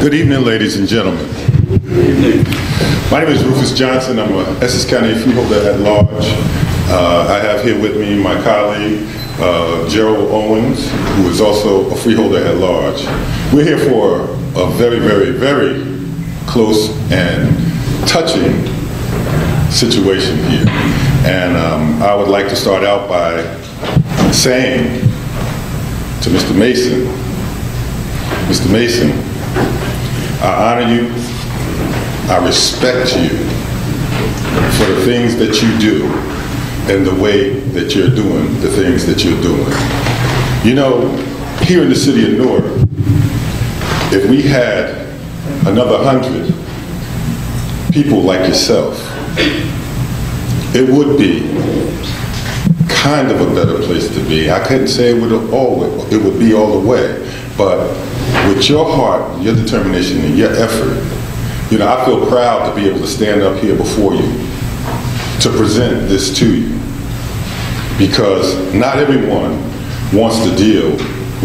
Good evening, ladies and gentlemen. My name is Rufus Johnson. I'm a Essex County freeholder at large. I have here with me my colleague, Gerald Owens, who is also a freeholder at large. We're here for a very, very, very close and touching situation here. And I would like to start out by saying to Mr. Mason, Mr. Mason, I honor you, I respect you for the things that you do and the way that you're doing the things that you're doing. You know, here in the city of Newark, if we had another 100 people like yourself, it would be kind of a better place to be. I couldn't say it would be all the way, but with your heart, your determination, and your effort, you know, I feel proud to be able to stand up here before you to present this to you, because not everyone wants to deal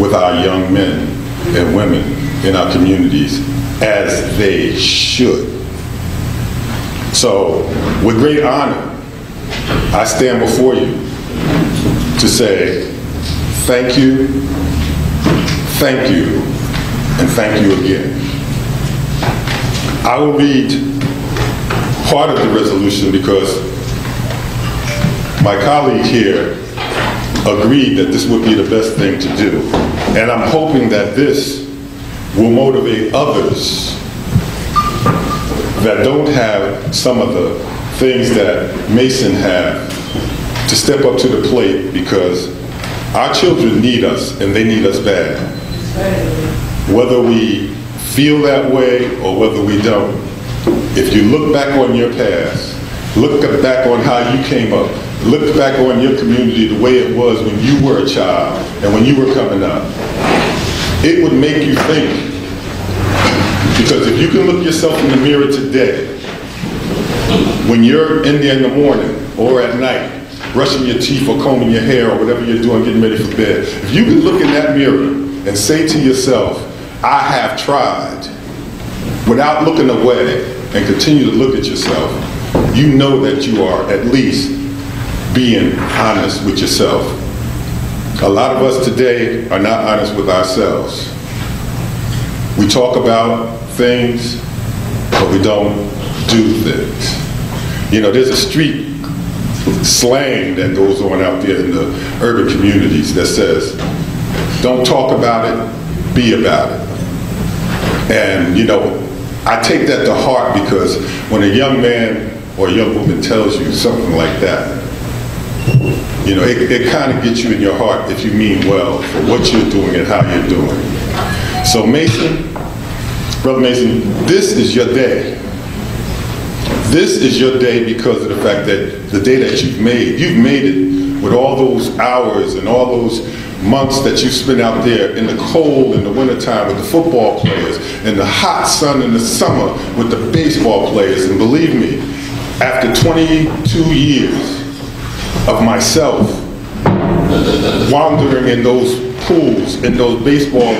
with our young men and women in our communities as they should. So, with great honor, I stand before you to say thank you, and thank you again. I will read part of the resolution because my colleague here agreed that this would be the best thing to do. And I'm hoping that this will motivate others that don't have some of the things that Mason have to step up to the plate, because our children need us, and they need us bad. Whether we feel that way or whether we don't, if you look back on your past, look back on how you came up, look back on your community the way it was when you were a child and when you were coming up, it would make you think. Because if you can look yourself in the mirror today, when you're in there in the morning or at night, brushing your teeth or combing your hair or whatever you're doing, getting ready for bed, if you can look in that mirror and say to yourself, I have tried, without looking away, and continue to look at yourself, you know that you are at least being honest with yourself. A lot of us today are not honest with ourselves. We talk about things, but we don't do things. You know, there's a street slang that goes on out there in the urban communities that says, don't talk about it, be about it. And you know, I take that to heart, because when a young man or a young woman tells you something like that, you know, it kind of gets you in your heart if you mean well for what you're doing and how you're doing. So Mason, Brother Mason, this is your day. This is your day because of the fact that the day that you've made it with all those hours and all those months that you spent out there in the cold in the wintertime with the football players, in the hot sun in the summer with the baseball players. And believe me, after 22 years of myself wandering in those pools, in those baseball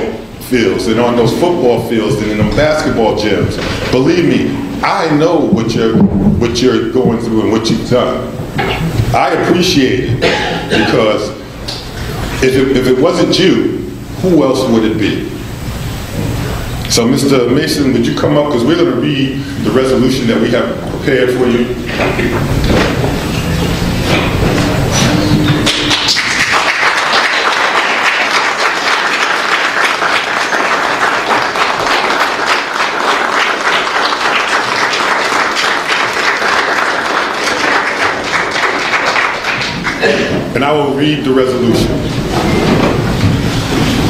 fields, and on those football fields, and in them basketball gyms, believe me, I know what you're going through and what you've done. I appreciate it, because if it wasn't you, who else would it be? So Mr. Mason, would you come up, because we're going to read the resolution that we have prepared for you. And I will read the resolution.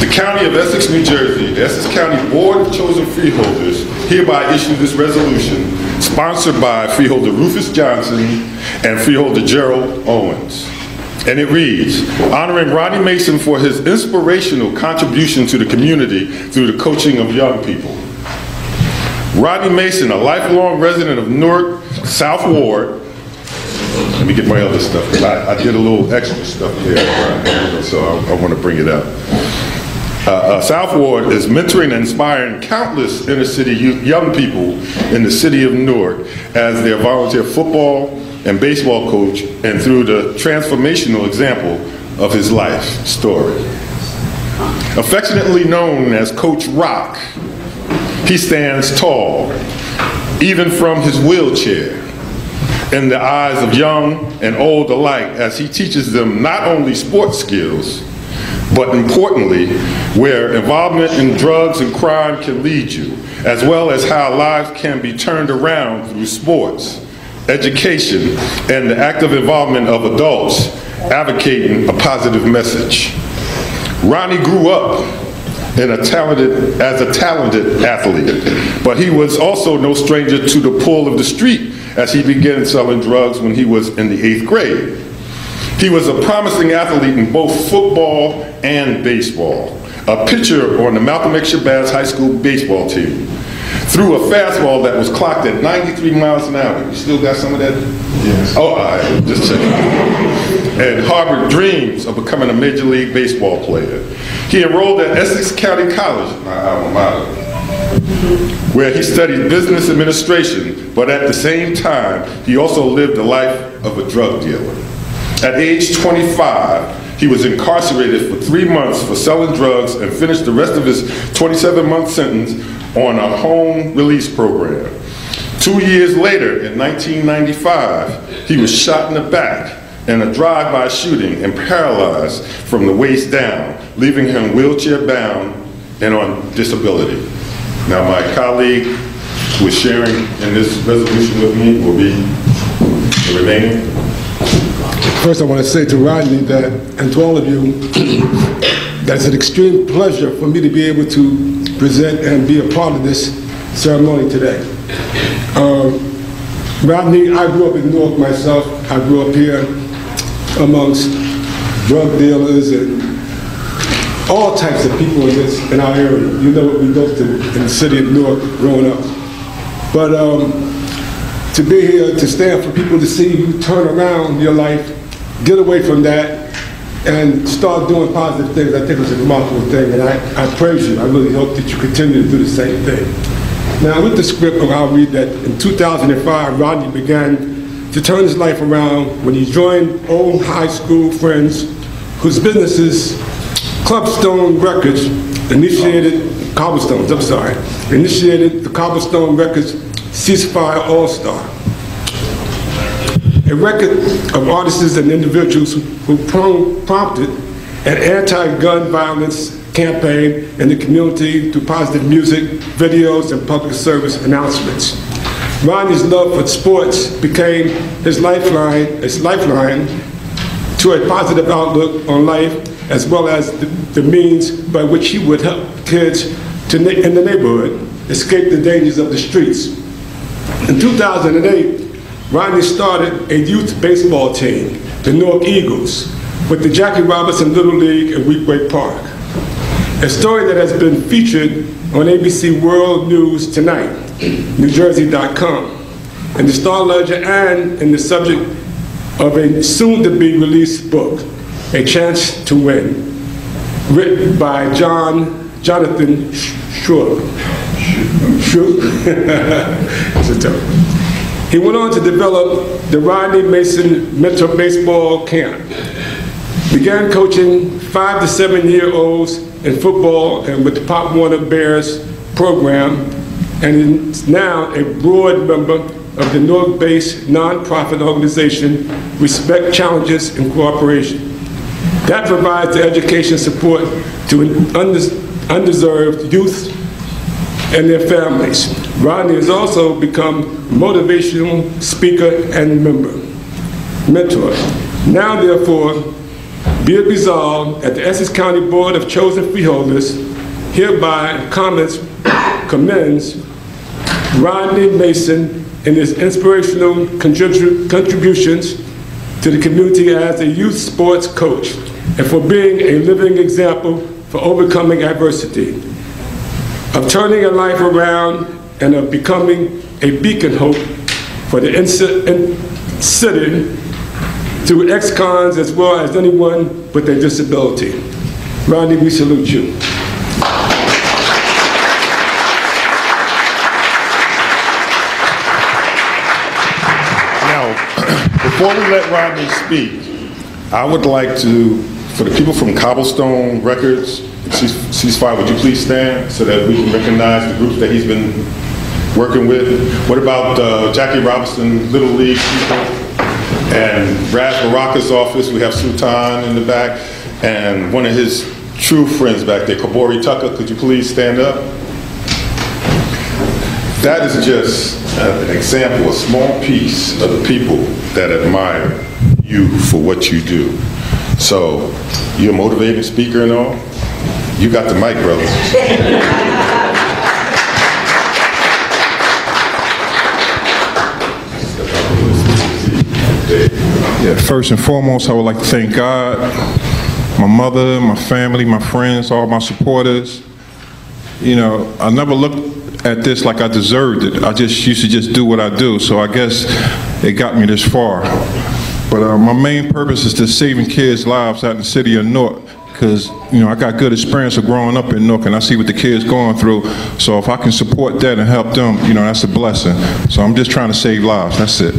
The County of Essex, New Jersey, the Essex County Board of Chosen Freeholders hereby issue this resolution, sponsored by Freeholder Rufus Johnson and Freeholder Gerald Owens. And it reads, honoring Rodney Mason for his inspirational contribution to the community through the coaching of young people. Rodney Mason, a lifelong resident of Newark South Ward. Let me get my other stuff, because I did a little extra stuff there, so I want to bring it up. South Ward is mentoring and inspiring countless inner city young people in the city of Newark as their volunteer football and baseball coach, and through the transformational example of his life story. Affectionately known as Coach Rock, he stands tall, even from his wheelchair, in the eyes of young and old alike, as he teaches them not only sports skills, but importantly, where involvement in drugs and crime can lead you, as well as how lives can be turned around through sports, education, and the active involvement of adults advocating a positive message. Ronnie grew up as a talented athlete, but he was also no stranger to the pull of the street as he began selling drugs when he was in the 8th grade. He was a promising athlete in both football and baseball, a pitcher on the Malcolm X Shabazz High School baseball team. Threw a fastball that was clocked at 93 miles an hour. You still got some of that? Yes. Oh, all right, just checking. And harbored dreams of becoming a Major League Baseball player. He enrolled at Essex County College, my alma mater, where he studied business administration, but at the same time, he also lived the life of a drug dealer. At age 25, he was incarcerated for 3 months for selling drugs and finished the rest of his 27-month sentence on a home release program. 2 years later, in 1995, he was shot in the back in a drive-by shooting and paralyzed from the waist down, leaving him wheelchair-bound and on disability. Now, my colleague who is sharing in this resolution with me will be the remaining. First, I want to say to Rodney that, and to all of you, that it's an extreme pleasure for me to be able to present and be a part of this ceremony today. Rodney, I grew up in Newark myself. I grew up here amongst drug dealers and all types of people in our area. You know what we go through in the city of Newark growing up. But to be here, to stand for people to see you turn around your life, get away from that, and start doing positive things, I think it's a remarkable thing, and I praise you. I really hope that you continue to do the same thing. Now, with the script, I'll read that in 2005, Rodney began to turn his life around when he joined old high school friends whose businesses, Clubstone Records, initiated the Cobblestone Records Ceasefire All-Star, a record of artists and individuals who prompted an anti-gun violence campaign in the community through positive music, videos, and public service announcements. Rodney's love for sports became his lifeline to a positive outlook on life, as well as the means by which he would help kids in the neighborhood escape the dangers of the streets. In 2008, Rodney started a youth baseball team, the Newark Eagles, with the Jackie Robinson Little League in Weequahic Park. A story that has been featured on ABC World News Tonight, NewJersey.com, in the Star Ledger, and in the subject of a soon-to-be-released book, A Chance to Win, written by Jonathan Schroeder. He went on to develop the Rodney Mason Mentor Baseball Camp, began coaching 5 to 7-year-olds in football and with the Pop Warner Bears program, and is now a board member of the Newark-based nonprofit organization Respect Challenges Incorporated. That provides the education support to undeserved youth and their families. Rodney has also become motivational speaker and mentor. Now, therefore, be it resolved that the Essex County Board of Chosen Freeholders hereby commends Rodney Mason in his inspirational contributions to the community as a youth sports coach, and for being a living example for overcoming adversity, of turning a life around, and of becoming a beacon hope for the city to ex-cons as well as anyone with a disability. Rodney, we salute you. Before we let Rodney speak, I would like to, for the people from Cobblestone Records, ceasefire, would you please stand so that we can recognize the groups that he's been working with? What about Jackie Robinson, Little League people, and Raz Baraka's office? We have Sultan in the back, and one of his true friends back there, Kabori Tucker. Could you please stand up? That is just an example, a small piece of the people that admire you for what you do. So, you're a motivating speaker and all. You got the mic, brother. Yeah, first and foremost, I would like to thank God, my mother, my family, my friends, all my supporters. You know, I never looked at this like I deserved it. I just used to just do what I do, so I guess it got me this far. But my main purpose is to saving kids' lives out in the city of Newark, because, you know, I got good experience of growing up in Newark, and I see what the kids going through. So if I can support that and help them, you know, that's a blessing. So I'm just trying to save lives, that's it.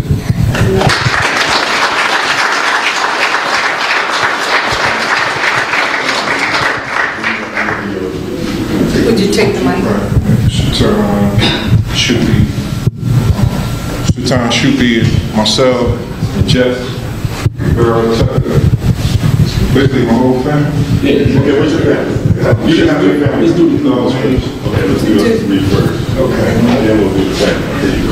Would you take the mic? Sultan Shupi, myself, and Jeff, Earl Tucker, basically my whole family. Yeah. Okay, what's your family? You should have your family. Let's do the thoughts first. Okay, let's do me first. Okay. Then we'll do the family. There you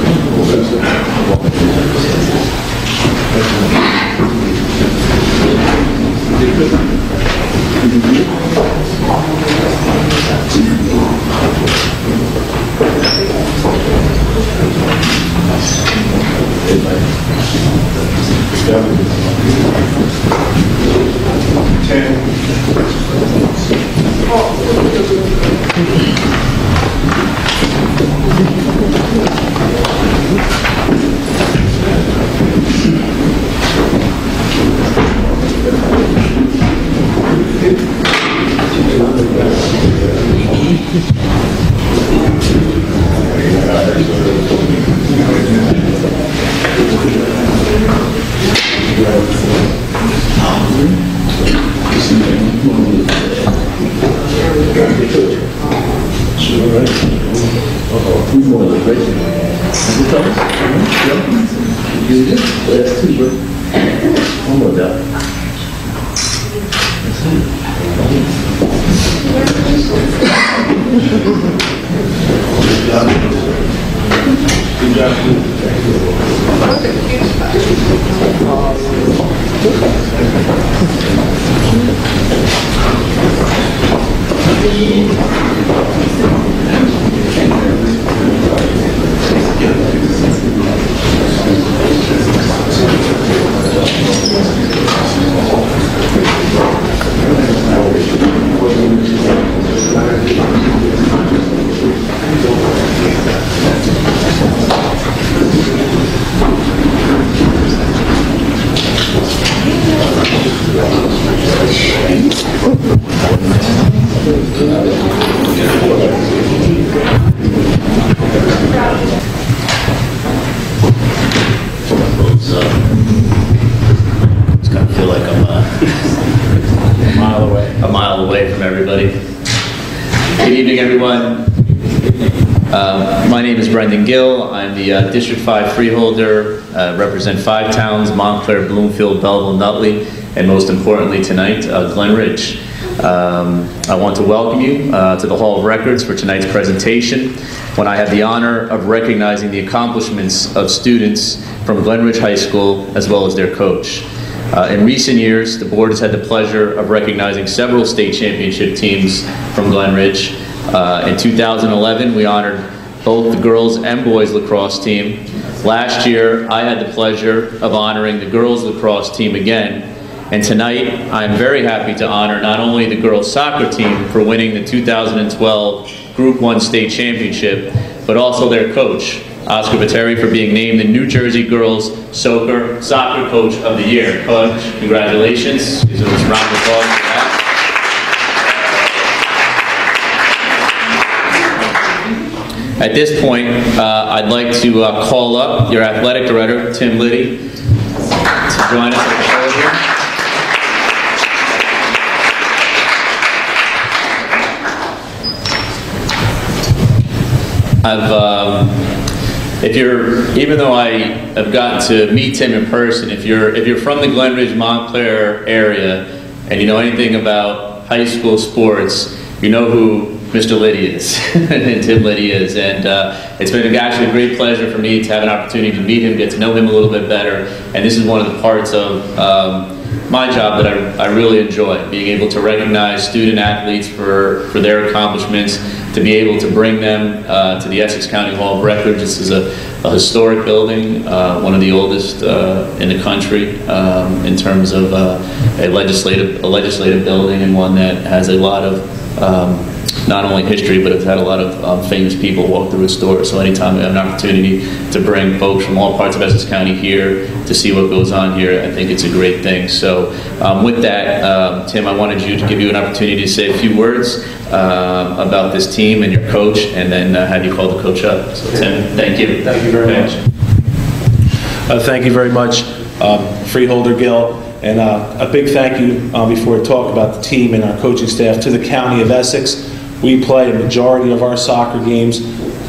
a mile away from everybody. Good evening, everyone. My name is Brendan Gill. I'm the District 5 freeholder, represent 5 towns, Montclair, Bloomfield, Belleville, Nutley, and most importantly tonight, Glen Ridge. I want to welcome you to the Hall of Records for tonight's presentation, when I have the honor of recognizing the accomplishments of students from Glen Ridge High School, as well as their coach. In recent years, the board has had the pleasure of recognizing several state championship teams from Glen Ridge. In 2011, we honored both the girls and boys lacrosse team. Last year, I had the pleasure of honoring the girls lacrosse team again. And tonight, I'm very happy to honor not only the girls soccer team for winning the 2012 Group 1 state championship, but also their coach, Oscar Viteri, for being named the New Jersey Girls Soccer Coach of the Year. Coach, congratulations. Give us a round of applause for that. At this point, I'd like to call up your athletic director, Tim Liddy, to join us at the podium. Even though I have gotten to meet Tim in person, if you're from the Glen Ridge, Montclair area, and you know anything about high school sports, you know who Mr. Liddy is, and Tim Liddy is, and it's been actually a great pleasure for me to have an opportunity to meet him, get to know him a little bit better, and this is one of the parts of my job that I really enjoy, being able to recognize student athletes for their accomplishments, to be able to bring them to the Essex County Hall of Records. This is a historic building, one of the oldest in the country in terms of a legislative building, and one that has a lot of not only history, but it's had a lot of famous people walk through its doors. So anytime we have an opportunity to bring folks from all parts of Essex County here to see what goes on here, I think it's a great thing. So with that, Tim, I wanted to give you an opportunity to say a few words about this team and your coach, and then have you call the coach up. So Tim, thank you. Thank you very much. Thank you very much, Freeholder Gill. And a big thank you, before I talk about the team and our coaching staff, to the County of Essex. We play a majority of our soccer games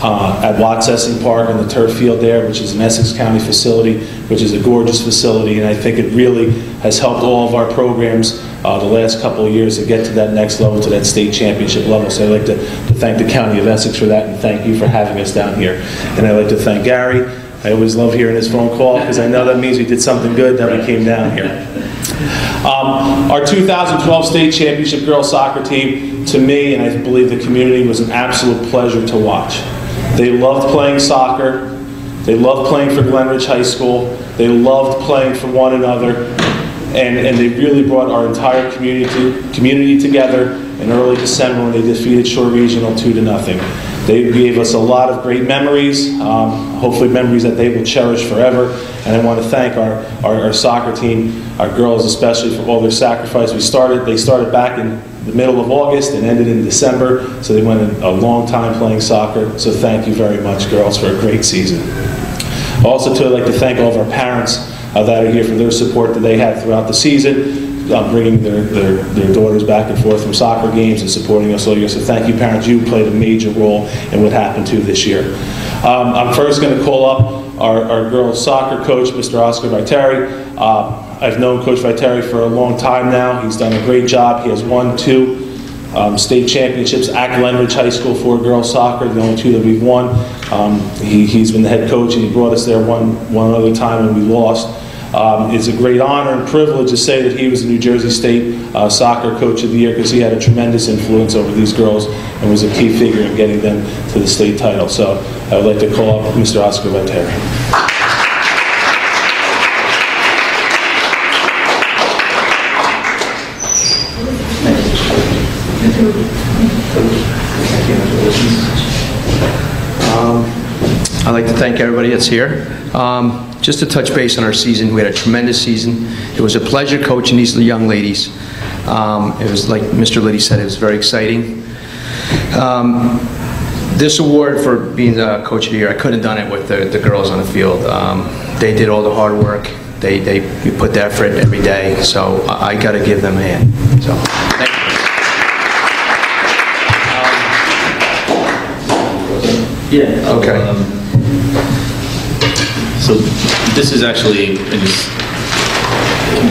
at Watts Essing Park on the turf field there, which is an Essex County facility, which is a gorgeous facility, and I think it really has helped all of our programs the last couple of years to get to that next level, to that state championship level. So I'd like to thank the County of Essex for that, and thank you for having us down here. And I'd like to thank Gary. I always love hearing his phone call, because I know that means we did something good that we came down here. Our 2012 state championship girls soccer team, to me, and I believe the community, was an absolute pleasure to watch. They loved playing soccer. They loved playing for Glen Ridge High School. They loved playing for one another. And they really brought our entire community together in early December when they defeated Shore Regional 2-0. They gave us a lot of great memories, hopefully memories that they will cherish forever. And I want to thank our soccer team, our girls especially, for all their sacrifice. They started back in the middle of August and ended in December, so they went a long time playing soccer. So thank you very much, girls, for a great season. Also, too, I'd like to thank all of our parents that are here for their support that they had throughout the season, bringing their daughters back and forth from soccer games and supporting us all year. So thank you, parents. You played a major role in what happened too this year. I'm first going to call up our girls soccer coach, Mr. Oscar Viteri. I've known Coach Viteri for a long time now. He's done a great job. He has won 2 state championships at Glen Ridge High School for girls soccer, the only 2 that we've won. He's been the head coach, and he brought us there one other time when we lost. It's a great honor and privilege to say that he was the New Jersey State Soccer Coach of the Year, because he had a tremendous influence over these girls and was a key figure in getting them to the state title. So I would like to call up Mr. Oscar Viteri. I'd like to thank everybody that's here. Just to touch base on our season, we had a tremendous season. It was a pleasure coaching these young ladies. It was, like Mr. Liddy said, it was very exciting. This award for being the coach of the year, I couldn't have done it with the girls on the field. They did all the hard work. They put the effort every day, so I got to give them a hand. So, thank you. Yeah. Okay. So this is actually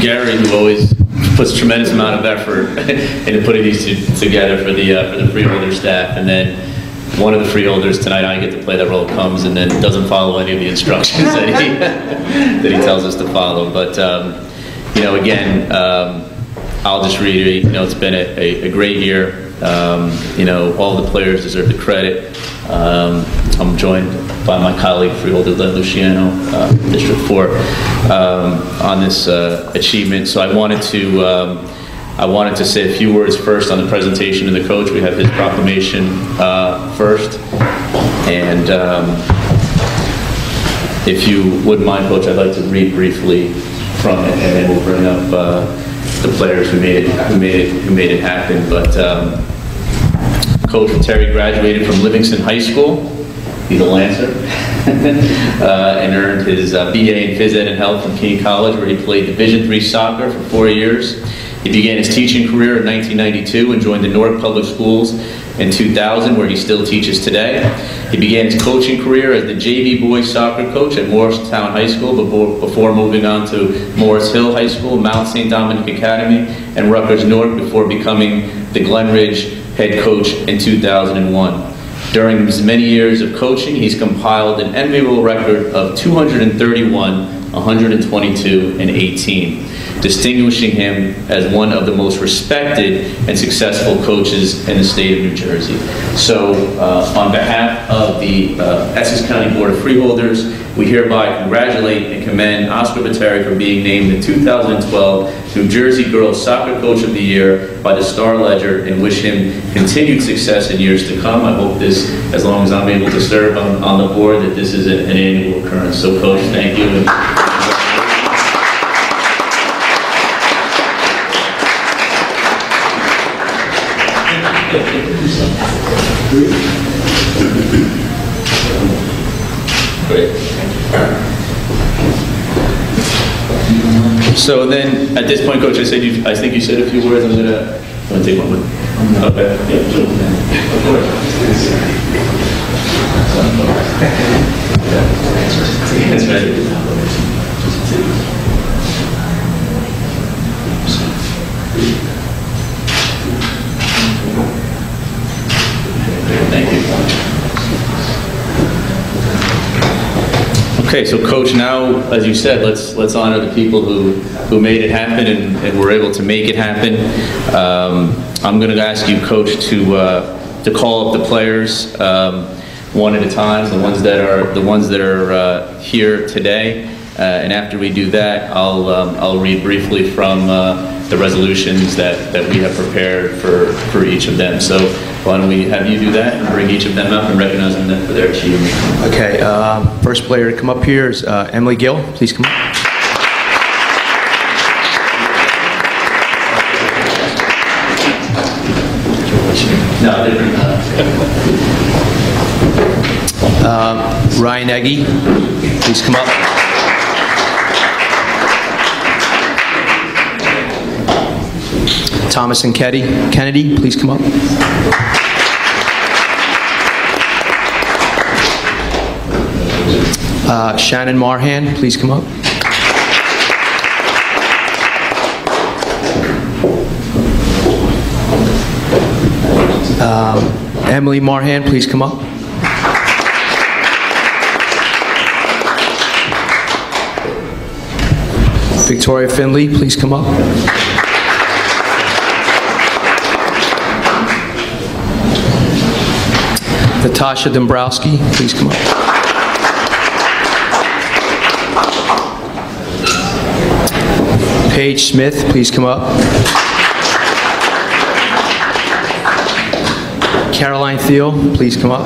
Gary, who always puts a tremendous amount of effort into putting these together for the freeholder staff, and then one of the freeholders tonight, I get to play that role, comes and then doesn't follow any of the instructions that he tells us to follow. But you know, again, I'll just reiterate, you know, it's been a great year. You know, all the players deserve the credit. I'm joined by my colleague, Freeholder Len Luciano, District 4, on this achievement. So I wanted to say a few words first on the presentation of the coach. We have his proclamation first, and if you wouldn't mind, Coach, I'd like to read briefly from it, and then we'll bring up the players who made it happen. But Coach Terry graduated from Livingston High School He's a Lancer, and earned his BA in Phys Ed and Health from King College, where he played Division III soccer for 4 years. He began his teaching career in 1992 and joined the Newark Public Schools in 2000, where he still teaches today. He began his coaching career as the JV boys soccer coach at Morristown High School before moving on to Morris Hill High School, Mount St. Dominic Academy, and Rutgers Newark before becoming the Glen Ridge head coach in 2001. During his many years of coaching, he's compiled an enviable record of 231, 122, and 18, distinguishing him as one of the most respected and successful coaches in the state of New Jersey. So, on behalf of the Essex County Board of Freeholders, we hereby congratulate and commend Oscar Bateri for being named the 2012 New Jersey Girls Soccer Coach of the Year by the Star-Ledger, and wish him continued success in years to come. I hope this, as long as I'm able to serve on the board, that this is an annual occurrence. So, Coach, thank you. Great. So then, at this point, Coach, I think you said a few words. I'm gonna take one with. Okay. Yeah. Of course. That's right. Thank you. Okay, so Coach, now, as you said, let's honor the people who made it happen and were able to make it happen. I'm going to ask you, Coach, to call up the players one at a time, the ones that are here today, and after we do that, I'll read briefly from the resolutions that we have prepared for each of them. So why don't we have you do that and bring each of them up and recognize them for their achievement. Okay, first player to come up here is Emily Gill. Please come up. No, different. Ryan Eggy, please come up. Thomas and Kennedy, please come up. Shannon Marhan, please come up. Emily Marhan, please come up. Victoria Finley, please come up. Natasha Dombrowski, please come up. Paige Smith, please come up. Caroline Thiel, please come up.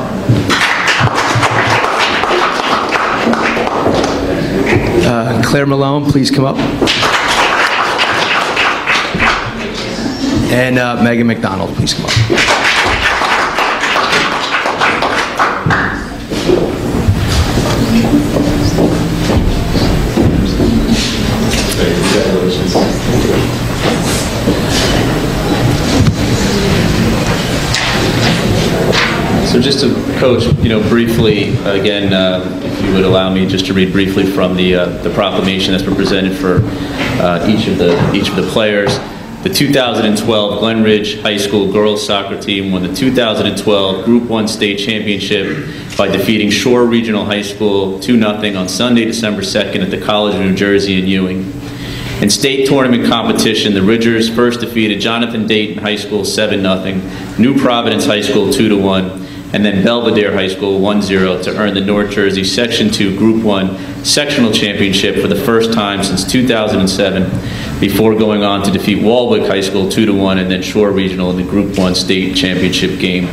Claire Malone, please come up. And Megan McDonald, please come up. So just to, Coach, briefly, again, if you would allow me just to read briefly from the proclamation that's been presented for each of the players. The 2012 Glen Ridge High School girls soccer team won the 2012 Group 1 state championship by defeating Shore Regional High School 2-0 on Sunday, December 2nd at the College of New Jersey in Ewing. In state tournament competition, the Ridgers first defeated Jonathan Dayton High School 7-0, New Providence High School 2-1, and then Belvedere High School 1-0 to earn the North Jersey Section 2 Group 1 sectional championship for the first time since 2007, before going on to defeat Walwick High School 2-1 and then Shore Regional in the Group 1 state championship game.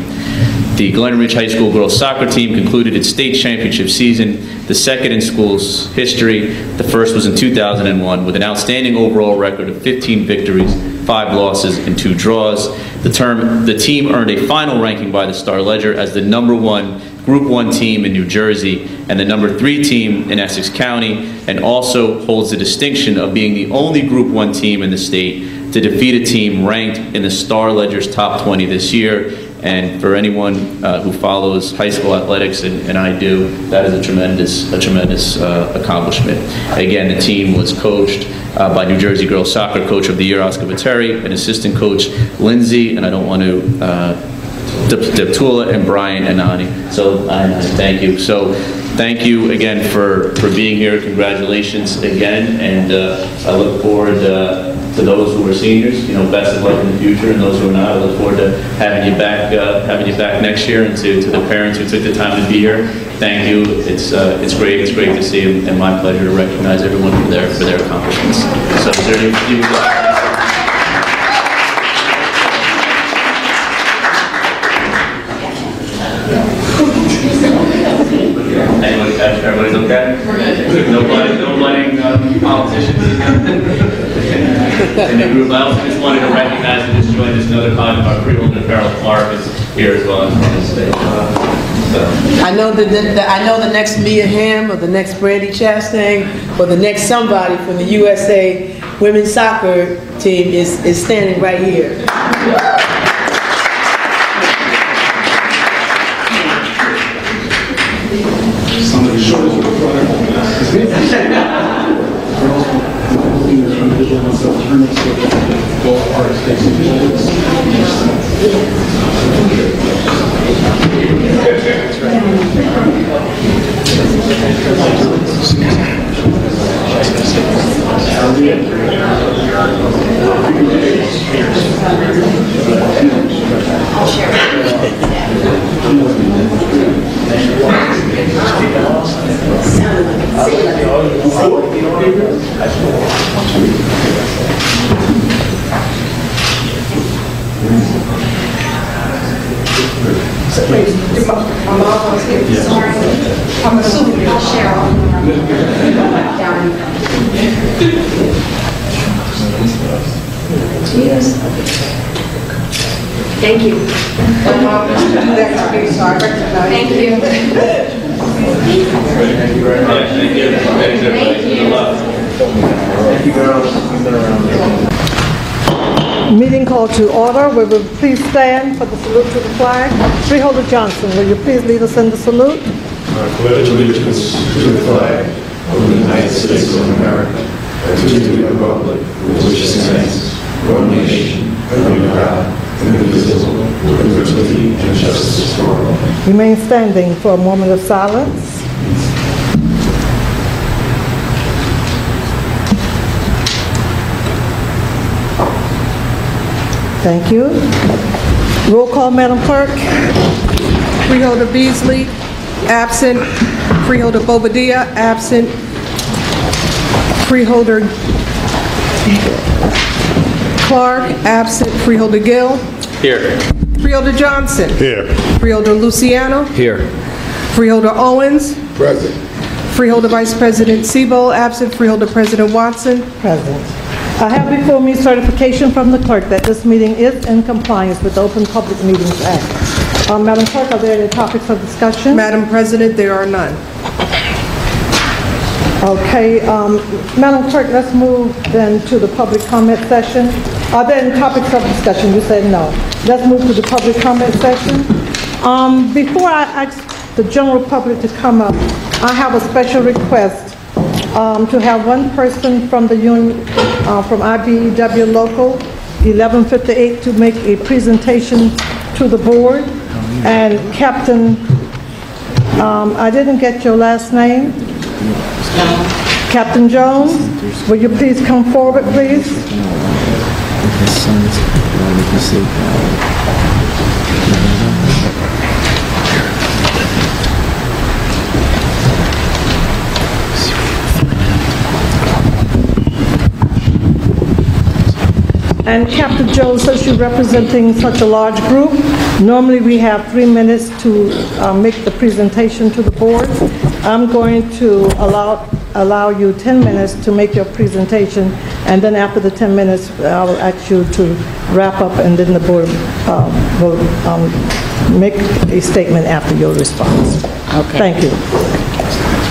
The Glen Ridge High School girls soccer team concluded its state championship season, the second in school's history. The first was in 2001, with an outstanding overall record of 15 victories, 5 losses, and 2 draws. The team earned a final ranking by the Star-Ledger as the #1 Group 1 team in New Jersey and the #3 team in Essex County, and also holds the distinction of being the only Group 1 team in the state to defeat a team ranked in the Star-Ledger's top 20 this year. And for anyone who follows high school athletics, and I do, that is a tremendous accomplishment. Again, the team was coached by New Jersey Girls Soccer Coach of the Year, Oscar Viteri, and assistant coach Lindsay, and I don't want to, Deptula and Brian Anani. So thank you. So thank you again for being here. Congratulations again, and I look forward to those who are seniors, best of luck in the future, and those who are not, I look forward to having you back next year, and to the parents who took the time to be here. Thank you. It's great to see you, and my pleasure to recognize everyone for their accomplishments. So, is there anything? Everybody's okay? Nobody politicians in the group. I also just wanted to recognize and just join this another colleague of our freeholder, Carol Clark, is here as well. I know the next Mia Hamm, or the next Brandy Chastain, or the next somebody from the USA women's soccer team is standing right here. I'm assuming you'll share all down. Thank you. Thank you. Thank you very much. Thank you. Thank you. Good luck. Thank you, girls. You've been around. Meeting called to order. Will you please stand for the salute to the flag? Freeholder Johnson, will you please lead us in the salute? I pledge allegiance to the flag of the United States of America and to the republic which stands one nation under God, indivisible, with liberty and justice for all. Remain standing for a moment of silence. Thank you. Roll call, Madam Clerk. Freeholder Beasley, absent. Freeholder Bobadilla, absent. Freeholder Clark, absent. Freeholder Gill. Here. Freeholder Johnson. Here. Freeholder Luciano. Here. Freeholder Owens. Present. Freeholder Vice President Sebo, absent. Freeholder President Watson. Present. I have before me certification from the clerk that this meeting is in compliance with the Open Public Meetings Act. Madam Clerk, are there any topics of discussion? Madam President, there are none. Okay, Madam Clerk, let's move then to the public comment session. Are there any topics of discussion? You said no. Let's move to the public comment session. Before I ask the general public to come up, I have a special request to have one person from the union, from IBEW Local 1158 to make a presentation to the board. And Captain, I didn't get your last name. Captain Jones, will you please come forward, please? And Captain Jones, since you're representing such a large group, normally we have 3 minutes to make the presentation to the board. I'm going to allow you 10 minutes to make your presentation, And then after the 10 minutes, I will ask you to wrap up, and then the board will make a statement after your response. Okay. Thank you.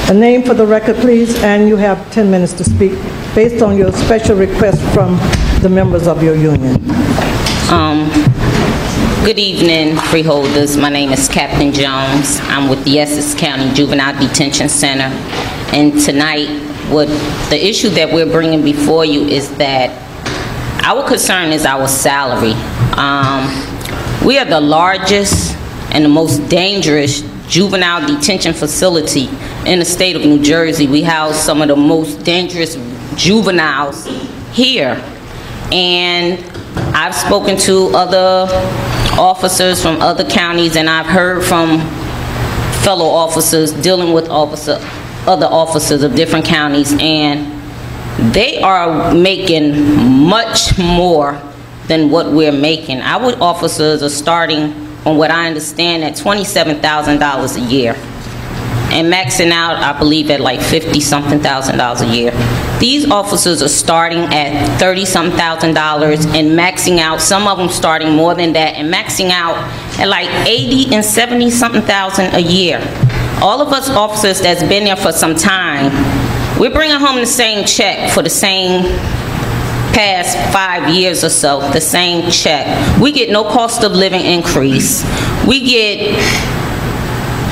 A name for the record, please, and you have 10 minutes to speak based on your special request from the members of your union. Good evening, freeholders. My name is Captain Jones. I'm with the Essex County Juvenile Detention Center. And tonight, the issue that we're bringing before you is that our concern is our salary. We are the largest and the most dangerous juvenile detention facility in the state of New Jersey. We house some of the most dangerous juveniles here. And I've spoken to other officers from other counties, and I've heard from fellow officers dealing with other officers of different counties, and they are making much more than what we're making. Our officers are starting, on what I understand, at $27,000 a year, and maxing out, I believe, at like $50-something thousand a year. These officers are starting at $30-something thousand and maxing out, some of them starting more than that, and maxing out at like $80,000 and $70-something thousand a year. All of us officers that's been there for some time, we're bringing home the same check for the same past 5 years or so, the same check. We get no cost of living increase. We get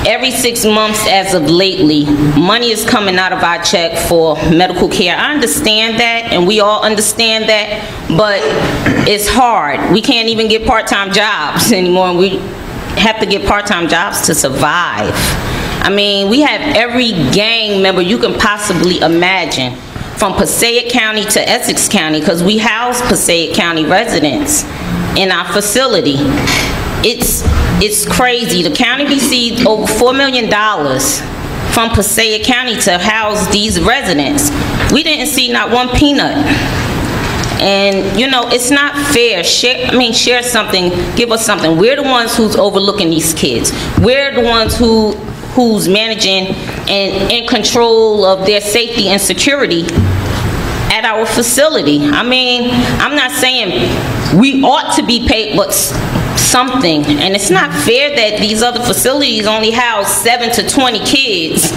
every 6 months as of lately, money is coming out of our check for medical care. I understand that, and we all understand that, but it's hard. We can't even get part-time jobs anymore. We have to get part-time jobs to survive. I mean, we have every gang member you can possibly imagine, from Passaic County to Essex County, because we house Passaic County residents in our facility. It's crazy. The county received over $4 million from Passaic County to house these residents. We didn't see not one peanut. And, you know, it's not fair. Share something, give us something. We're the ones who's overlooking these kids. We're the ones who's managing and in control of their safety and security at our facility. I mean, I'm not saying we ought to be paid, but something. And it's not fair that these other facilities only house 7 to 20 kids.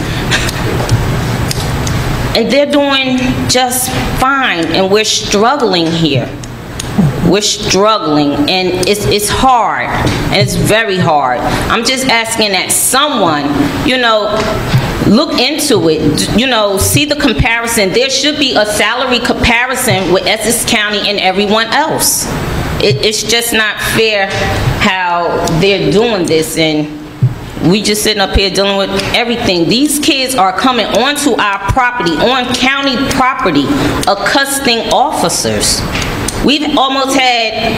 And they're doing just fine, and we're struggling here. We're struggling, and it's hard, and it's very hard. I'm just asking that someone, you know, look into it, you know, see the comparison. There should be a salary comparison with Essex County and everyone else. It's just not fair how they're doing this, and we just sitting up here dealing with everything. These kids are coming onto our property, on county property, accosting officers. We've almost had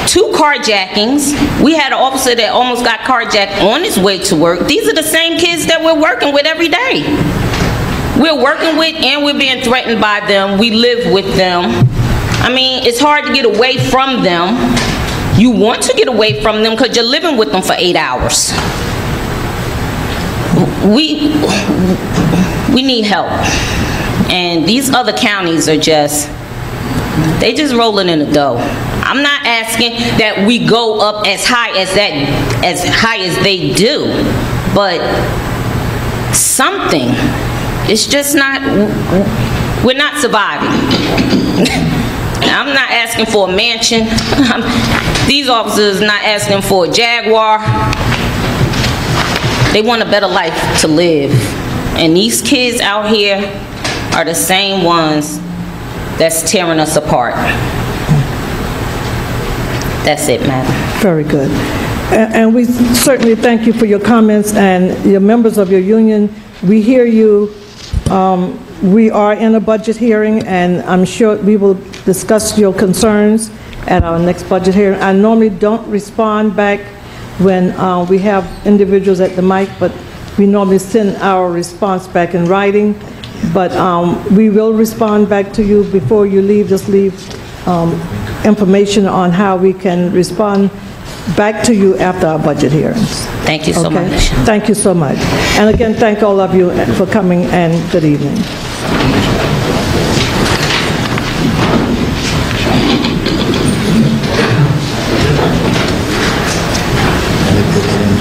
2 carjackings. We had an officer that almost got carjacked on his way to work. These are the same kids that we're working with every day. We're working with, and we're being threatened by them. We live with them. I mean, it's hard to get away from them. You want to get away from them because you're living with them for 8 hours. We need help. And these other counties are just, they just rolling in the dough. I'm not asking that we go up as high as they do, but something. It's just not, we're not surviving. I'm not asking for a mansion. These officers not asking for a Jaguar. They want a better life to live. And these kids out here are the same ones that's tearing us apart. That's it, madam. Very good. And we certainly thank you for your comments, and your members of your union. We hear you. We are in a budget hearing, and I'm sure we will discuss your concerns at our next budget hearing. I normally don't respond back when we have individuals at the mic, but we normally send our response back in writing. But we will respond back to you before you leave. Just leave information on how we can respond back to you after our budget hearings. Thank you so much. Thank you so much. And again, thank all of you for coming, and good evening.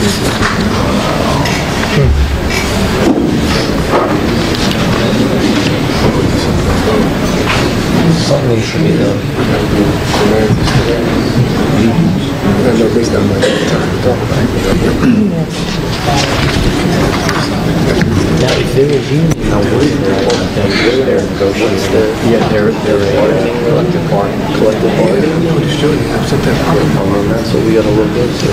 Now, if there is union, how worried they're their negotiations, their bargaining, collective bargaining. That's what we gotta look into.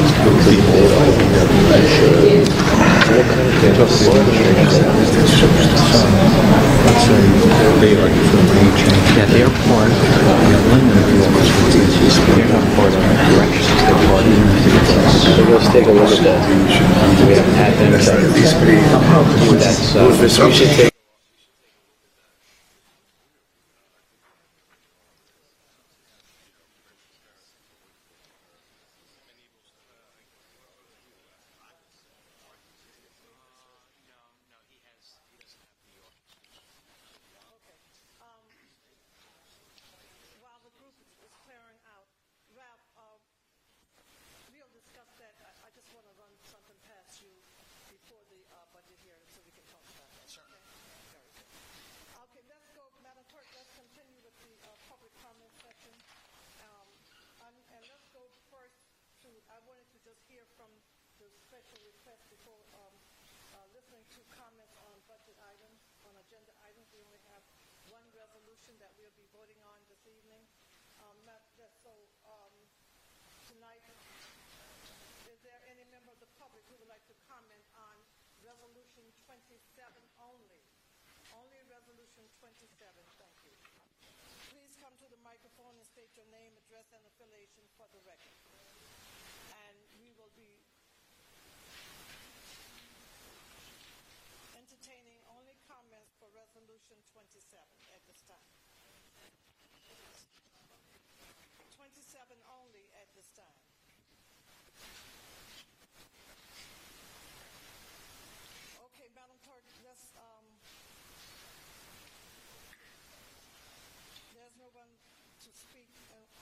What kind of collective bargaining is that? Yeah, they're part of the they're not part of the corrections, they're part of the so let's take a look at that. We haven't had them. That's, we should take that we'll be voting on this evening. Tonight, is there any member of the public who would like to comment on Resolution 27 only? Only Resolution 27, thank you. Please come to the microphone and state your name, address, and affiliation for the record. And we will be entertaining only comments for Resolution 27 at this time. 27 only at this time. Okay, Madam Clerk, let's, there's no one to speak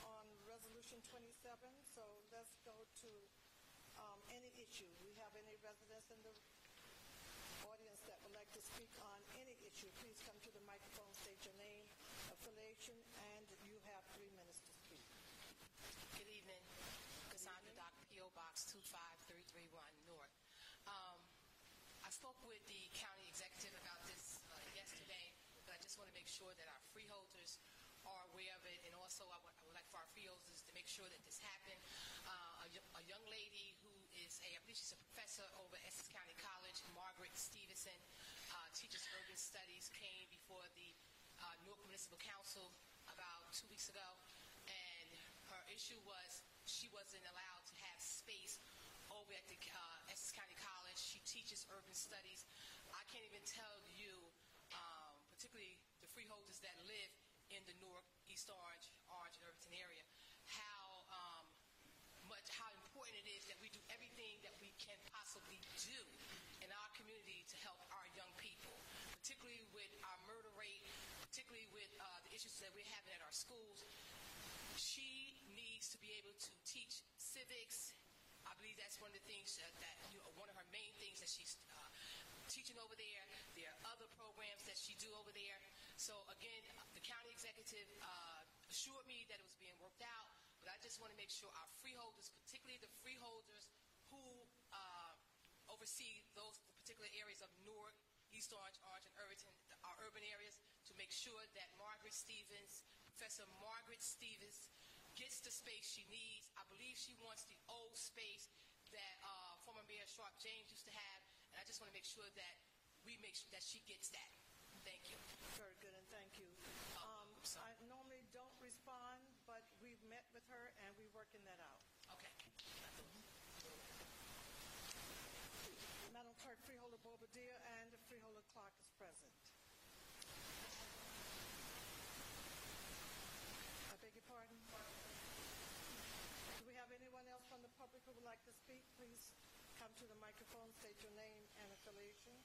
on Resolution 27, so let's go to any issue. We have any residents in the audience that would like to speak on any issue, please come to the microphone, state your name, affiliation, and you have 3 minutes to speak. Good evening. Cassandra Dock, P.O. Box 25331 North. I spoke with the county executive about this yesterday, but I just want to make sure that our freeholders are aware of it, and also I would like for our freeholders to make sure that this happened. A young lady who is I believe she's a professor over at Essex County College, Margaret Stevenson, teaches urban studies, came before the Newark Municipal Council about 2 weeks ago, and her issue was she wasn't allowed to have space over at the Essex County College. She teaches urban studies. I can't even tell you, particularly the freeholders that live in the Newark, East Orange, and Irvington area, how important it is that we do everything that we can possibly do in our community to help our young people, particularly with our murder rate, particularly with the issues that we're having at our schools. She needs to be able to teach civics. I believe that's one of the things one of her main things that she's teaching over there. There are other programs that she do over there. So again, the county executive assured me that it was being worked out, but I just want to make sure our freeholders, particularly the freeholders who oversee those particular areas of Newark, East Orange, and Irvington, our urban areas, to make sure that Professor Margaret Stevens, gets the space she needs. I believe she wants the old space that former Mayor Sharp James used to have, and I just want to make sure that we make sure that she gets that. Thank you. Very good, and thank you. I normally don't respond, but we've met with her and we're working that out. Okay. Madam Clerk, Freeholder Bobadilla and the Freeholder Clark is present. I beg your pardon? Do we have anyone else from the public who would like to speak? Please come to the microphone, state your name and affiliation.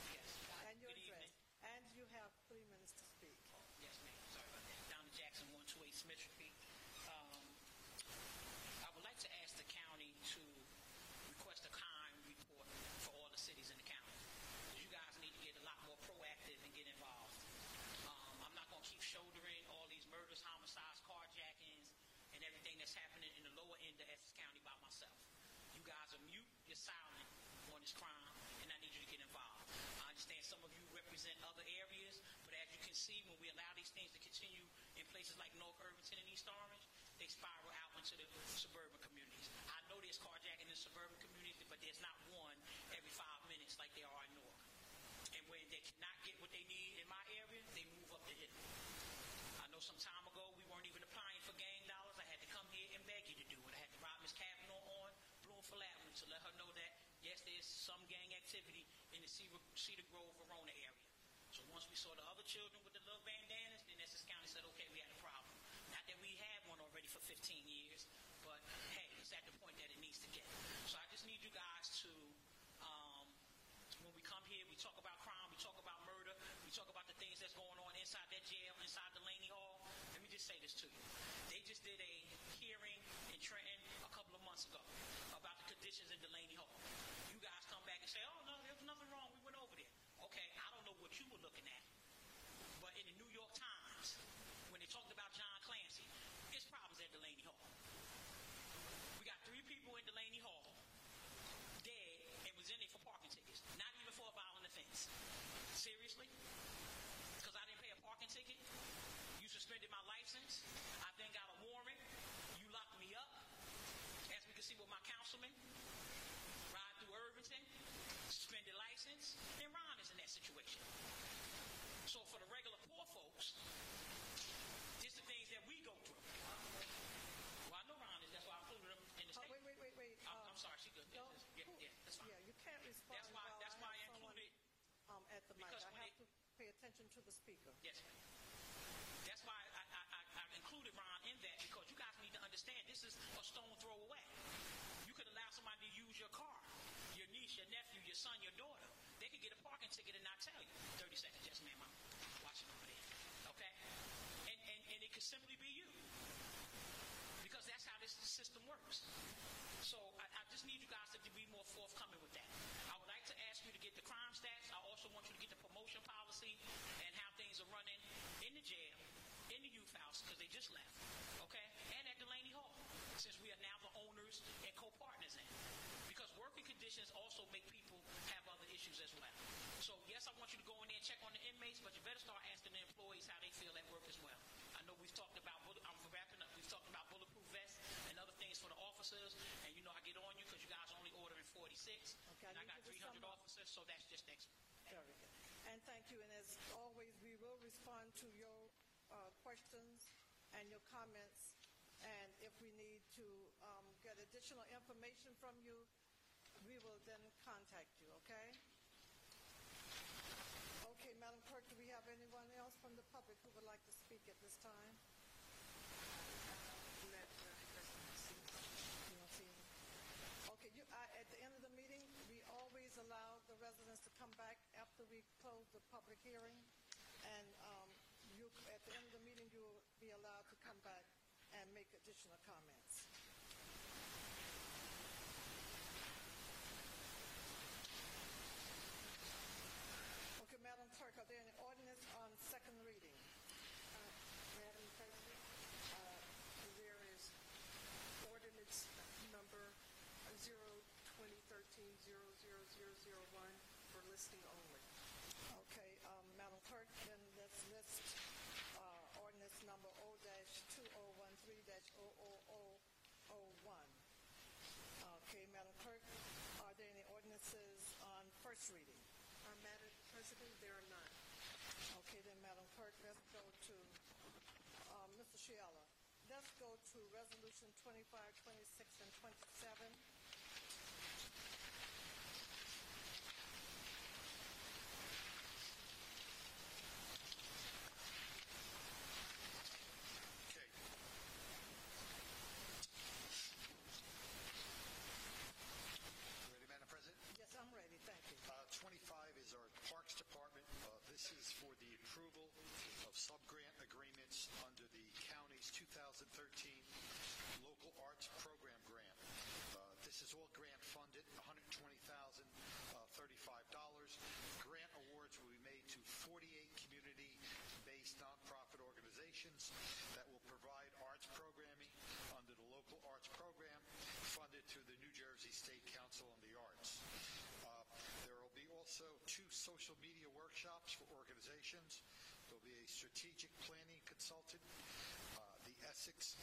Yes. And your address. And you have 3 minutes to speak. Yes, ma'am. Sorry about that. Down to Jackson, 128 Smith Street. I would like to ask the county to can see when we allow these things to continue in places like North Irvington and East Orange, they spiral out into the suburban communities. I know there's carjacking in suburban communities, but there's not one every 5 minutes like there are in North. And when they cannot get what they need in my area, they move up the hill. I know some time ago we weren't even applying for gang dollars. I had to come here and beg you to do it. I had to ride Ms. Kavanaugh on Bloomfield Avenue to let her know that, yes, there's some gang activity in the Cedar Grove, Verona area. So once we saw the other children with the little bandanas, then Essex County said, okay, we had a problem. Not that we had one already for 15 years, but hey, it's at the point that it needs to get. So I just need you guys to, when we come here, we talk about crime, we talk about murder, we talk about the things that's going on inside that jail, inside Delaney Hall. Let me just say this to you. They just did a hearing in Trenton a couple of months ago about the conditions in Delaney Hall. You guys come back and say, oh, no, there was nothing wrong, we went over there. Okay, I don't know what you were looking at, but in the New York Times, when they talked about John Clancy, it's problems at Delaney Hall. We got 3 people in Delaney Hall dead and was in there for parking tickets, not even for a violent offense. Seriously? Because I didn't pay a parking ticket? You suspended my license? I then got a warrant? You locked me up? As we can see with my councilman, ride through Irvington, suspended license, and Ron is in that situation. So for the regular poor folks, it's the things that we go through. Well, I know Ron is. That's why I included him in the statement. Wait. I'm sorry. She good. No, Yeah, that's fine. Yeah, you can't respond. That's why I included. At the mic, I have to pay attention to the speaker. Yes, ma'am. That's why I included Ron in that, because you guys need to understand this is a stone throw away. You could allow somebody to use your car, your niece, your nephew, your son, your daughter. They could get a parking ticket and not tell you. 30 seconds, yes, ma'am. I'm watching over there. Okay, and it could simply be you. Because that's how this system works. So I just need you guys to be more forthcoming with that. I would like to ask you to get the crime stats. I also want you to get the promotion policy and how things are running in the jail, in the youth house, because they just left, okay? And at Delaney Hall, since we are now the owners and co-partners in. Because working conditions also make people have other issues as well. So yes, I want you to go in there and check on the inmates, but you better start asking the employees how they feel at work as well. I know we've talked about, I'm wrapping up, we've talked about bulletproof vests and other things for the officers, and you know I get on you because you guys are only ordering 46, okay, and I got 300 officers, so that's just extra. Very good. And thank you, and as always, we will respond to your questions and your comments, and if we need to get additional information from you, we will then contact you, okay? Okay, Madam Clerk, do we have anyone else from the public who would like to speak at this time? You don't see any? Okay, at the end of the meeting, we always allow the residents to come back after we close the public hearing, and at the end of the meeting, you will be allowed to come back and make additional comments. Okay, Madam Clerk, are there any ordinance on second reading? Madam President, there is ordinance number 0-2013-00001 for listing only. Okay, Madam Clerk, then let's list ordinance number O-2013-00001. Okay, Madam Clerk, are there any ordinances on first reading? Madam President, there are none. Okay, then, Madam Clerk, let's go to Mr. Scialla. Let's go to Resolution 25, 26, and 27. Yes, I'm ready. Thank you. 25 is our Parks Department. This is for the approval of sub-grant agreements under the county's 2013 Local Arts Program Grant. This is all grant funded, $120,035. Grant awards will be made to 48 community-based nonprofit organizations that will provide arts programming under the Local Arts Program funded through the New Jersey State Council on the Arts. There will be also 2 social media workshops for organizations. There will be a strategic planning consultant, the Essex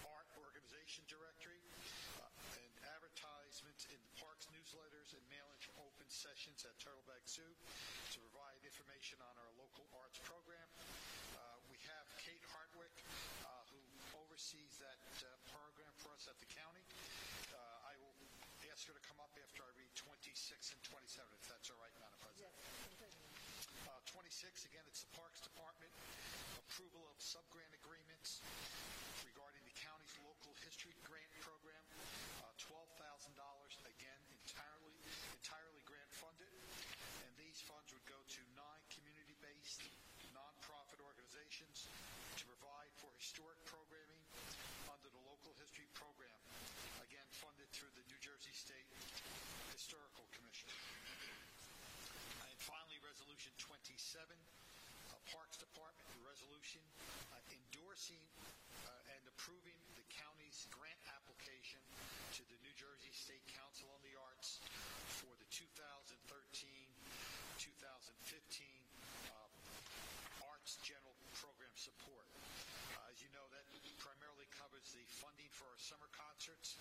Art Organization Directory, and advertisements in the parks newsletters and mailing for open sessions at Turtleback Zoo to provide information on our local arts program. We have Kate Hartwick, who oversees that program for us at the county. I will ask her to come up after I read 26 and 27, if that's all right, Madam President. Yes, 26, again, it's the Parks Department. Approval of sub-grant agreements regarding the county's local history grant program. $12,000, again, entirely grant funded. And these funds would go to 9 community-based nonprofit organizations to provide for historic programming under the local history program, again funded through the New Jersey State Historical Commission. And finally, Resolution 27, Parks Department resolution endorsing and approving the county's grant application to the New Jersey State Council on the Arts for the 2013-2015 Arts General Program support. As you know, that primarily covers the funding for our summer concerts.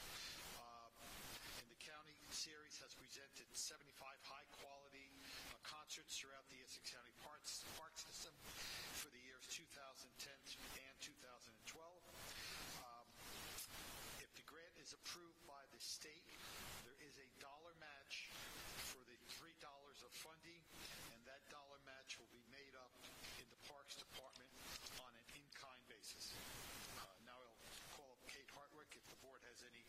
And the county series has presented 75 high-quality concerts throughout the Essex County park system for the years 2010 and 2012. If the grant is approved by the state, there is a dollar match for the $3 of funding, and that dollar match will be made up in the Parks Department on an in-kind basis. Now I'll call up Kate Hartwick if the board has any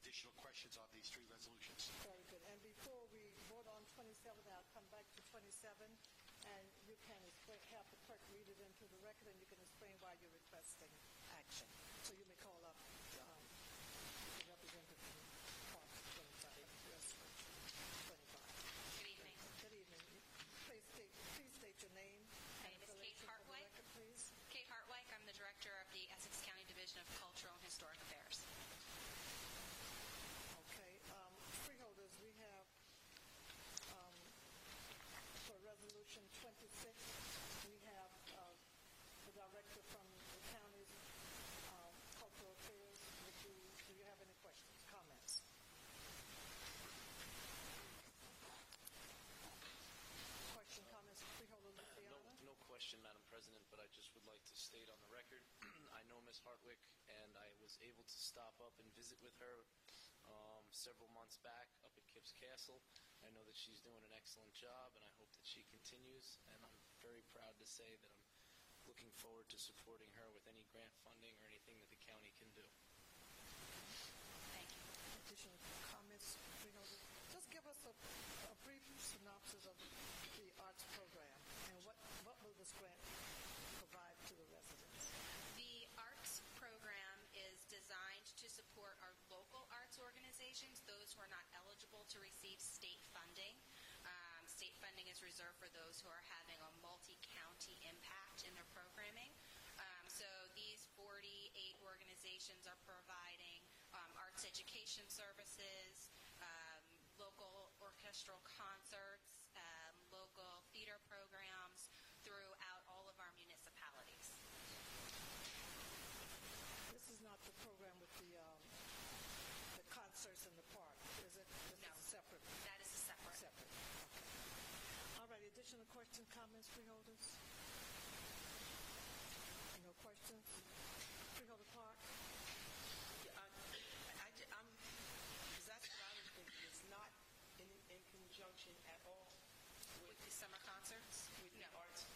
additional questions on these 3 resolutions. very good. And before we vote on 27, I'll come back to 27, and you can have the clerk read it into the record, and you can explain why you're requesting action. So you may call up the representative from Parks 25. Good evening. Good evening. Please state your name. My name is Kate Hartwick. Please. Kate Hartwick. I'm the director of the Essex County Division of Cultural and Historic Affairs. Okay. Freeholders, we have for Resolution 26, we have the director from the county's cultural affairs. Do you have any questions, comments? Question, comments, Freeholder Luciana? No question, Madam President, but I just would like to state on the record, I know Ms. Hartwick, and I was able to stop up and visit with her several months back up at Kipps Castle. I know that she's doing an excellent job, and I hope that she continues, and I'm very proud to say that I'm looking forward to supporting her with any grant funding or anything that the county can do. Thank you. Additional comments, Freeholder? Just give us a brief synopsis of the arts program and what will this grant provide to the residents? The arts program is designed to support our local arts organizations, those who are not eligible to receive state funding. State funding is reserved for those who are having a multi-county impact in their programming. So these 48 organizations are providing arts education services, local orchestral concerts, local theater programs throughout all of our municipalities. This is not the program with the concerts in the park, is it? This No. is separate. That is separate. Separate. Okay. All right. Additional questions, comments, Freeholders? No questions? Freeholder Clark? Because that's what I was thinking. It's not in conjunction at all With the summer concerts? with the arts.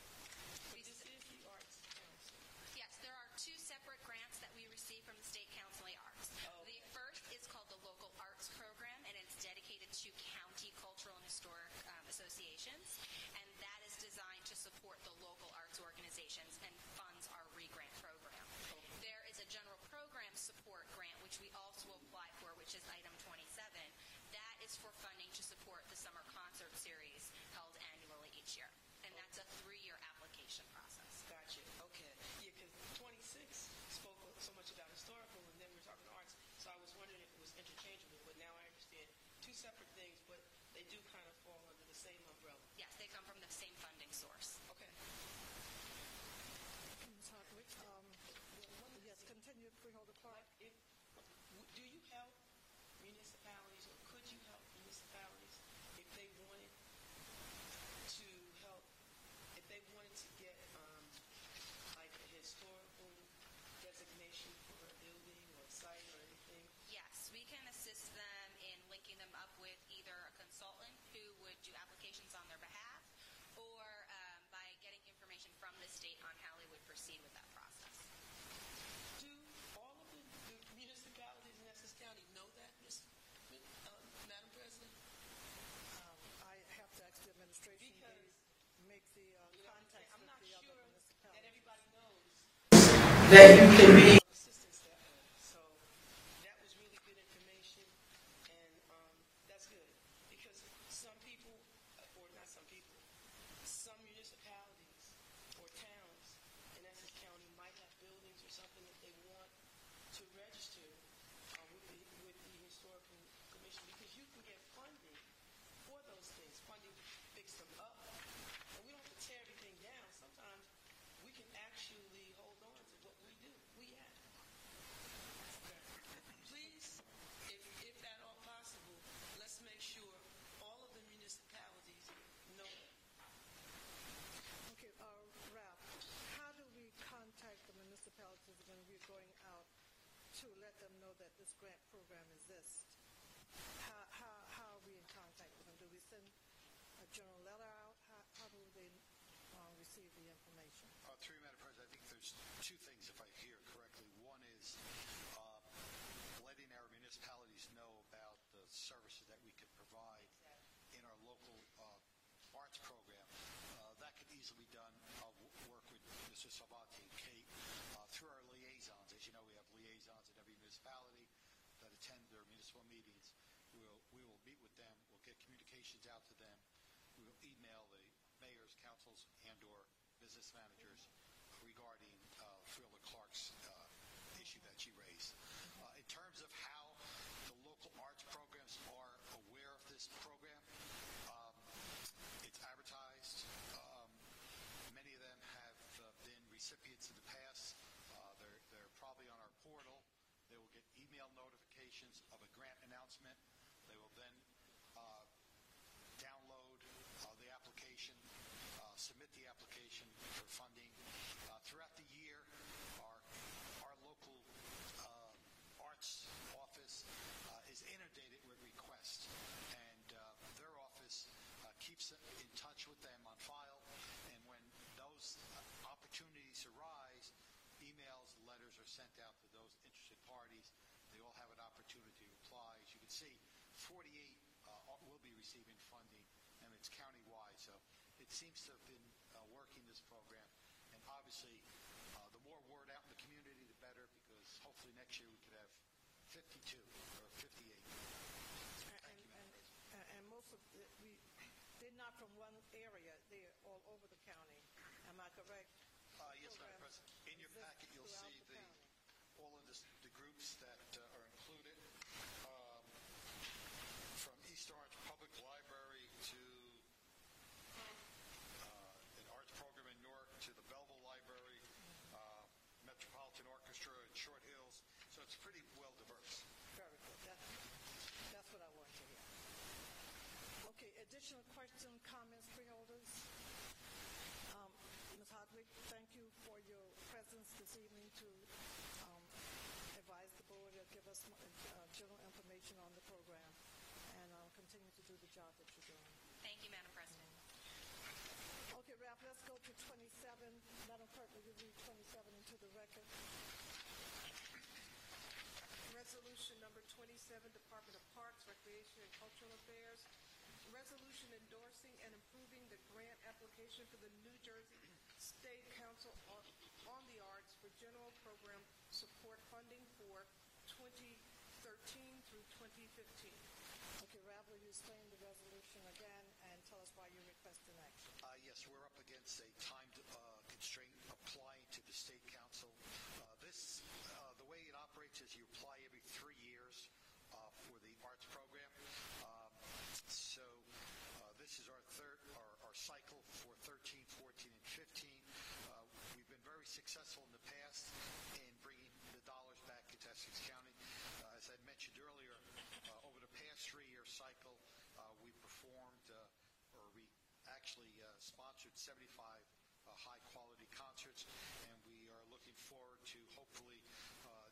But this is the Arts Council. Yes, there are 2 separate grants that we receive from the State Council on the Arts. Oh, okay. The first is called the Local Arts Program, and it's dedicated to county cultural and historic associations, and that is designed to support the local arts organizations and funds our re-grant program. There is a general program support grant, which we also apply for, which is item 27. That is for funding to support the summer concert series held annually each year. And that's a 3-year application process. Gotcha. Okay. Yeah, because 26 spoke so much about historical, and then we're talking arts. So I was wondering if it was interchangeable, but now I understand 2 separate things, but they do kind of fall under the same umbrella. Yes, they come from the same funding source. Okay. continue, Freeholder Clark. Do you help municipalities, or could you help municipalities if they wanted to help, if they wanted to get like a historical designation for a building or a site or anything? Yes, we can assist them in linking them up with either a consultant who would do applications on their behalf, or by getting information from the state on how they would proceed with that process. Do all of the municipalities in Essex County know that, Madam President? I have to ask the administration to make the contacts I'm with not the other sure municipalities. that everybody knows that you can be. Assistance that way. So that was really good information, and that's good because some people, or not some people, some municipalities or towns in Essex County might have buildings or something that they want to register with the Historical Commission, because you can get funding for those things. Funding to fix them up, and we don't have to tear everything down. Sometimes we can actually hold on to what we do. We have. Please, if at all possible, let's make sure all of the municipalities know it. Okay, Ralph, how do we contact the municipalities when we're going out to let them know that this grant program exists? How are we in contact with them? Do we send a general letter out? How do they receive the information? Through you, Madam President, I think there's two things, if I hear correctly. One is letting our municipalities know about the services that we could provide in our local arts program. That could easily be done. I'll work with Mr. Salvati and Kate through our liaisons. As you know, we have liaisons in every municipality that attend their municipal meetings. We will meet with them. We'll get communications out to them. We will email the mayors, councils, and/or business managers regarding Freeholder Clark's issue that she raised. In terms of how the local arts programs are aware of this program, it's advertised. Many of them have been recipients in the past. They're probably on our portal. They will get email notifications of a grant announcement. They will then download the application, submit the application for funding. Throughout the year, our local arts office is inundated with requests, and their office keeps in touch with them on file, and when those opportunities arise, emails, letters are sent out to those interested parties. They all have an opportunity to apply. As you can see, 48 will be receiving funding, and it's countywide. So it seems to have been working, this program. And obviously, the more word out in the community, the better, because hopefully next year we could have 52 or 58. Thank you, Madam President. And most of they're not from one area. They're all over the county. Am I correct? Yes, Madam President. In your packet, you'll see all of the groups that are included, from East Orange Public Library to an arts program in Newark to the Belleville Library, Metropolitan Orchestra in Short Hills. So it's pretty well diverse. Very good. That's what I want to hear. Okay, additional questions, comments, freeholders? Ms. Hardwick, thank you for your presence this evening to advise the board and give us general information on the program, and continue to do the job that you're doing. Thank you, Madam President. Okay, Ralph, let's go to 27. Madam Clerk, will you read 27 into the record? Resolution number 27, Department of Parks, Recreation, and Cultural Affairs. Resolution endorsing and improving the grant application for the New Jersey State Council on the Arts for general program support funding for 2013 through 2015. Okay, Ralph, will you explain the resolution again and tell us why you're requesting action? Yes, we're up against a time constraint applying to the State Council. The way it operates is you apply every 3 years for the arts program. So this is our cycle for 13, 14, and 15. We've been very successful in the past in bringing the dollars actually sponsored 75 high-quality concerts, and we are looking forward to hopefully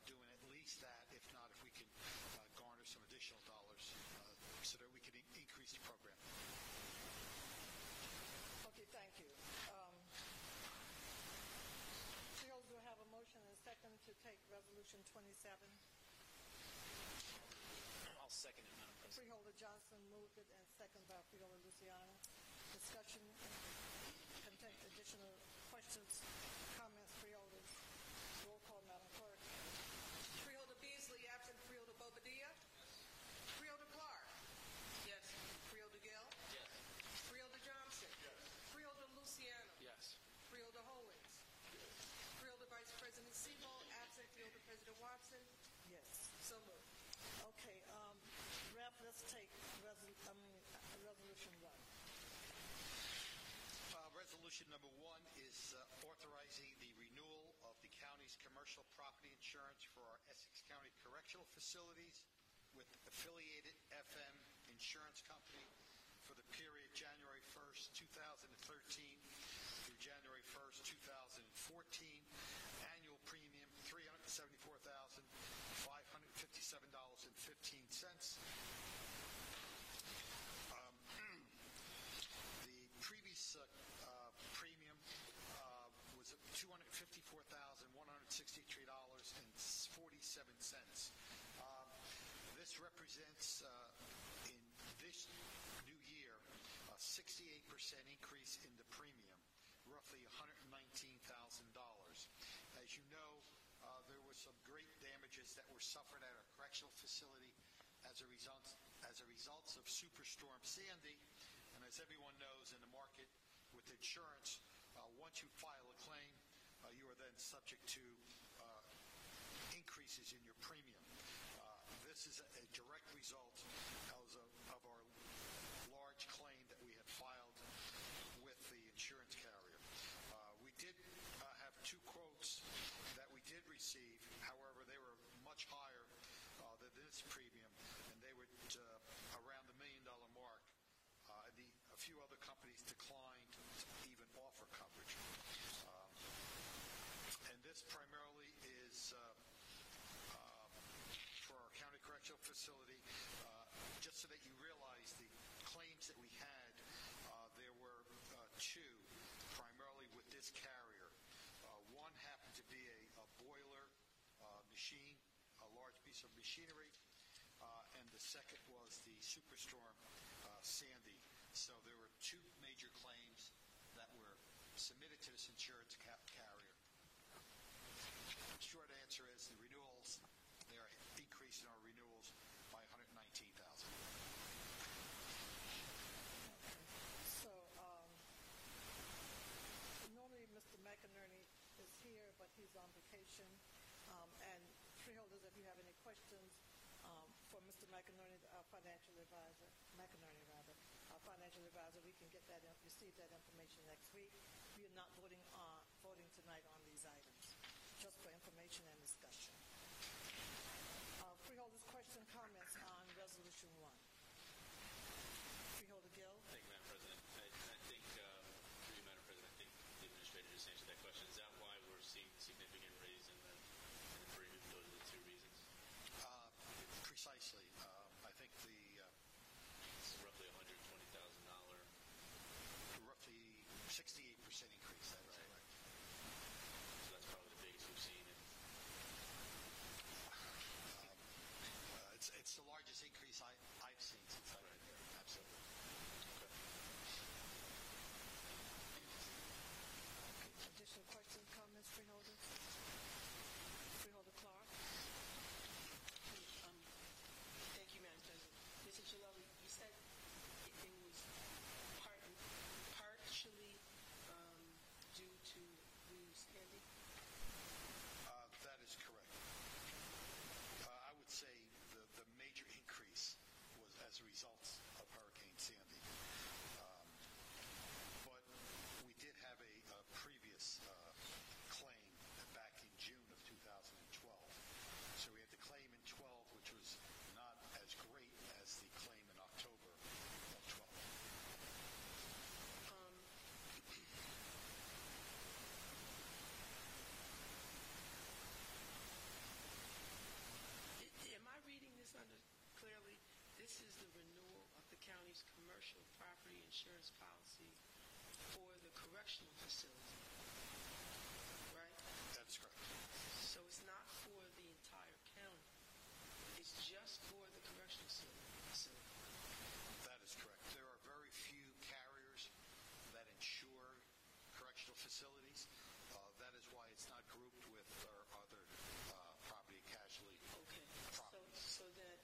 doing at least that, if not, if we can garner some additional dollars so that we can increase the program. Okay, thank you. Freeholders will have a motion and a second to take Resolution 27. I'll second it, Madam President. Freeholder Johnson moved it and second by Freeholder Luciano. Discussion can take additional questions, comments, freeholders. Roll call, Madam Clerk. Freeholder Beasley, absent. Freeholder Bobadilla? Yes. Freeholder Clark? Yes. Freeholder Gill? Yes. Freeholder Johnson? Yes. Freeholder Luciano? Yes. Freeholder Hollins? Yes. Freeholder Vice President Sebo, absent. Freeholder President Watson? Yes. So moved. Okay, Ralph, let's take Resolution 1. Resolution number 1 is authorizing the renewal of the county's commercial property insurance for our Essex County Correctional Facilities with Affiliated FM Insurance Company for the period January 1st, 2013 through January 1st, 2014. Annual premium, $374,557.15. The previous premium was $254,163.47. This represents, in this new year, a 68% increase in the premium, roughly $119,000. As you know, there were some great damages that were suffered at our correctional facility as a result of Superstorm Sandy. And as everyone knows in the market with insurance, once you file a claim, you are then subject to increases in your premium. This is a direct result of our large claim that we had filed with the insurance carrier. We did have 2 quotes that we did receive. However, they were much higher than this premium, and they were around the $1 million mark. A few other companies declined to even offer coverage. And this primarily is for our county correctional facility. Just so that you realize the claims that we had, there were 2 primarily with this carrier. One happened to be a boiler machine, a large piece of machinery, and the second was the Superstorm Sandy. So there were 2 major claims that were submitted to this insurance carrier. Short answer is the renewals, they are increasing our renewals by $119,000. So, normally Mr. McInerney is here, but he's on vacation. And freeholders, if you have any questions for Mr. McInerney, our financial advisor, our financial advisor, we can get that, receive that information next week. We are not voting tonight on these items, just for information and discussion. Freeholders, questions, comments on Resolution 1. Freeholder Gill. Thank you, Madam President. I think, through you, Madam President, I think the administrator just answered that question. Is that why we're seeing significant raise in the premium? Those are the 2 reasons? Precisely. I think it's roughly $120,000. Roughly 68% increase. That is correct. So that's probably the biggest we've seen. It's the largest increase I've insurance policy for the correctional facility, right? That's correct. So it's not for the entire county. It's just for the correctional facility. That is correct. There are very few carriers that insure correctional facilities. That is why it's not grouped with our other property and casualty properties. So then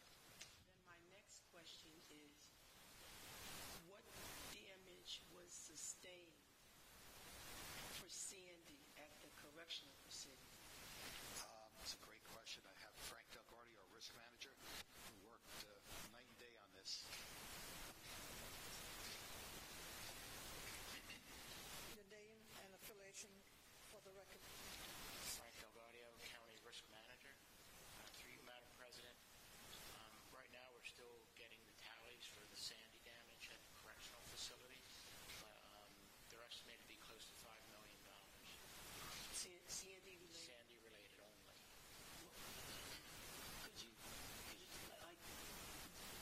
my next question is, what damage was sustained for Sandy at the correctional facility? It's a great question. I have Frank Delgardi, our risk manager, who worked night and day on this. Your name and affiliation for the record. Frank Delgardio, County Risk Manager. Through you, Madam President, right now we're still getting the tallies for the Sandy damage at the correctional facility, but they're estimated to be close to $5 million. Sandy related? Sandy related only. Could you like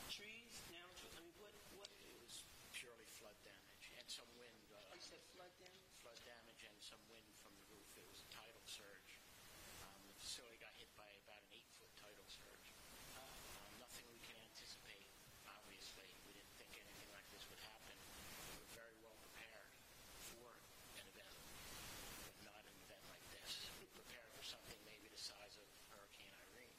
trees, now? I mean, what? It was purely flood damage and some wind. You said flood damage? Flood damage and some wind from the roof. It was a tidal surge. The facility got hit by about an 8-foot tidal surge. Nothing we can anticipate, obviously. We didn't think anything like this would happen. We were very well prepared for an event, but not an event like this. We prepared for something maybe the size of Hurricane Irene,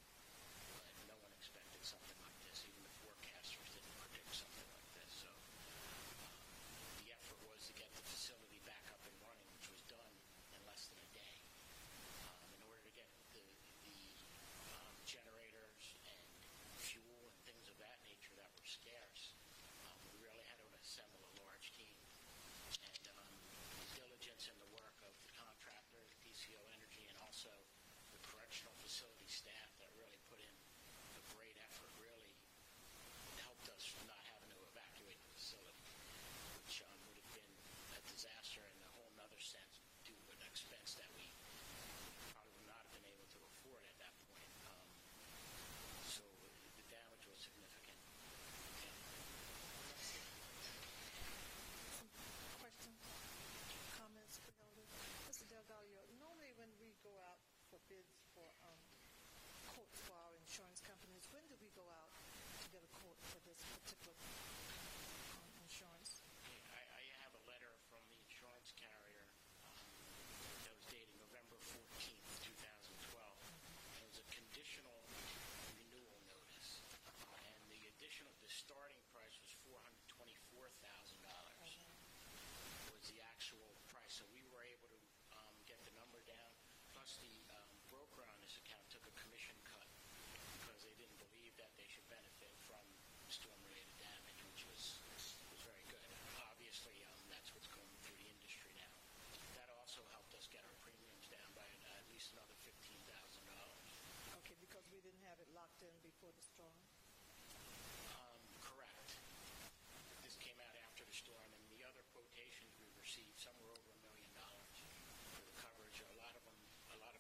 but no one expected something like this. Even the forecasters didn't predict something like this. So the effort was to get the facility back up and running, which was done in less than a day. In order to get the generators and fuel and things of that nature that were scarce, we really had to assemble a large team. And the diligence and the work of the contractor, PCO Energy, and also the correctional facility staff that really put in a great effort really helped us not having to evacuate the facility, which would have been a disaster in a whole nother sense due to an expense that we probably would not have been able to afford at that point. So the damage was significant. Questions, comments, Mr. Delgado, normally when we go out for bids for quotes for our insurance companies, when do we go out to get a quote for this particular insurance? I have a letter from the insurance carrier that was dated November 14th, 2012. And it was a conditional renewal notice. And the starting price was $424,000 was the actual price. So we were able to get the number down. Plus the broker on this account took a commission cut because they didn't believe that they should benefit from storm-related damage, which was very good. Obviously, that's what's going through the industry now. That also helped us get our premiums down by at least another $15,000. Okay, because we didn't have it locked in before the storm? Correct. This came out after the storm, and the other quotations we received, some were over $1 million for the coverage. A lot of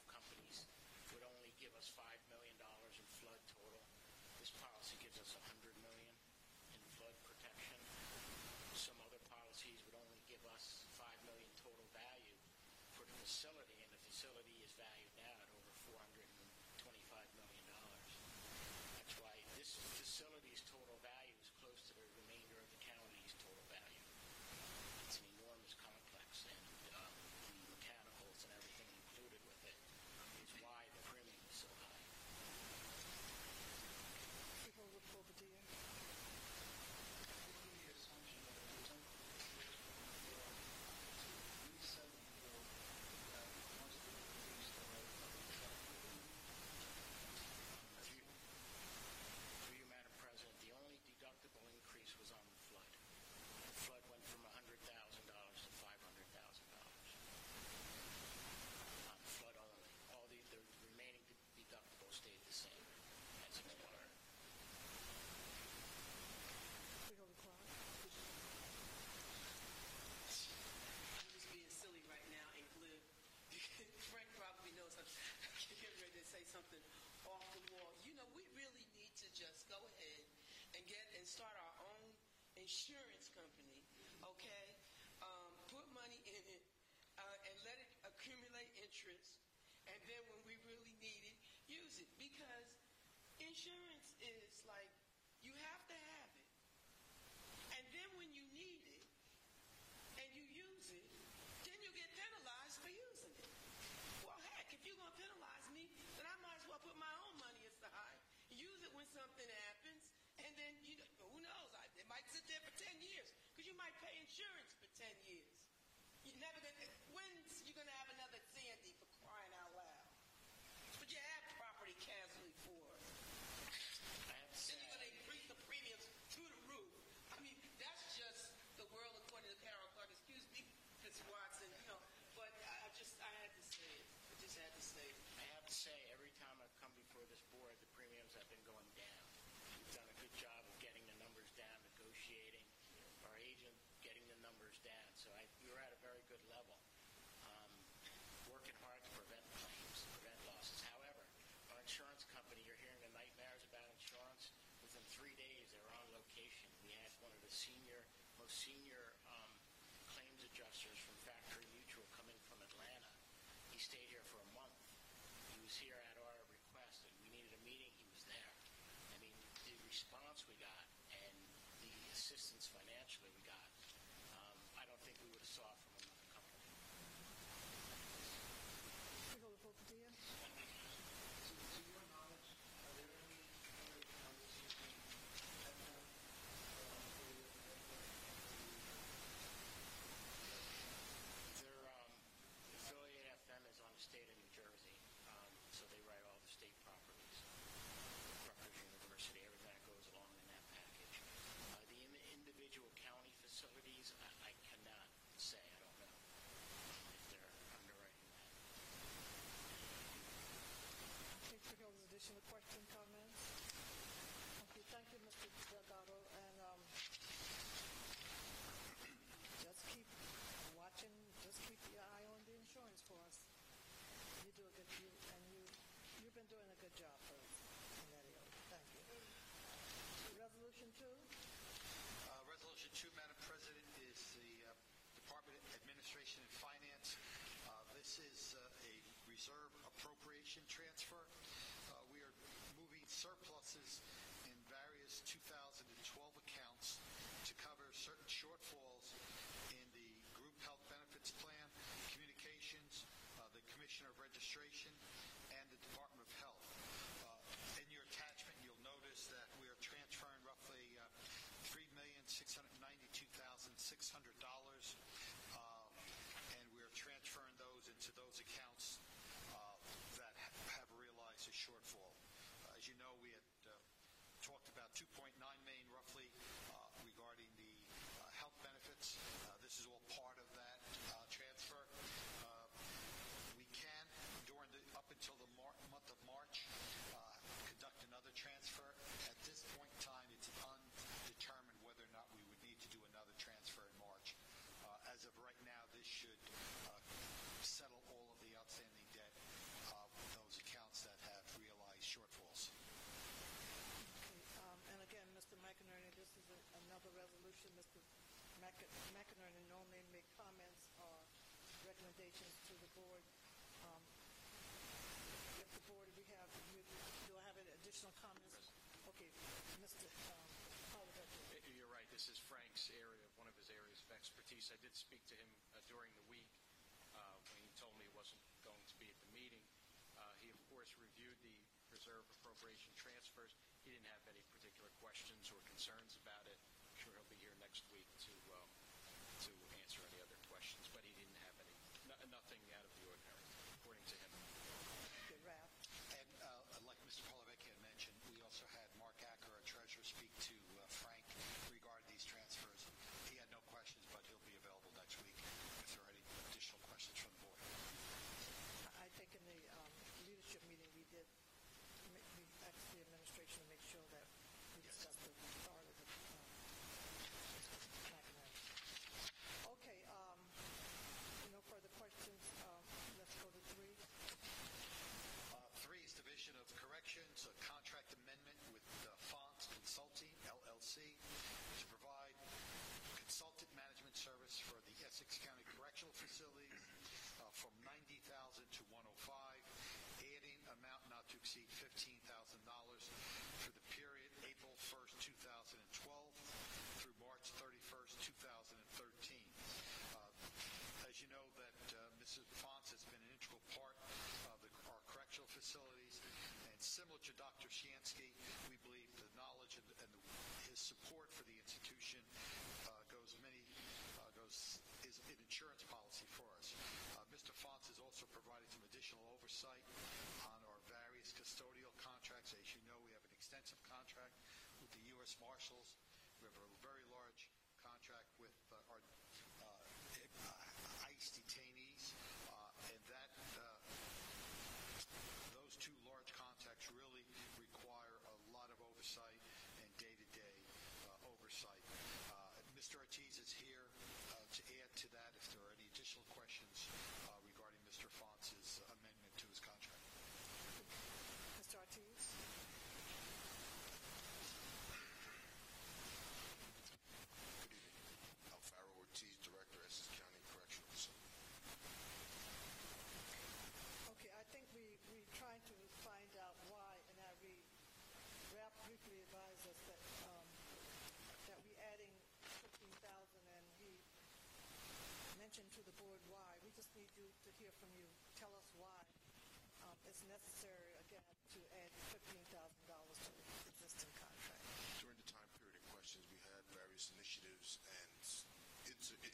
companies would only give us $5 million in flood total. This policy gives us $100 million in flood protection. Some other policies would only give us $5 million total value for the facility, and the facility is valued now at over $425 million. That's why this facility's total value is close to the remainder of the county's total value. It's an enormous complex, and the mechanicals and everything included with it is why the premium is so high. People look over to you. The assumption that we don't reset before once the release Through you, Madam President, the only deductible increase was on the flood. The flood went from $100,000 to $500,000. On flood only. All the remaining deductibles stayed the same as expired. I'm just being silly right now and glib. Frank probably knows I'm getting ready to say something off the wall. You know, we really need to just go ahead and start our own insurance company, okay? accumulate interest, and then when we really need it, use it. Because insurance is like, you have to have it. And then when you need it, and you use it, then you get penalized for using it. Well, heck, if you're going to penalize me, then I might as well put my own money aside, use it when something happens, and then, who knows, it might sit there for 10 years, because you might pay insurance for 10 years. When's you going to have another Sandy, for crying out loud? But you have property casualty for it. Then you're going to increase the premiums to the roof. I mean, that's just the world according to Carol Clark. Excuse me, Ms. Watson, but I had to say it. I just had to say it. I have to say, every time I've come before this board, the premiums have been going down. We've done a good job of getting the numbers down, negotiating, our agent getting the numbers down. So we were at a very good level, working hard to prevent claims, prevent losses. However, our insurance company, you're hearing the nightmares about insurance. Within 3 days, they were on location. We had one of the most senior claims adjusters from Factory Mutual come in from Atlanta. He stayed here for a month. He was here at our request, and we needed a meeting. He was there. I mean, the response we got and the assistance financially we got, I don't think we would have saw from another company. To your knowledge, are there any other companies Their affiliate FM is on the state of New Jersey, so they write all the state properties. Rutgers University, everything that goes along in that package. The individual county facilities, I cannot say. I don't know if they're underwriting that. Okay, for those additional questions, comments? Okay, thank you, Mr. Delgado, and just keep watching, just keep your eye on the insurance for us. You do a good, you've been doing a good job for us in that area. Thank you. Resolution 2. Resolution 2, Madam President, is the Department of Administration and Finance. This is a reserve appropriation transfer. We are moving surpluses in various 2012 accounts to cover certain shortfalls in the Group Health Benefits Plan, Communications, the Commissioner of Registration, and the Department of Health. In your attachment, you'll notice that we are transferring roughly $3,692,600, and we're transferring those into those accounts that have realized a shortfall. As you know, we had talked about $2.9 million roughly regarding the health benefits. This is all part of that transfer. We can, up until the month of March, conduct another transfer. At this point in time, it's undetermined whether or not we would need to do another transfer in March. As of right now, this should settle all of the outstanding debt of those accounts that have realized shortfalls. And again, Mr. McInerney, this is another resolution. Mr. McInerney normally make comments or recommendations to the board. If the board, do I have any additional comments? Okay, Mr. Oliver. You're right. This is Frank's area, one of his areas of expertise. I did speak to him during the week when he told me he wasn't going to be at the meeting. He, of course, reviewed the reserve appropriation transfers. He didn't have any particular questions or concerns about it. I'm sure he'll be here next week to answer any other questions, but he didn't have nothing out of the ordinary, according to him. Good, Ralph. And like Mr. Polovecki had mentioned, we also had Mark Acker, our treasurer, speak to Frank regarding these transfers. He had no questions, but he'll be available next week if there are any additional questions from the board. I think in the leadership meeting we asked the administration to make sure that we discussed the part of the it's necessary, again, to add $15,000 to the existing contract? During the time period in questions, we had various initiatives and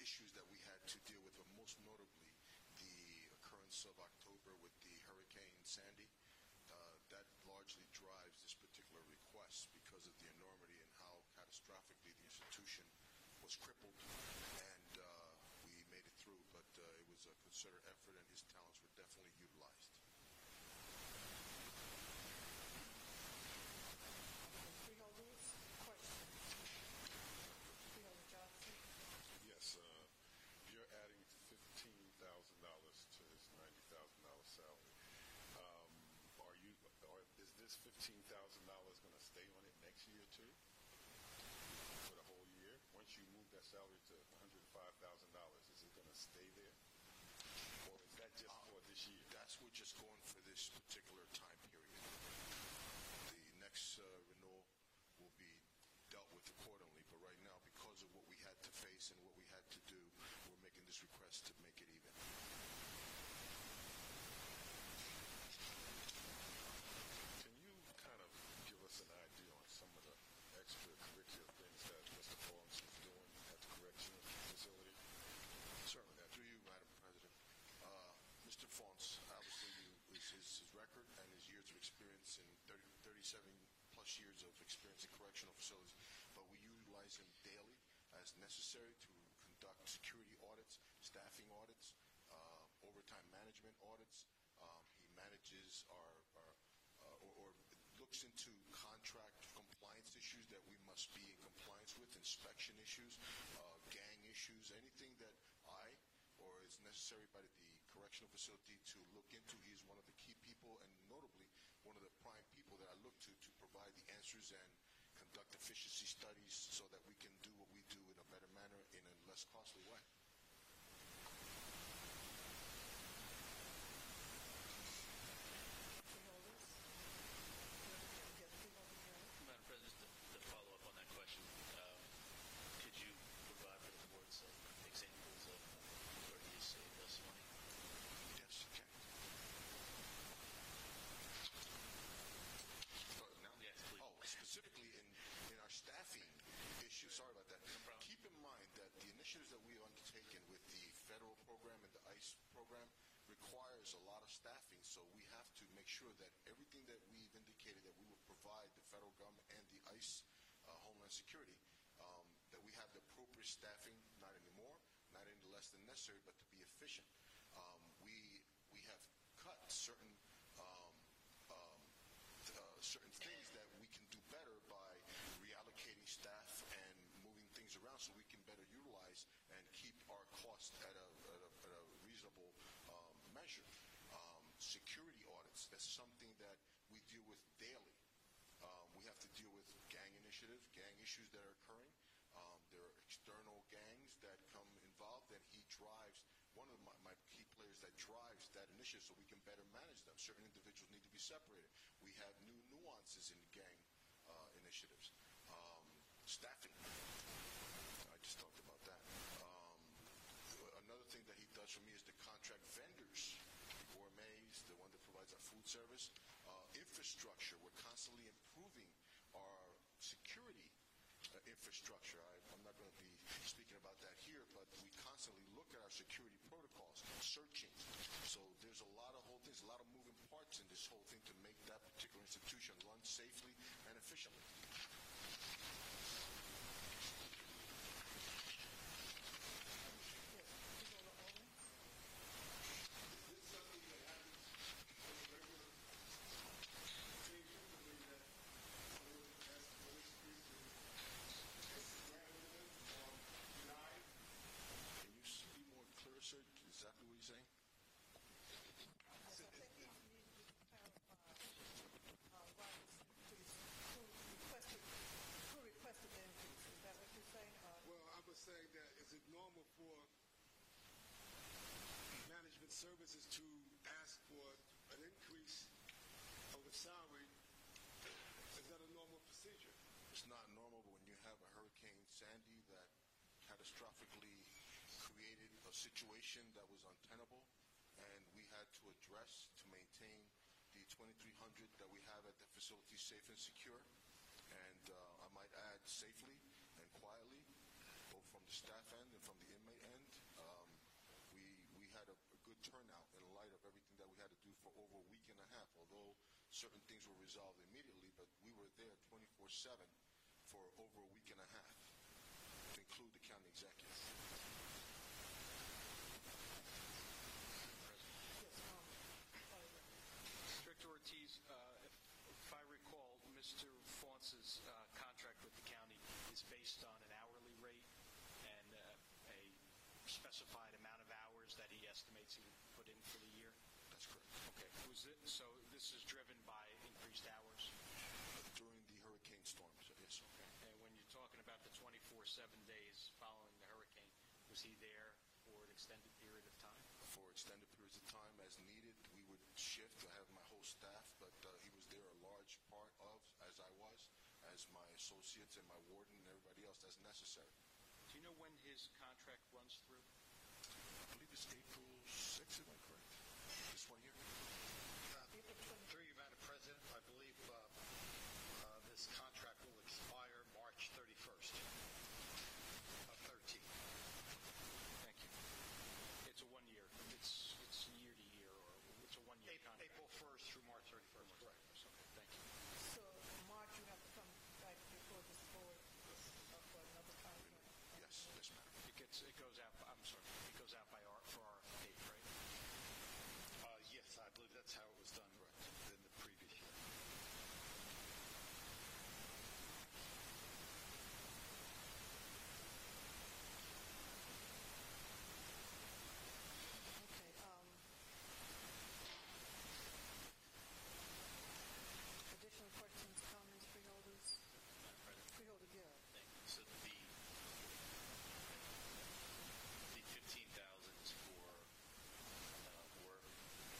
issues that we had to deal with, but most notably the occurrence of October with the Hurricane Sandy. That largely drives this particular request because of the enormity and how catastrophically the institution was crippled, and we made it through, but it was a concerted effort and his talents were definitely utilized. Freeholders, question. Freeholder Johnson. Yes, you're adding $15,000 to his $90,000 salary. Is this $15,000 going to stay on it next year too? For the whole year? Once you move that salary to $105,000, is it going to stay there? Or is that just for this year? We're just going for this particular time period. The next renewal will be dealt with accordingly, but right now, because of what we had to face and what we had to do, we're making this request to make it even. Can you kind of give us an idea on some of the extracurricular things that Mr. Forbes is doing at the correctional facility? Certainly. Through you, Madam President. Mr. Fonts, obviously, his record and his years of experience in 37 plus years of experience in correctional facilities, but we utilize him daily as necessary to conduct security audits, staffing audits, overtime management audits. He manages or looks into contract compliance issues that we must be in compliance with, inspection issues, gang issues, anything that or is necessary by the correctional facility to look into. He's one of the key people and notably one of the prime people that I look to provide the answers and conduct efficiency studies so that we can do what we do in a better manner in a less costly way. Madam President, to follow up on that question, could you provide for the board some examples of where he has saved us money? Yes, you can. Yes, please. Specifically in our staffing issue, sorry about that. No problem. Keep in mind that the initiatives that we have undertaken with the federal program and the ICE program requires a lot of staffing, so we have to make sure that everything that we've indicated that we will provide the federal government and the ICE, Homeland Security, that we have the appropriate staffing, not anymore, not any less than necessary, but to be efficient. We have cut certain things that we can do better by reallocating staff and moving things around so we can better utilize and keep our costs at a reasonable measure. Security audits, that's something that we deal with daily. We have to deal with gang initiatives, gang issues that are occurring. There are external gangs that come involved, and he drives, one of my key players that drives that initiative so we can better manage them. Certain individuals need to be separated. We have new nuances in gang initiatives. Staffing, I just talked about that. Another thing that he does for me is the contract vendors, Gourmets, the one that provides our food service. Infrastructure, we're constantly improving our security infrastructure. I'm not going to be speaking about that here, but we constantly look at our security protocols, searching. So there's a lot of things, a lot of moving parts in this whole thing to make that particular institution run safely and efficiently. Exactly what you're saying? Yes, I think you need to clarify who requested the increase. Is that what you're saying? Well, I was saying that is it normal for management services to ask for an increase of the salary? Is that a normal procedure? It's not normal, but when you have a Hurricane Sandy that catastrophically created a situation that was untenable, and we had to address to maintain 2,300 that we have at the facility safe and secure. And I might add safely and quietly, both from the staff end and from the inmate end. We had a good turnout in light of everything that we had to do for over a week and a half, although certain things were resolved immediately, but we were there 24/7 for over a week and a half, to include the county executive. Director Ortiz, if I recall, Mr. Fonce's contract with the county is based on an hourly rate and a specified amount of hours that he estimates he would put in for the year? That's correct. Okay. So this is driven by increased hours? During the hurricane storms, yes. Okay. And when you're talking about the 24/7 days following the hurricane, was he there for an extended period of time? For extended periods of time as needed. We would shift. I have my whole staff, but he was there a large part of, as I was, as my associates and my warden and everybody else as necessary. Do you know when his contract runs through? I believe it's April 6th, am I correct? This one here? Through you, Madam President, I believe this contract will expire March 31st of 13. Thank you. It's a 1 year. It's year to year, or it's a 1 year contract. April 1st through March 31st. Correct. Okay. Thank you. So, March, you have to come back before this board for another contract? Yes, madam. It goes out. I'm sorry. It goes out for RFP, right? Yes, I believe that's how it was done in the previous year. Okay. Additional questions, comments, freeholders? Freeholder Gill. Thank you. So the 15,000 is for work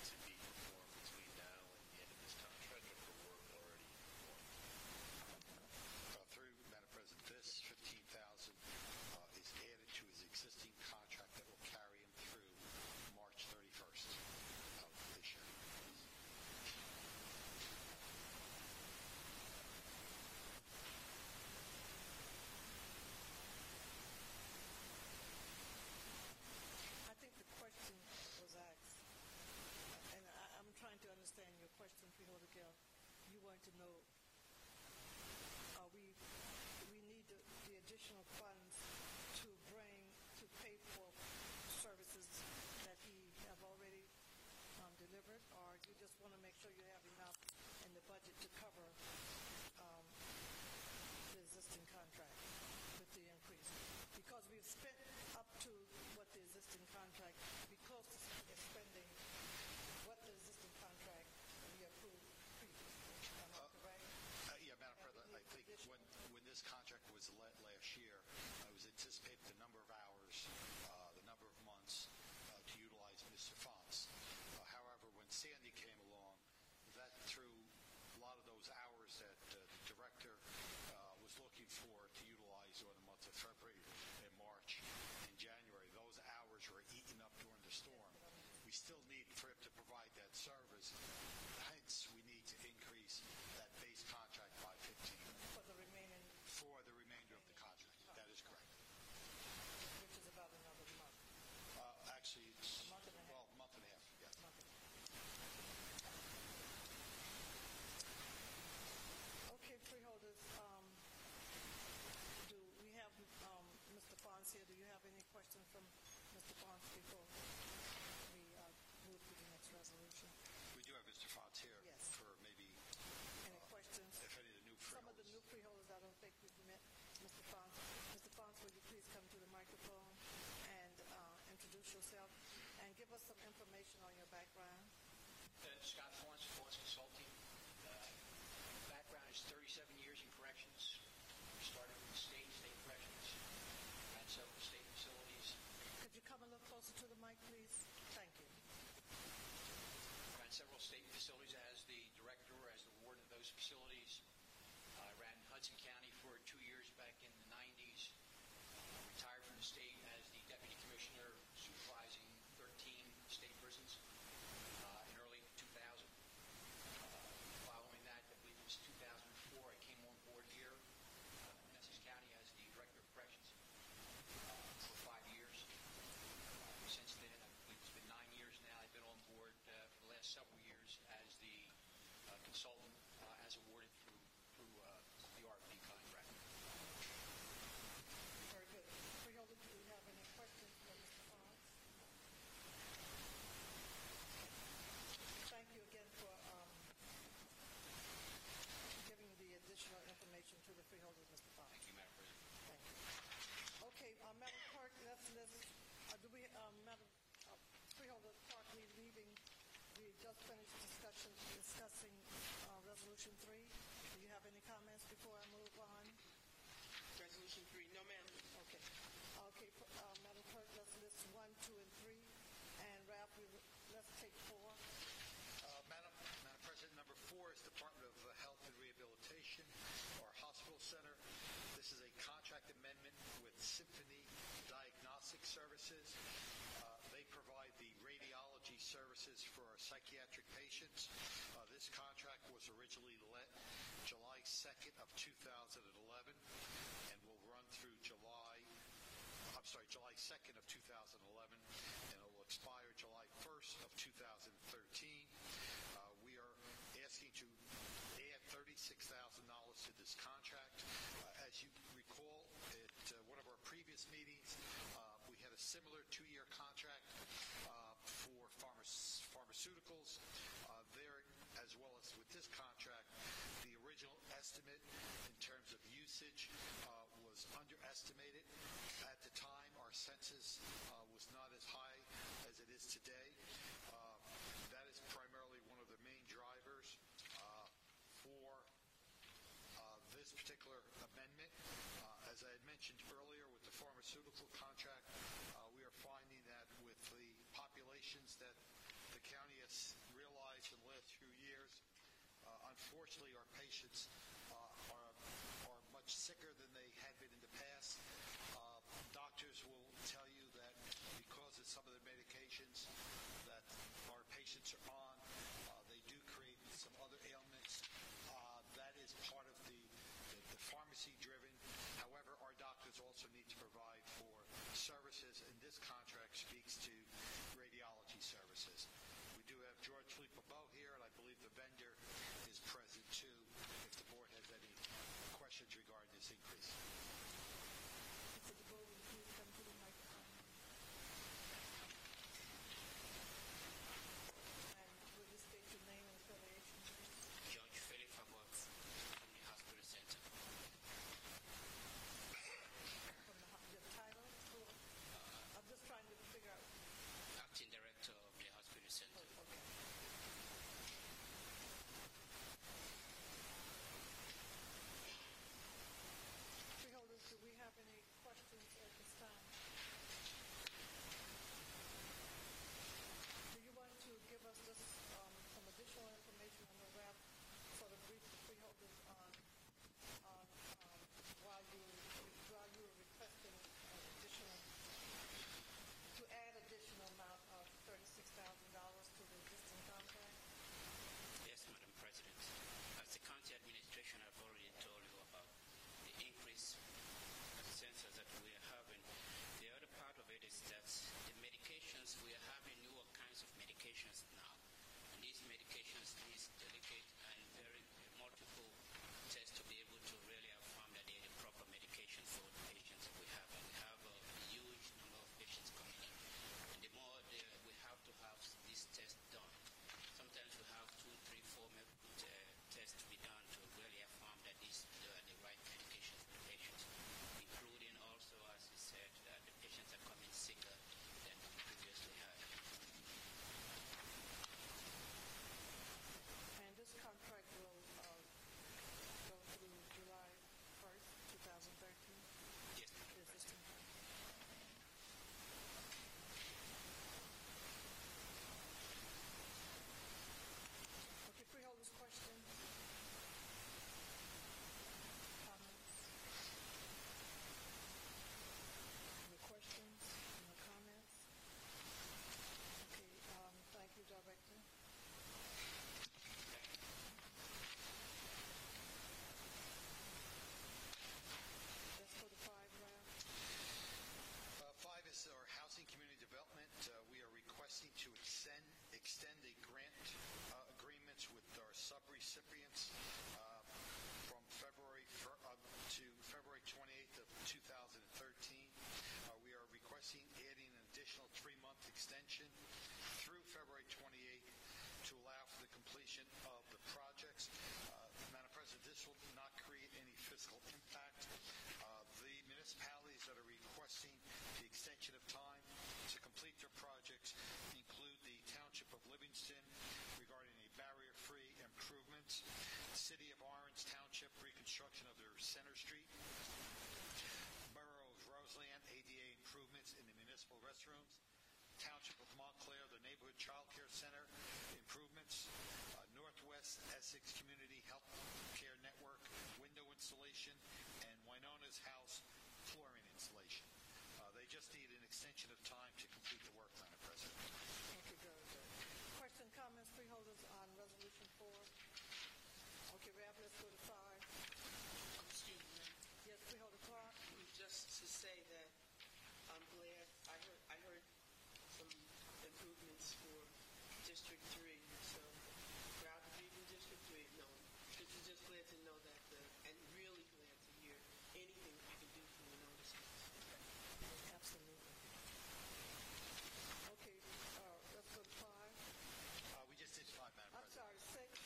to be performed between now and the end of this contract, or for work already performed? Through Madam President, this 15,000 is added to his existing contract that will carry him through March 31st of this year. I think the question was asked, and I'm trying to understand your question, Freeholder Gill. You want to know, we need the additional funds to pay for services that he have already delivered, or you just want to make sure you have enough in the budget to cover the existing contract with the increase? Because we've spent up to what the existing contract, be close to spending what the existing contract we approved previously. Am I correct? Yeah, Madam President, I think when this contract was last year, I was anticipating the number of hours, the number of months to utilize Mr. Fonce. However, when Sandy came along, that threw a lot of those hours that the director was looking for to utilize during the months of February and March and January. Those hours were eaten up during the storm. We still need for him to provide that service. Hence, we need to increase that base contract by 15. For the remainder of the contract. That is correct. Which is about another month. Actually, it's a month and a half. Well, a month and a half. Yeah. Okay, freeholders, do we have Mr. Fonce here? Do you have any questions from Mr. Fonce before we move to the next resolution? We do have Mr. Fonce here for maybe any questions. If any of the new freeholders. Some of the new freeholders, I don't think we've met Mr. Fonce. Mr. Fonce, will you please come to the microphone and introduce yourself and give us some information on your background? Scott Fonce, Fonce Consulting. Background is 37 years in corrections. Started with the state corrections. Ran several state facilities. Could you come a little closer to the mic, please? Thank you. Ran several state facilities as the director, as the warden of those facilities. I ran Hudson County for 2 years back in the 90s. Retired from the state as the deputy commissioner, supervising 13 state prisons in early 2000. Do we, Madam Freeholder Park, we leaving, we just finished discussing Resolution 3. Do you have any comments before I move on? Resolution 3, no ma'am. Okay. Okay, Madam Clerk, let's list 1, 2, and 3. And Ralph, let's take 4. Madam President, number 4 is Department of Health and Rehabilitation, or Hospital Center. This is a contract amendment with Symphony Diagnostic Services. They provide the radiology services for our psychiatric patients. This contract was originally let July 2nd of 2011 and will run through July 2nd of 2011, and it will expire July 1st of 2013. We are asking to add $36,000 to this contract. As you recall, at one of our previous meetings, we had a similar 2-year contract for pharmaceuticals. There, as well as with this contract, the original estimate in terms of usage was underestimated. At the time, our census was not as high as it is today. That is primarily one of the main drivers for this particular amendment. As I had mentioned earlier with the pharmaceutical contract, we are finding that with the populations that the county has realized in the last few years, unfortunately our patients are much sicker than they had been in the past. Doctors will tell you that because of some of the medications that our patients are on, they do create some other ailments. That is part of the pharmacy-driven. However, our doctors also need to provide for services, and this contract speaks to radiology services. We do have George Philippe Beau here, and I believe the vendor is present too, if the board restrooms. Township of Montclair, the Neighborhood Child Care Center improvements. Northwest Essex Community Health Care Network window installation, and Winona's House flooring installation. They just need an extension of time to complete the work, Madam President. Thank you, very good. Question, comments, freeholders on Resolution 4? Okay, Rab, let's go to 5. Excuse me, ma'am. Yes, Freeholder Clark. Just to say that I'm glad I heard some improvements for District 3. So proud to be from District 3. No, just glad to know that, and really glad to hear anything we can do for the notices. Absolutely. Okay, let's go to 5. We just did 5, Madam President. I'm sorry, 6.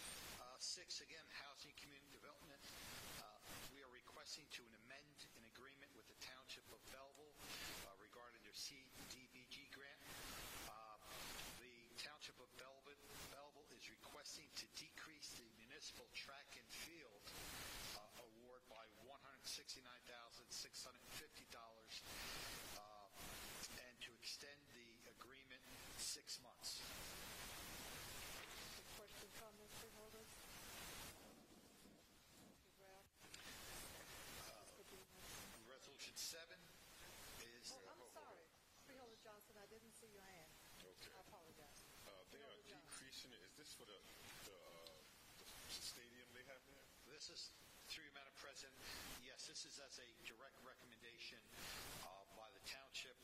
6, again, Housing Community Development. We are requesting to amend an agreement with the Township of Belleville regarding their CDBG grant. The Township of Belleville is requesting to decrease the municipal track and field award by $169,650 and to extend the agreement 6 months. Question, comments, freeholders? Resolution 7 is... Oh, I'm sorry. Freeholder Johnson, I didn't see your hand. Okay. I apologize. They are decreasing it. Is this for the stadium they have there? This is, through you, Madam President, yes, this is as a direct recommendation by the township.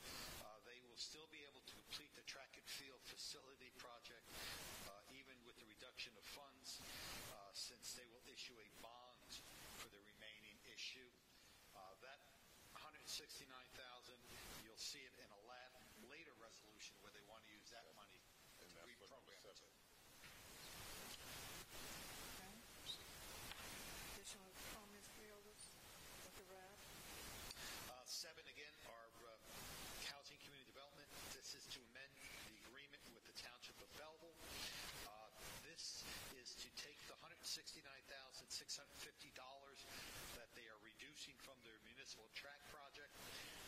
They will still be able to complete the track and field facility project even with the reduction of funds since they will issue a bond for the remaining issue. That $169,000, you'll see it in a later resolution where they want to use that money to reprogram it. Okay. Additional comments, freeholders? Dr. Rabb? 7, again, our Housing Community Development. This is to amend the agreement with the Township of Belleville. This is to take the $169,650 that they are reducing from their municipal track project.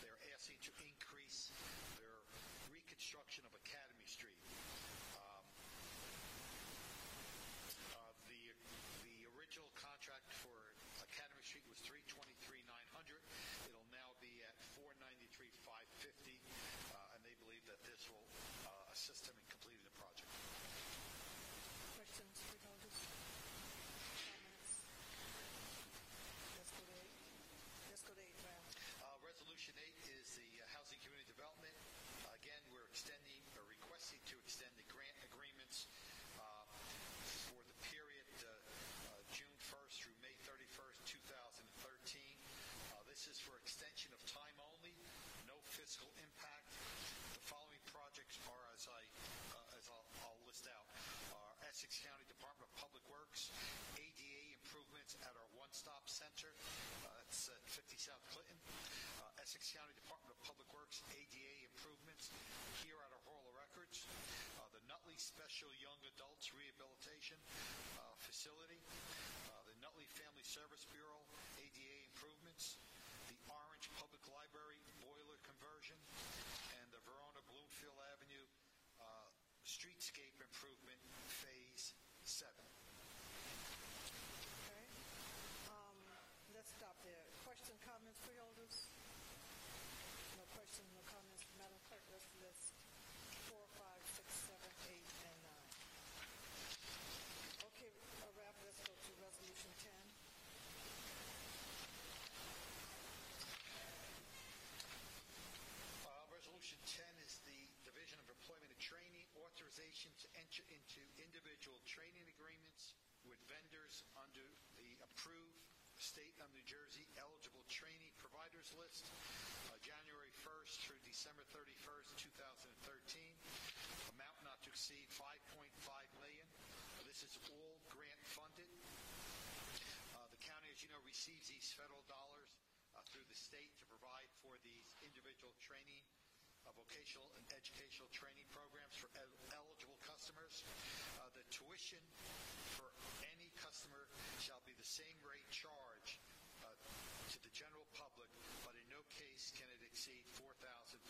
They're asking to increase their reconstruction of Academy Street. The original contract for Academy Street was $323,900. It'll now be at $493,550, and they believe that this will assist them in completing the project. Questions, freeholders? Comments? Let's go to 8. Let's go to 8, Rab. Resolution 8 is the Housing Community Development. Again, we're requesting to extend the grant agreements for the period June 1st through May 31st, 2013. This is for extension of time only, no fiscal impact. The following projects are, as I'll list out, are Essex County Department of Public Works, ADA improvements at our one-stop center, that's at 50 South Clinton, Essex County Department of Public Works, ADA improvements here at our Hall of Records, the Nutley Special Young Adults Rehabilitation Facility, the Nutley Family Service Bureau, ADA improvements, the Orange Public Library boiler conversion, and the Verona Bloomfield Avenue streetscape improvement phase 7. Okay. Let's stop there. Question, comments, freeholders? No questions, no comments. Madam Clerk, let's list 4, 5, 6, 7, 8, and 9. Okay, Rab, let's go to Resolution 10. Resolution 10 is the Division of Employment and Training authorization to enter into individual training agreements with vendors under the approved State of New Jersey eligible training providers list, January 1st through December 31st, 2013. Amount not to exceed $5.5 million. This is all grant funded. The county, as you know, receives these federal dollars through the state to provide for these individual training, vocational and educational training programs for eligible customers. The tuition for any customer shall be the same rate charged to the general public, but in no case can it exceed $4,500.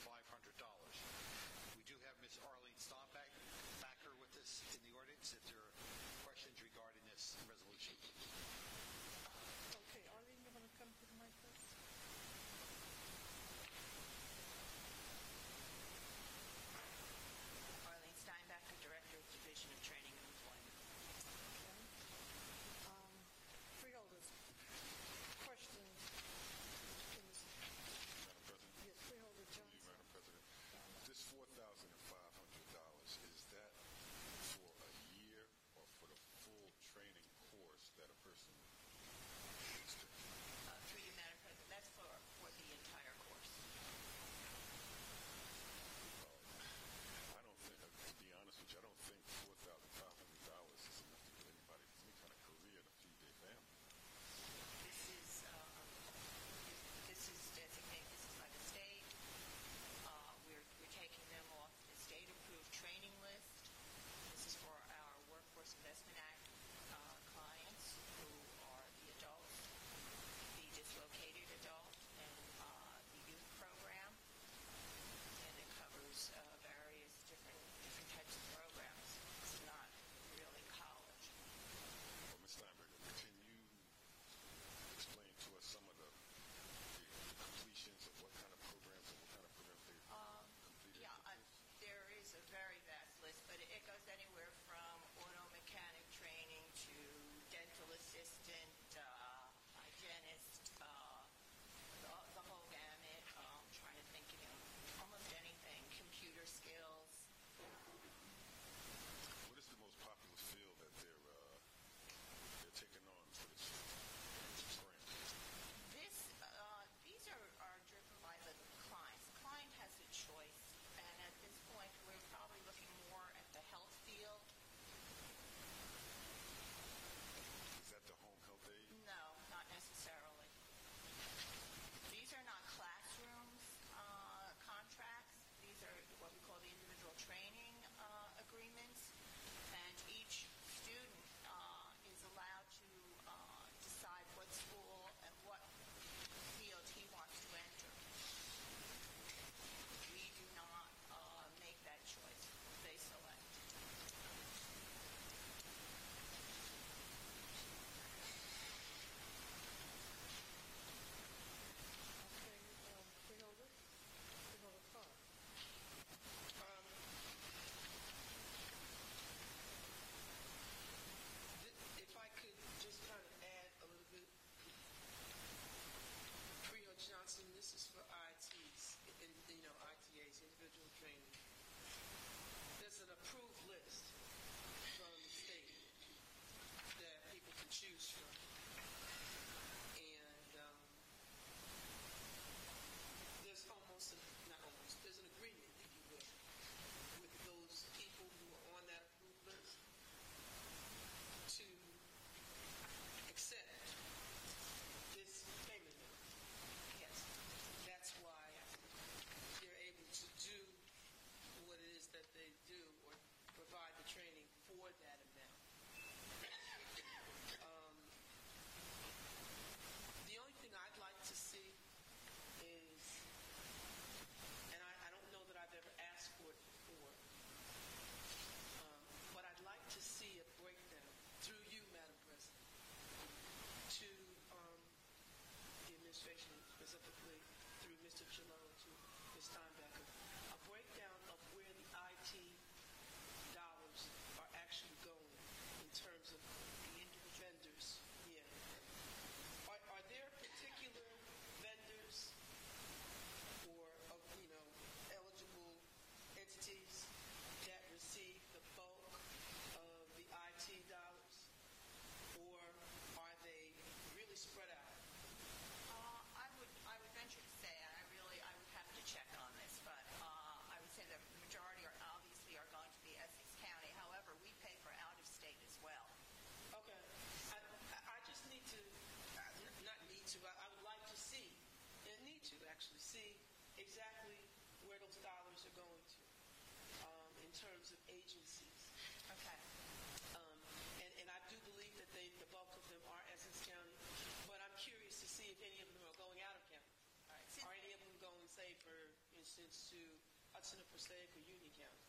say, for instance, to Hudson or Passaic or Union County?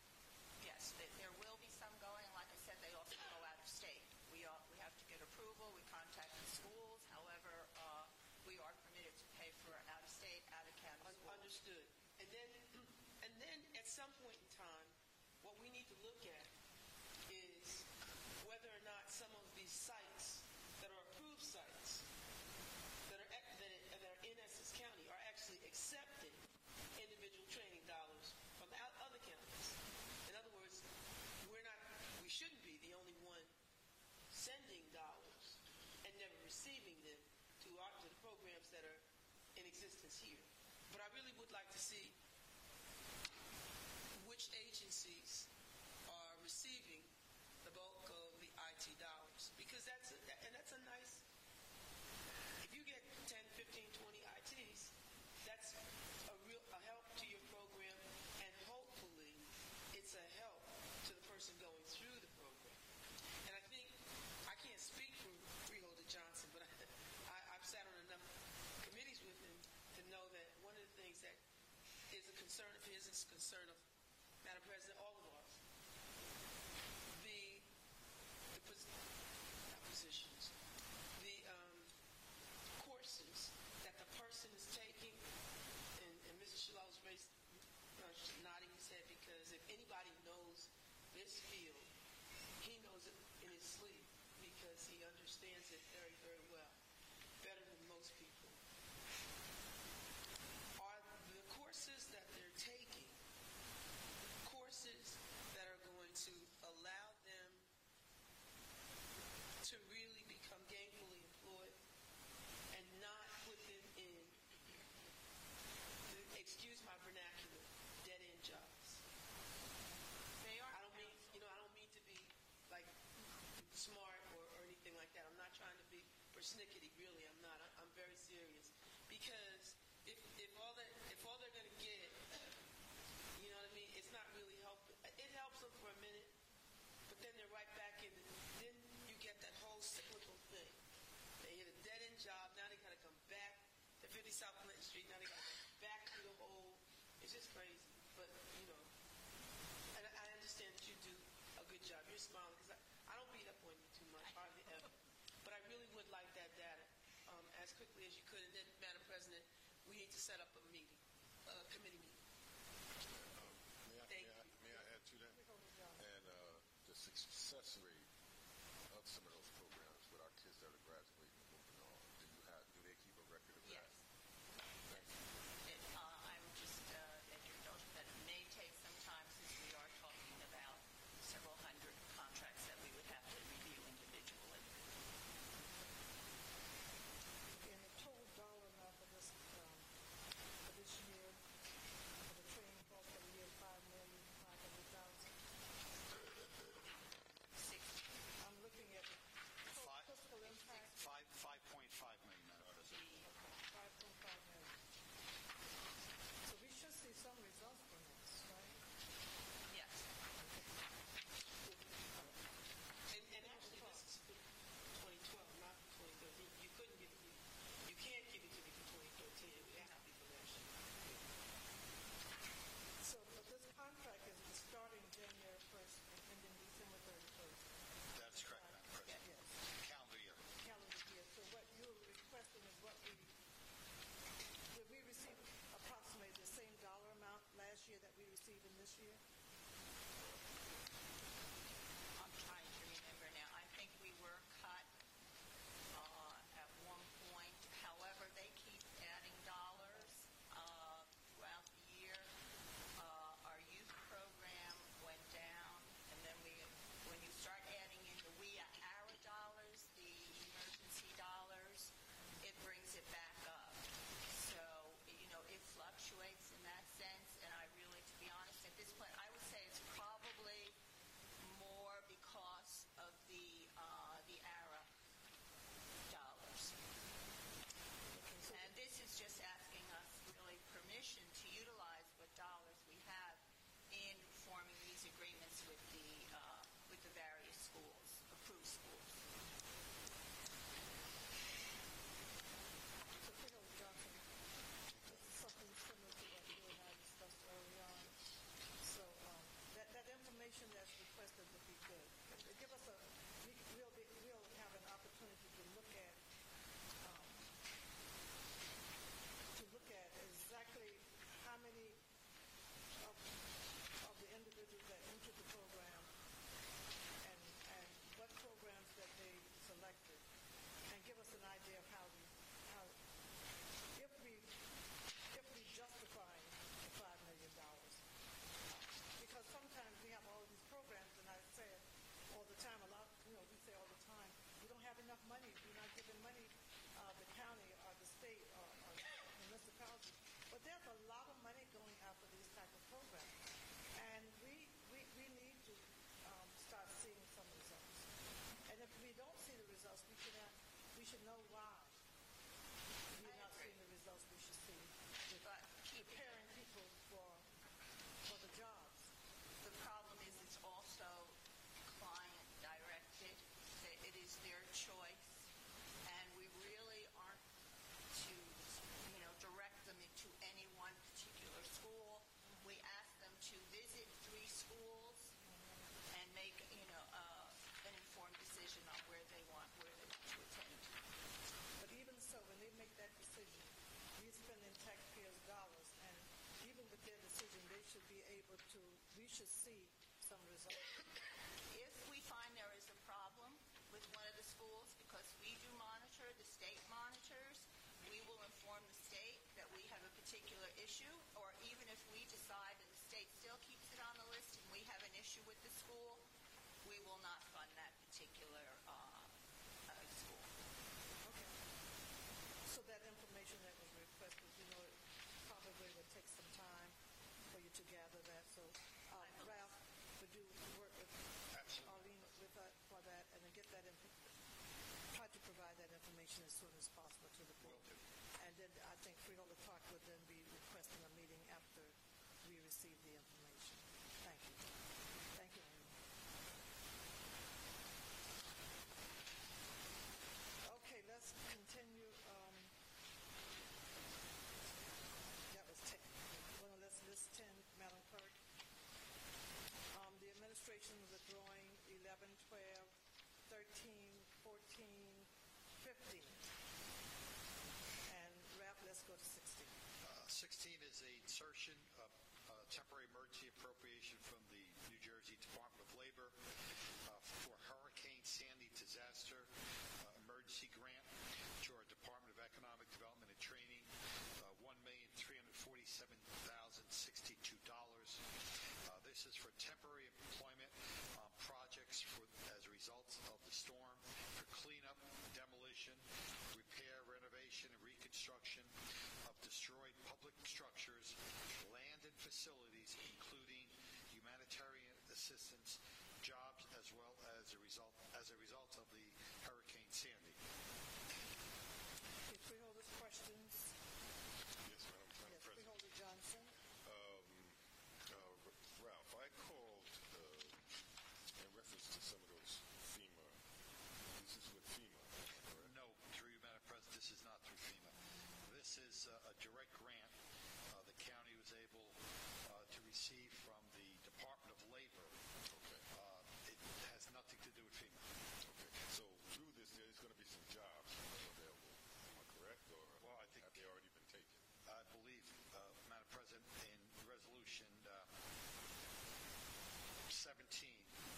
Yes, there will be some going, and like I said, they also go out of state. We have to get approval. We contact the schools. However, we are permitted to pay for out of state, out of county schools. Understood. And then at some point in time, what we need to look at is whether or not some of these sites that are approved sites that are in Essex County are actually accepting individual training dollars from other counties. In other words, we shouldn't be the only one sending dollars and never receiving them to the programs that are in existence here. But I really would like to see which agencies are receiving the bulk of the IT dollars, because that's a nice. If you get 10, 15, 20 ITs, that's a help to your program, and hopefully it's a help to the person going through the program. And I think, I can't speak for Freeholder Johnson, but I've sat on enough committees with him to know that one of the things that is a concern of his is a concern of, Madam President, all of ours. The courses that the person is taking, and Mr. Shalal was nodding his head, because if anybody knows this field, he knows it in his sleep, because he understands it very, very well, better than most people. Are the courses that they're taking courses that are going to allow them to really become gainfully employed and not put them in, excuse my vernacular, dead-end jobs? They are. I don't mean to be like smart or anything like that. I'm not trying to be persnickety. Really, I'm not. I'm very serious, because if all they're going to get, you know what I mean, it's not really helping. It helps them for a minute, but then they're right back in. Then you get that whole cyclical thing. They hit a dead-end job. Now they got to come back to 50 South Clinton Street. Now they got to go back to the hole. It's just crazy. But, you know, and I understand that you do a good job. You're smiling because I don't beat up on you too much, hardly ever. But I really would like that data as quickly as you could. And then, Madam President, we need to set up a meeting, a committee meeting. May I add to that? And the success rate of some of those programs with our kids that are graduating and moving on, do they keep a record of that? Yes. I'm just at your note that it may take some time, since we are talking about several hundred contracts that we would have to review individually. And the total dollar amount for this year, for the training cost for the year, $5,500,000. I'm looking at fiscal impact. $5.5 million. $5.5 million. So we should see some results from this, right? Yes. And actually, this is for 2012, not for 2013. You couldn't give it. You can't give it to me for 2013. It would have to be for next year. So, but this contract is starting January 1st and ending December 31st. That's correct, Madam President. Yes. Calendar year. Calendar year. So what you're requesting is did we receive approximately the same dollar amount last year that we received in this year? I'm trying to remember now. I think we were cut at one point. However, they keep adding dollars throughout the year. Our youth program went down, and then when you start adding in the our dollars, the emergency dollars, it brings it back up. So, you know, it fluctuates in that sense, and I really, to be honest, at this point, I was we don't see the results, we should know why. We're not seeing the results we should see. But preparing people for the jobs. The problem is it's also client directed. It is their choice, and we really aren't to, direct them into any one particular school. We ask them to visit 3 schools and make, an informed decision on where they want to attend. But even so, when they make that decision, we're spending taxpayers' dollars, and even with their decision, we should see some results. If we find there is a problem with one of the schools, because we do monitor, the state monitors, we will inform the state that we have a particular issue, or even if we decide that the state still keeps it on the list and we have an issue with the school, we will not fund that particular school. Okay. So that information that was requested, it probably would take some time for you to gather that. So, Ralph, would you work with Arlene for that and then get that try to provide that information as soon as possible to the board? And then I think Freeholder Park would then be requesting a meeting after we receive the information. Thank you. Thank you, Arlene. Okay, let's continue. That was 10. Well, let's list 10, Madam Clerk. The administration withdrawing 11, 12, 13, 14, 15. And Ralph, let's go to 16. 16 is a insertion of temporary emergency appropriation from the New Jersey Department of Labor for Hurricane Sandy disaster emergency grant to our Department of Economic Development and Training, $1,347,062. This is for temporary employment projects as a result of the storm, for cleanup, demolition, repair, renovation, and reconstruction of destroyed public structures, land and facilities, including humanitarian assistance, jobs, as well as a result of the Hurricane Sandy. Freeholders, questions? Yes, Madam President. Freeholder Johnson. Ralph, I called in reference to some of those FEMA. This is with FEMA, correct? No, through you, Madam President, this is not through FEMA. This is a direct grant the county was able to receive from the Department of Labor. Okay. It has nothing to do with FEMA. Okay. So through this, there's going to be some jobs available. Am I correct? Or I think have they already been taken? I believe, Madam President, in Resolution 17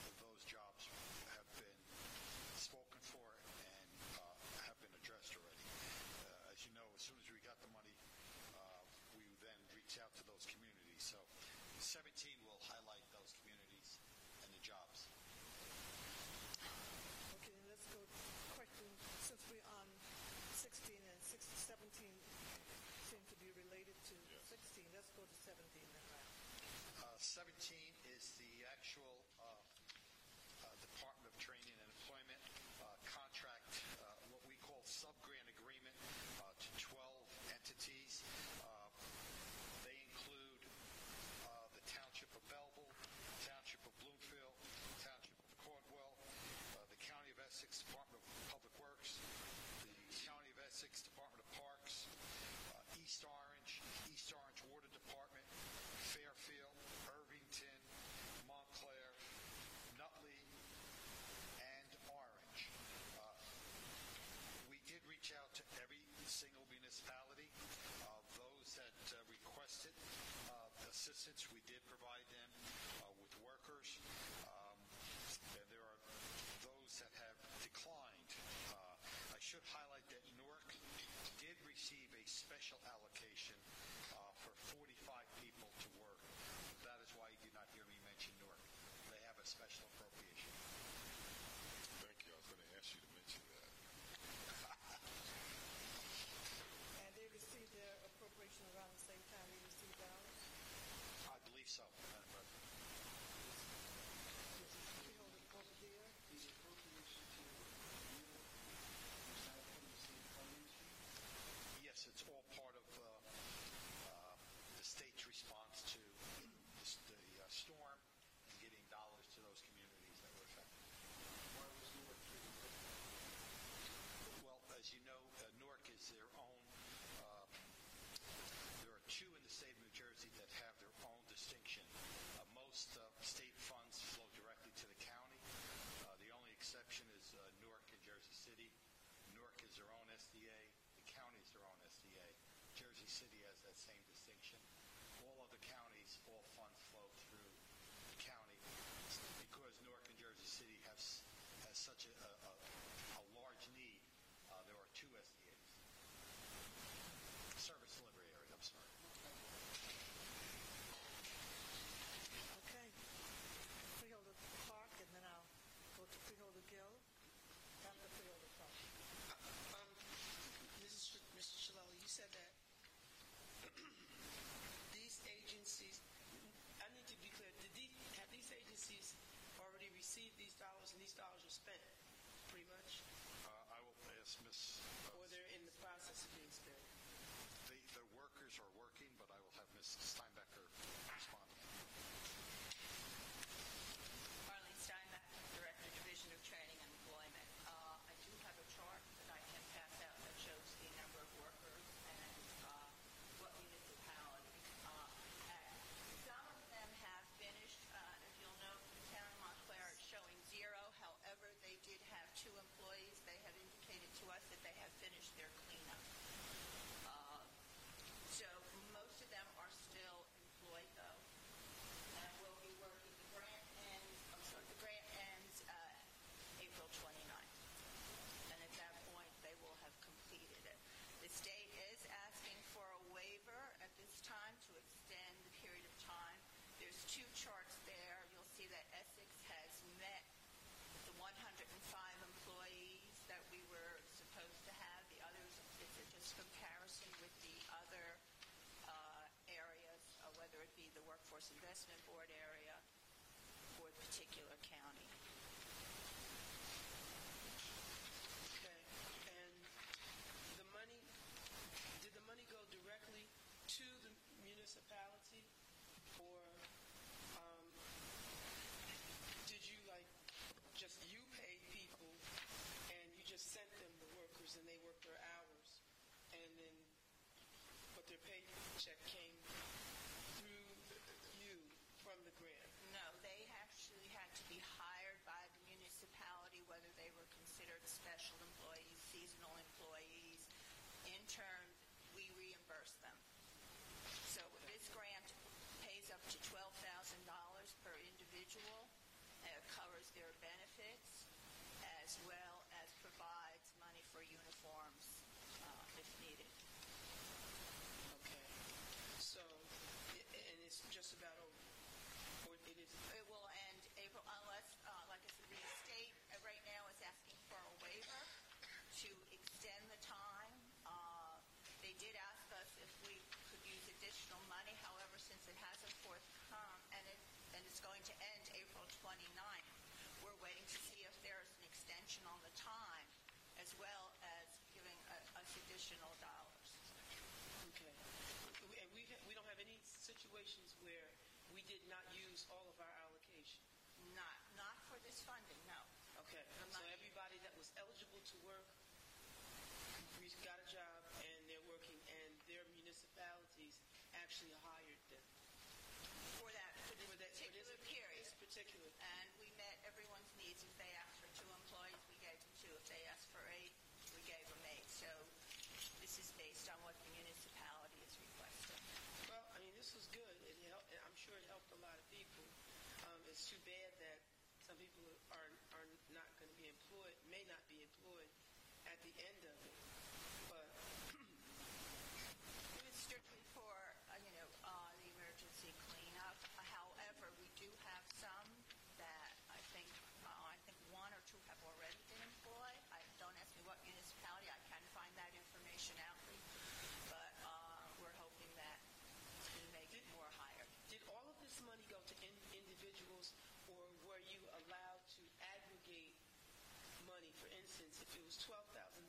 of those jobs have been spoken for and have been addressed already. As you know, as soon as we got the money counties, all funds flow through the county. Because Newark and Jersey City has such a large need, there are 2 SDAs. Service delivery areas, I'm sorry. Okay. Freeholder Park, and then I'll go to Freeholder Gill. After Freeholder Park. Mr. Shalala, you said that these agencies, I need to be clear, have these agencies already received these dollars and these dollars are spent, pretty much? I will ask Ms. Or they're in the process of being spent? The workers are working, but I will have Ms. Steinbecker respond. Arlene Steinbecker, Director, Division of Training and Employment. I do have a chart that I can pass out that shows the number of workers and what municipalities. Some of them have finished. As you'll note, the town of Montclair is showing 0. However, they did have 2 employees. They have indicated to us that they have finished their cleanup. So most of them are still employed, though, and will be working. The grant ends April 29th, and at that point they will have completed it. The state is asking for a waiver at this time to extend the period of time. There's 2 charts there. You'll see that Essex has met the 105 employees that we were supposed to have. The others, it's just comparison with the other areas, whether it be the Workforce Investment Board area or the particular county. Okay. And the money, did the money go directly to the municipality, or did you just you paid people and you just sent them the workers and they worked their hours, and then but their paycheck came through you from the grant? No, they actually had to be hired by the municipality, whether they were considered special employees, seasonal employees, interns. We reimburse them. So this grant pays up to $12,000 per individual. It covers their benefits as well as provides money for uniforms if needed. Okay. So, and it's just about over. Or it is. It will end April unless, like I said, the state right now is asking for a waiver to extend the time. They did ask us if we could use additional money. However, since it hasn't forthcome and it's going to end April 29th, we're waiting to see if there's an extension on the time as well as giving us additional dollars. Okay. And we don't have any situations where we did not use all of our allocation? Not for this funding, no. Okay. So everybody that was eligible to work got a job and they're working, and their municipalities actually hired them for this particular period. This particular. And we met everyone's needs. If they asked for 2 employees, we gave them 2. If they asked for 8, we gave them 8. So this is based on what the municipality is requesting. Well, I mean, this was good. I'm sure it helped a lot of people. It's too bad that some people are not going to be employed, may not be employed at the end of it. But it was strictly for the emergency cleanup. However, we do have some that I think 1 or 2 have already been employed. Don't ask me what municipality. I can find that information out, but we're hoping that we make it more higher. Did all of this money go to individuals, or were you allowed to aggregate money? For instance, if it was $12,000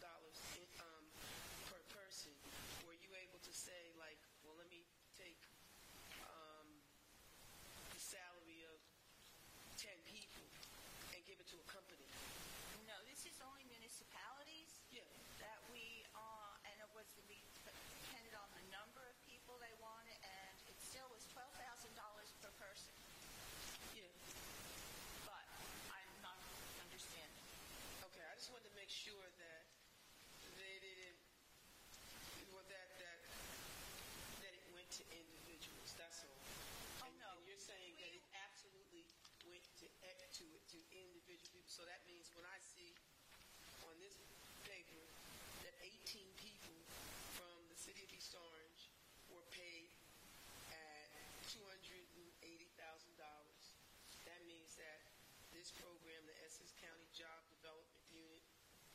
per person, were you able to say, like, well, let me take the salary of 10 people and give it to a company? No, this is only municipalities. Yeah. That we and it was depended on the number of people they wanted, and it still was $12,000 per person. Yeah. But I'm not understanding. Okay, I just wanted to make sure that So that means when I see on this paper that 18 people from the city of East Orange were paid at $280,000, that means that this program, the Essex County Job Development Unit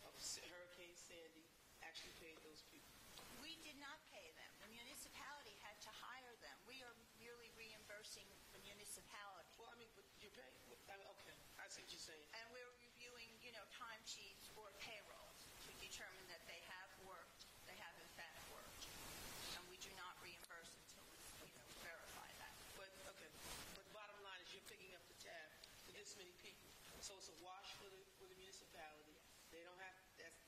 of Hurricane Sandy, actually paid those people. We did not pay them. The municipality had to hire them. We are merely reimbursing the municipality. Well, I mean, but you're paying. Okay, I see what you're saying. And we're reviewing, timesheets or payrolls to determine that they have worked, they have in fact worked. And we do not reimburse until we, verify that. But bottom line is you're picking up the tab for this many people. So it's a wash for the municipality. They don't have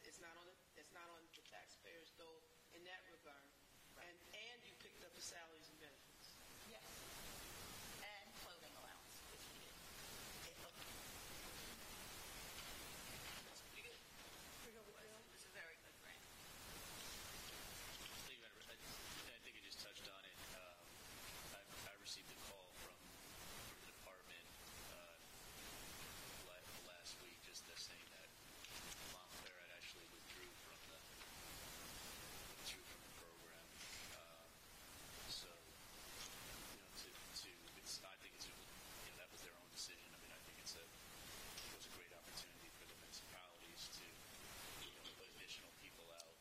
it's not on the taxpayers though in that regard. Right. And you picked up the salaries and benefits. Yes. And clothing allowance if needed. That's pretty good. It was a very good grant. Thank you, Madam President. I think you just touched on it. I received a call from the department last week just saying that Montclair had actually withdrew from the program. So, I think that was their own decision. I mean, I think it was a great opportunity for the municipalities to put additional people out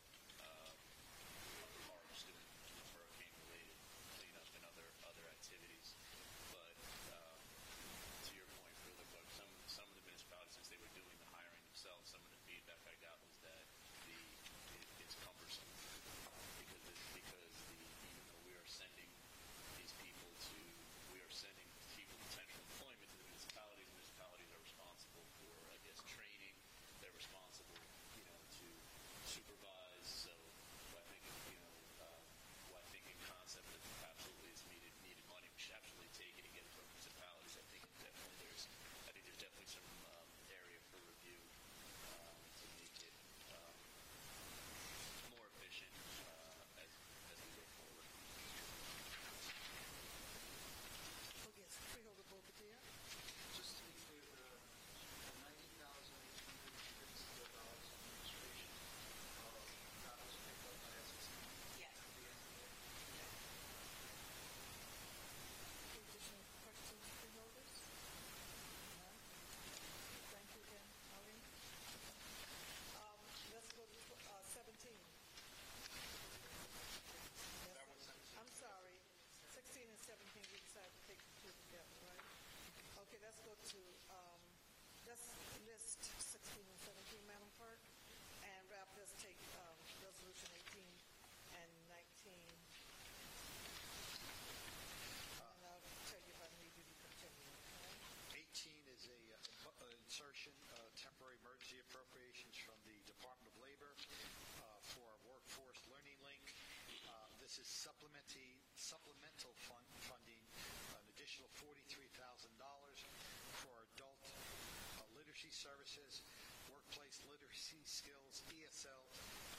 on parks doing hurricane-related cleanup and other activities. But to your point, further, but some of the municipalities, since they were doing the hiring themselves, some of the feedback I got was that it's cumbersome because even though we are sending potential employment to the municipalities are responsible for, I guess, training. They're responsible, to supervise. So I think, I think in concept that absolutely is needed money. We should absolutely take it and get it from municipalities. I think there's definitely some area for review to make it more efficient as we go forward. Okay, Freeholder Bobadilla. Just to be clear, the $90,850 administration, that was picked up by Essex. Yes. At the end of the year. Additional questions, freeholders? None? Thank you again, Maureen. Let's go to 17. I'm sorry. 16 and 17, we decided to take the two together, right? Okay, let's go to, let's list 16 and 17, Madam Clerk, and let's take Resolution 18 and 19. And I'll tell you if I need you to continue, okay? 18 is an insertion of temporary emergency appropriations from the Department of Labor for our Workforce Learning Link. This is supplemental funding, an additional $43,000 for adult literacy services, workplace literacy skills, ESL,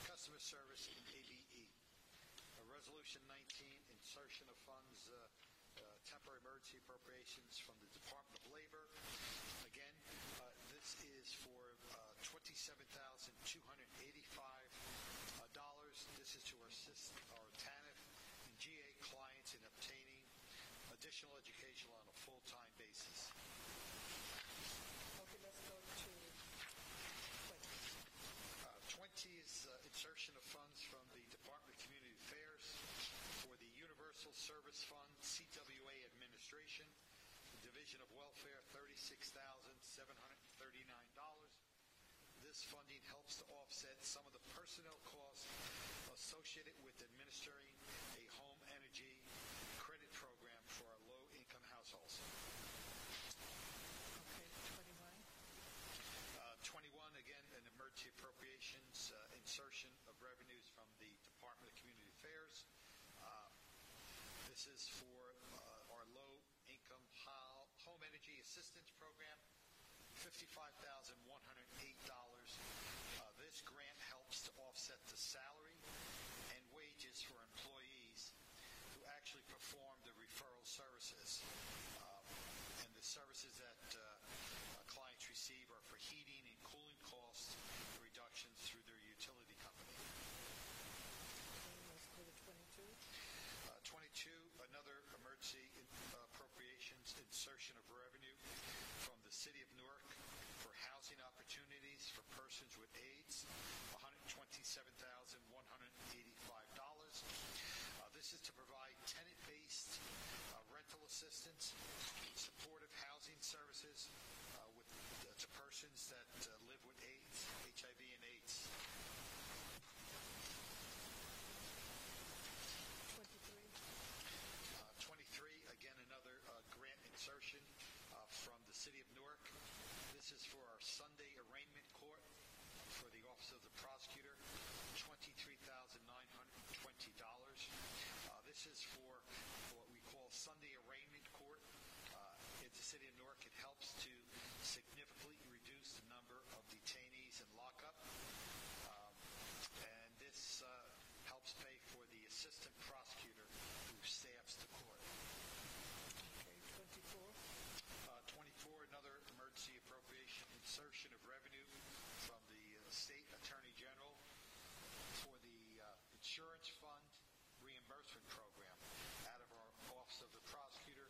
customer service, and ABE. Resolution 19, insertion of funds, temporary emergency appropriations from the Department of Labor. Again, this is for $27,285. This is to assist our TANF and GA clients in obtaining additional education on a full-time basis. Okay, let's go to 20 is insertion of funds from the Department of Community Affairs for the Universal Service Fund, CWA Administration, Division of Welfare, $36,739. This funding helps to offset some of the personnel costs associated with administering a home energy credit program for our low-income households. Okay, 21. 21, again, an emergency appropriations insertion of revenues from the Department of Community Affairs. This is for our low-income home energy assistance program, $55,108. This grant helps to offset the salary and wages for employees who actually perform the referral services. And the services that clients receive are for heating, assistance, supportive housing services to persons that live with AIDS, HIV and AIDS. 23, again, another grant insertion from the City of Newark. This is for our Sunday arraignment court for the Office of the Prosecutor, $23,920. This is for what we call Sunday arraignment court. In the City of Newark, it helps to significantly reduce the number of detainees in lockup. And this helps pay for the assistant prosecutor who staffs the court. Okay, 24. 24, another emergency appropriation insertion of revenue from the State Attorney General for the Insurance Fund Reimbursement Program out of our Office of the Prosecutor,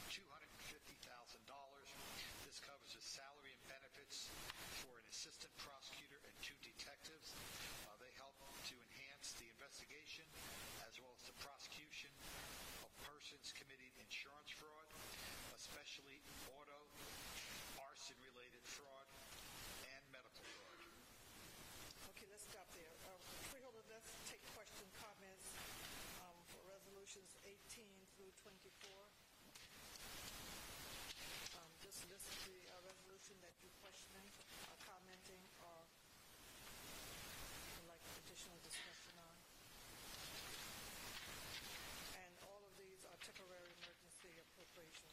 $250,000. This covers the salary and benefits for an assistant prosecutor and 2 detectives. They help to enhance the investigation as well as the prosecution of persons committing insurance fraud, especially auto, arson-related fraud, and medical fraud. Okay, let's stop there. Freeholder, let's take question comments for resolutions 18 through 24. Just list the resolution that you're questioning, commenting, or would like additional discussion on. And all of these are temporary emergency appropriation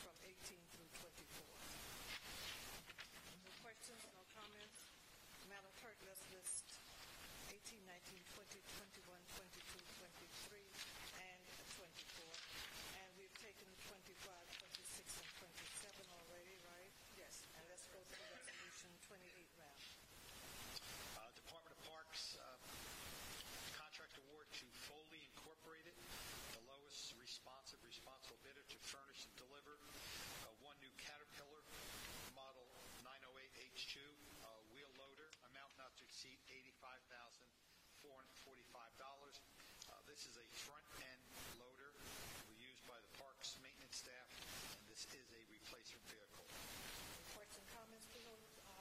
from 18 through 24. No questions, no comments? Madam Clerk, let's list 18, 19, 20, 21, 22, 23, and 24. And we've taken 25, 26, and 27 already, right? Yes. And let's go through resolution 28 now. Department of Parks contract award to Foley Incorporated, the lowest responsible bidder to furnish and deliver one new Caterpillar model 908H2 wheel loader, amount not to exceed $85,445. This is a front-end loader used by the Parks maintenance staff, and this is a replacement vehicle. Reports and comments, please,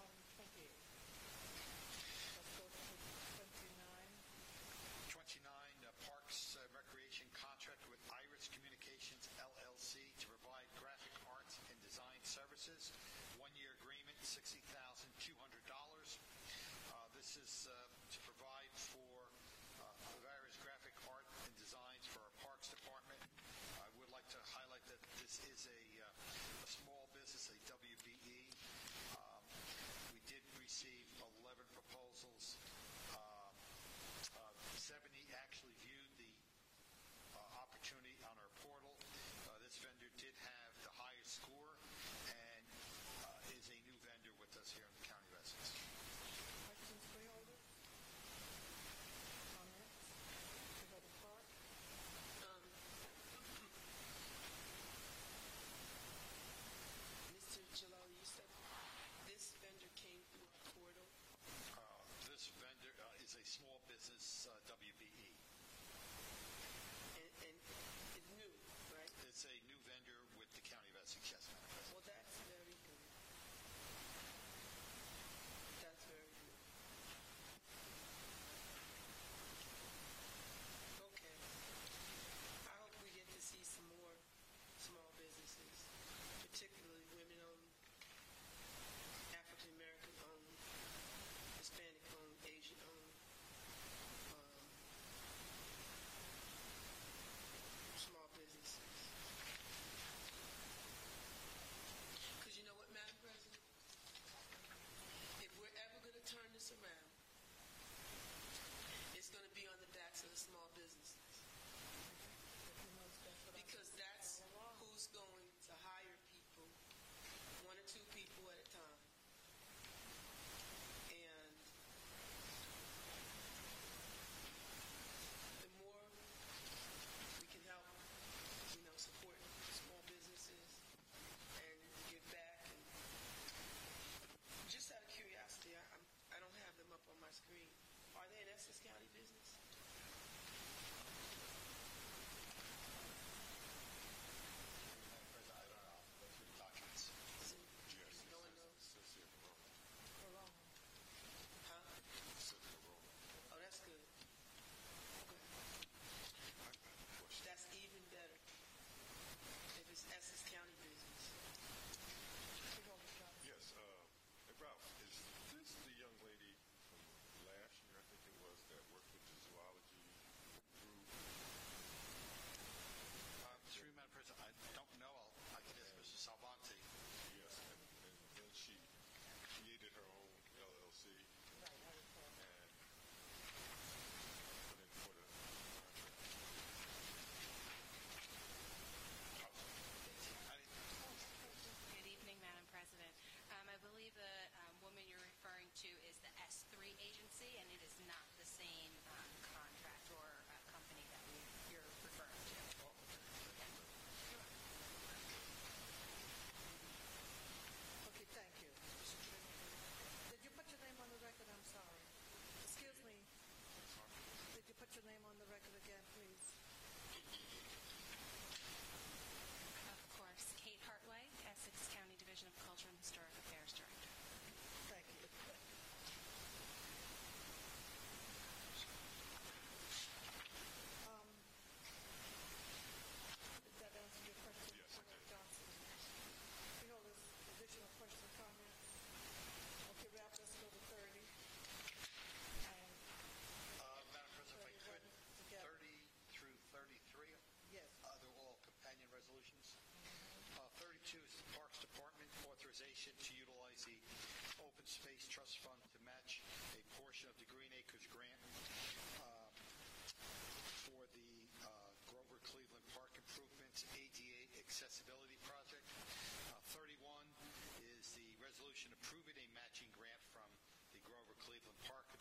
on 28. Let's go to 29. 29, Parks Recreation contract with Iris Communications, LLC to provide graphic arts and design services. 1-year agreement, $60,200. This is to provide for various graphic art and designs for our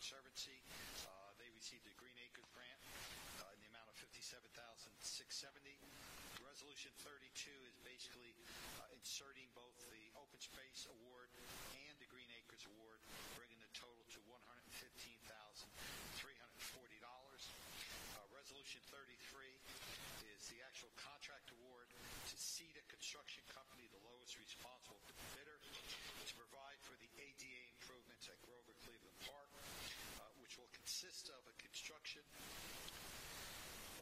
Conservancy. They received a Green Acres grant in the amount of $57,670. Resolution 32 is basically inserting both the Open Space Award and the Green Acres Award, bringing the total to $115,340. Resolution 33 is the actual contract award to CETA Construction Company, the lowest responsible bidder, to provide for the ADA improvements at Grover Cleveland Park, which will consist of a construction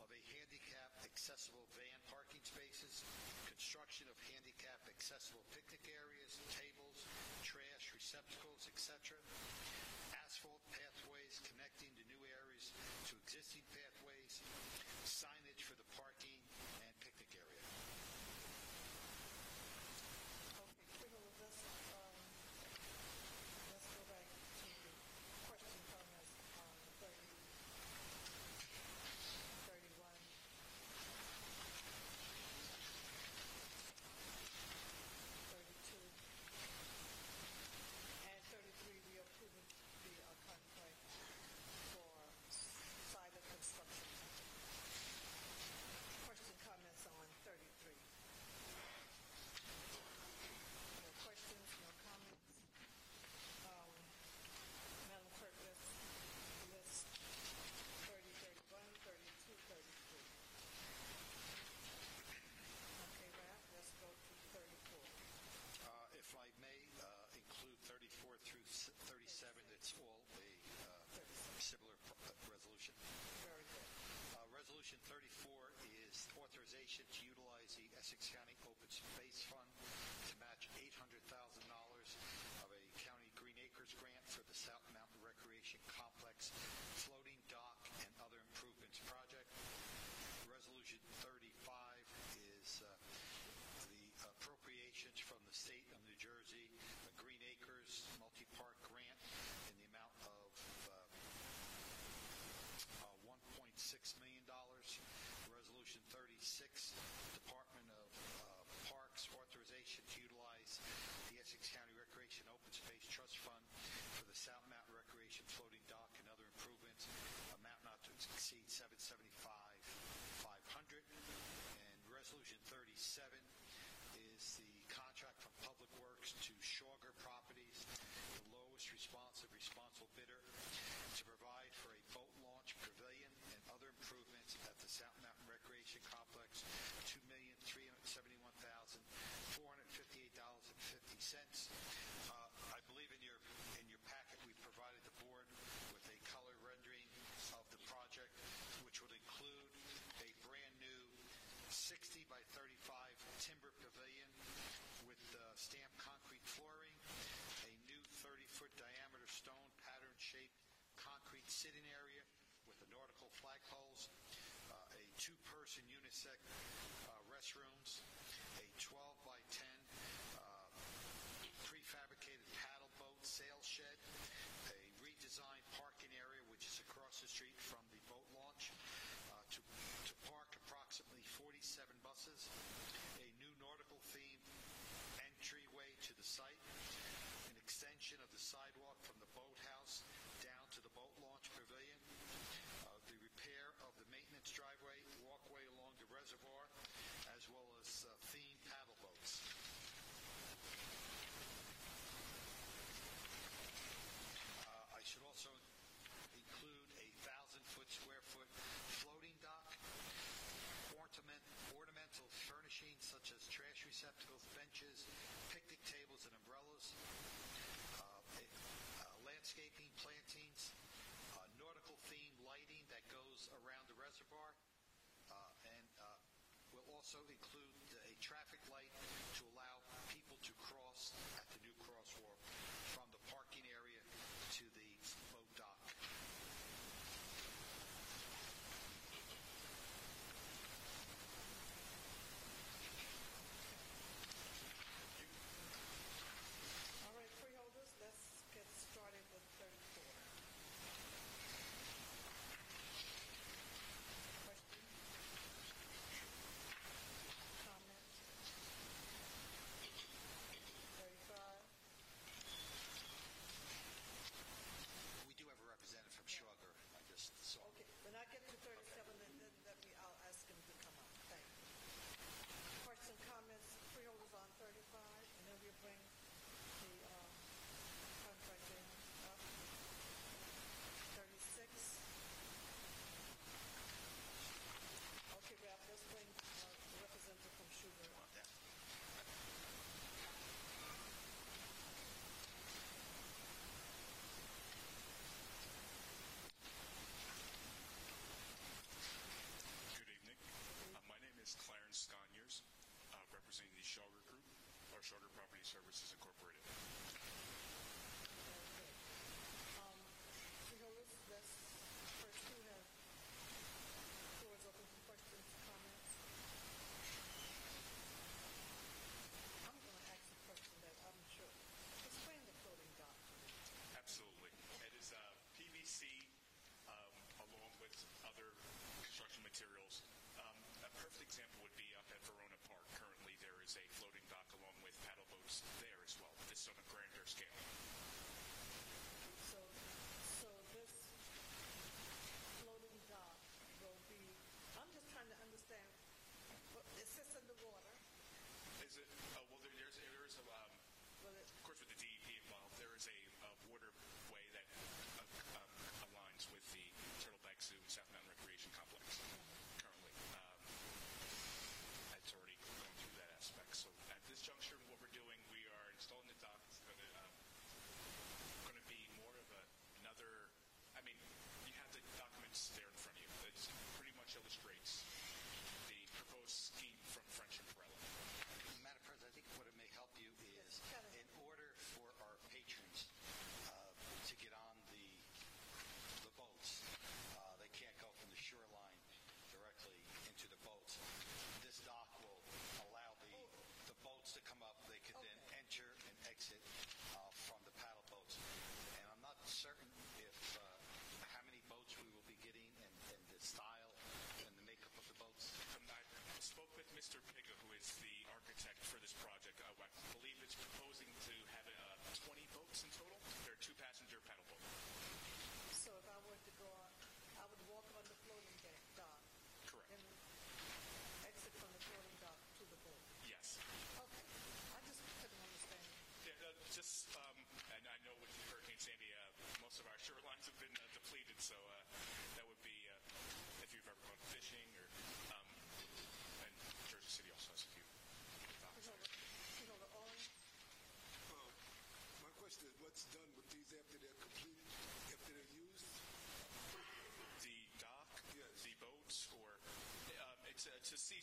of a handicap accessible van parking spaces, construction of handicap accessible picnic areas, tables, trash receptacles, etc., asphalt pathways connecting the new areas to existing pathways, signage for the parking and picnic area. Okay, Freehold, let's go back to the question comments on 30, 31. 32 and 33, we approved the contract for site of construction. Question, comments on 33? No questions, no comments? Madam Clerk, let's list 30, 31, 32, 33. Okay, Ralph, let's go to 34. If I may include 34 through 37, it's all a similar resolution. Very good. Resolution 34 is authorization to utilize the Essex County Open Space Fund to match $800,000 of a County Green Acres grant for the South Mountain Recreation Complex floating dock and other improvements project. Resolution 35 is the appropriations from the state of New Jersey, a Green Acres multi-park grant in the amount of $1.6 million. Resolution 36, Department of Parks, authorization to utilize the Essex County Recreation Open Space Trust Fund for the South Mountain Recreation floating dock and other improvements, amount not to exceed $775,500. And Resolution 37 is the contract from Public Works to Shawger Properties, the lowest responsible bidder, to provide for a boat launch pavilion and other improvements at the South Mountain Recreation Complex, $2,371,458.50. I believe in your packet we provided the board with a color rendering of the project, which would include a brand new 60 by 35 timber pavilion with stamped concrete flooring, a new 30-foot diameter stone pattern-shaped concrete sitting area with the nautical flagpoles, a two-person unisex restrooms, a 12 by 10 prefabricated paddle boat sail shed, a redesigned parking area which is across the street from the boat launch, to park approximately 47 buses, a new nautical themed entryway to the site, an extension of the sidewalk from the boathouse down to the boat launch pavilion, the repair of the maintenance driveway, walkway along the reservoir, as well as themed paddle boats. I should also include a 1,000-square-foot floating dock, ornamental furnishings such as trash receptacles, benches, picnic tables, and umbrellas, landscaping, plantings, nautical-themed lighting that goes around the reservoir, and will also include a traffic light to allow people to cross at the new crosswalk from the parking area to the boat dock. All right, freeholders, let's get started with 34. Questions?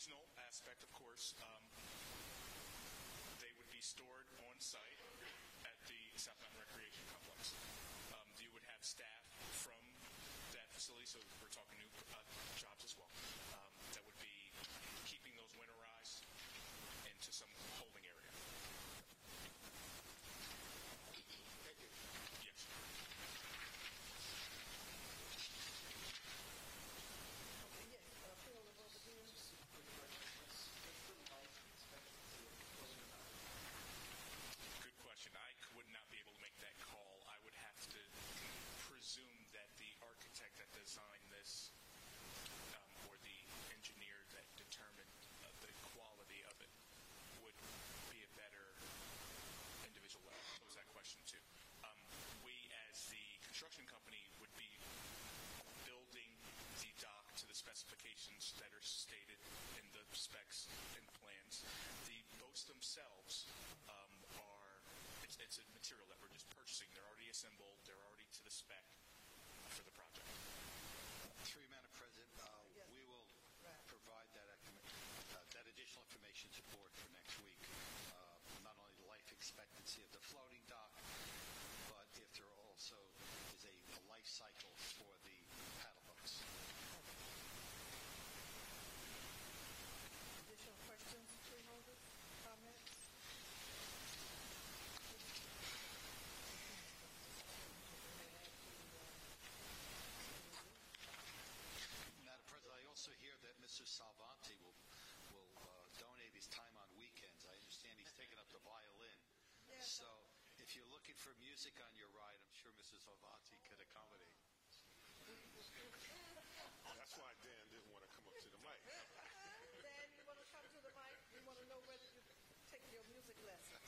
seasonal aspect, of course, they would be stored on site at the South Mountain Recreation Complex. You would have staff from that facility, so we're talking new jobs as well, that would be keeping those winterized into some holding area. Thank you. Yes. Okay, yes, Freeholder Vote again. Good question. I would not be able to make that call. I would have to presume that the architect that designed this or the engineer that determined the quality of it would be a better individual to pose that question to. We, as the construction company, would be building the dock to the specifications that are stated in the specs and plans. The boats themselves it's a material that we're just purchasing. They're already assembled. They're already to the spec for the project. Through you, Madam President, we will provide that additional information to the board for next week. Not only the life expectancy of the floating dock, but if there also is a life cycle for the paddle boats. Additional questions, freeholders, comments? Madam President, I also hear that Mr. Salvanti will donate his time on weekends. I understand he's taking up the violin. So if you're looking for music on your ride, I'm sure Mr. Salvanti could accommodate. That's why Dan didn't want to come up to the mic. Dan, you want to come to the mic? We want to know whether you take your music lessons.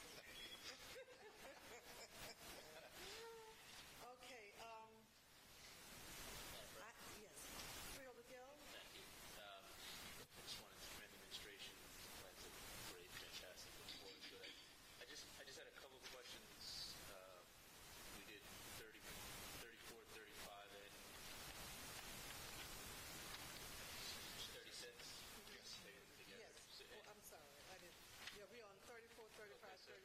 Okay. Yes. Freeholder Gill? Thank you. I just wanted to commend the administration. Plans are great, fantastic, looking forward to it. I just had a couple of questions. We did 34, 35, and 36. Yes. Yes. Oh, I'm sorry. I didn't. Yeah, we're on 34, 35, 36.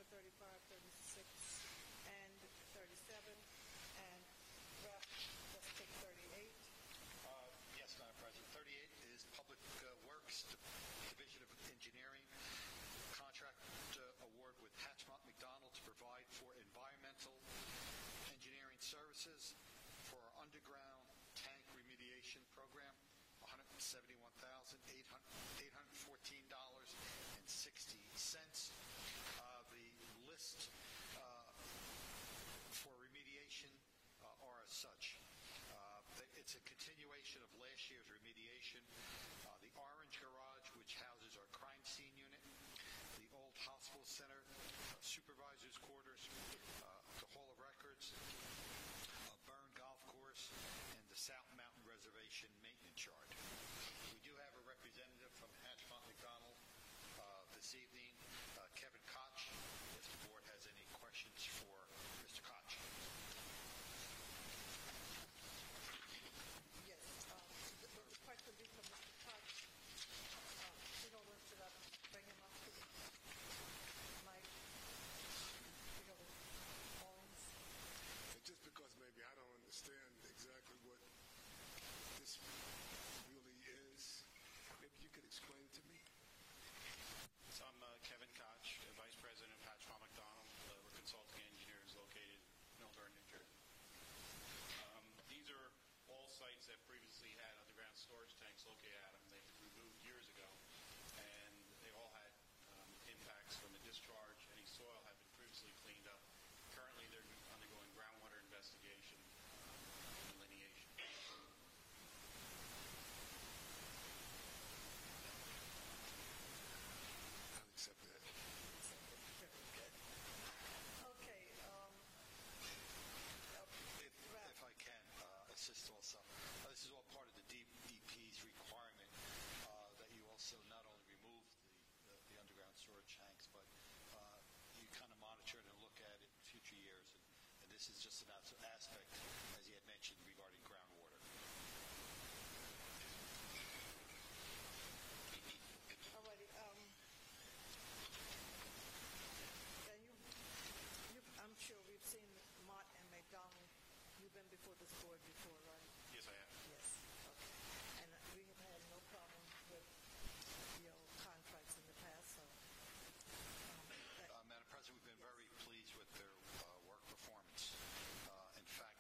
35, 36, and 37, and Rep, let's take 38. Yes, Madam President. 38 is Public Works Division of Engineering contract award with Hatchmont McDonald to provide for environmental engineering services for our underground tank remediation program. $171,814.60. The list for remediation are as such. It's a continuation of last year's remediation. The Orange Garage, which houses our crime scene unit, the old hospital center, supervisor's quarters, the Hall of Records, Burn Golf Course, and the South Mountain Reservation maintenance yard. We do have a representative from Hatchmont McDonald this evening, Kevin Koch, if the board has any questions for Mr. Koch. Yes, the question will be from Mr. Koch. Should I bring him up to the mic? Owens? Just because maybe I don't understand exactly what this really is, maybe you could explain it to me. So I'm Kevin Koch, Vice President of Hatchmont McDonald. We're consulting engineers located in Millburn, New Jersey. These are all sites that previously had underground storage tanks located at them. They were removed years ago, and they all had impacts from the discharge. Any soil had been previously cleaned up. Currently, they're undergoing groundwater investigation and delineation. I'll accept that. Okay. If I can assist also, this is all part of the DEP's requirement that you also not only remove the underground storage tanks, but you kind of monitor it and look at it in future years. And this is just an aspect, as you had mentioned, regarding groundwater. All righty. And I'm sure we've seen Mott and McDonald. You've been before this board before, right? Yes, I have. Yes. Okay. And we have had no problem with your contracts in the past, so. Madam President, we've been very pleased with their work performance. In fact,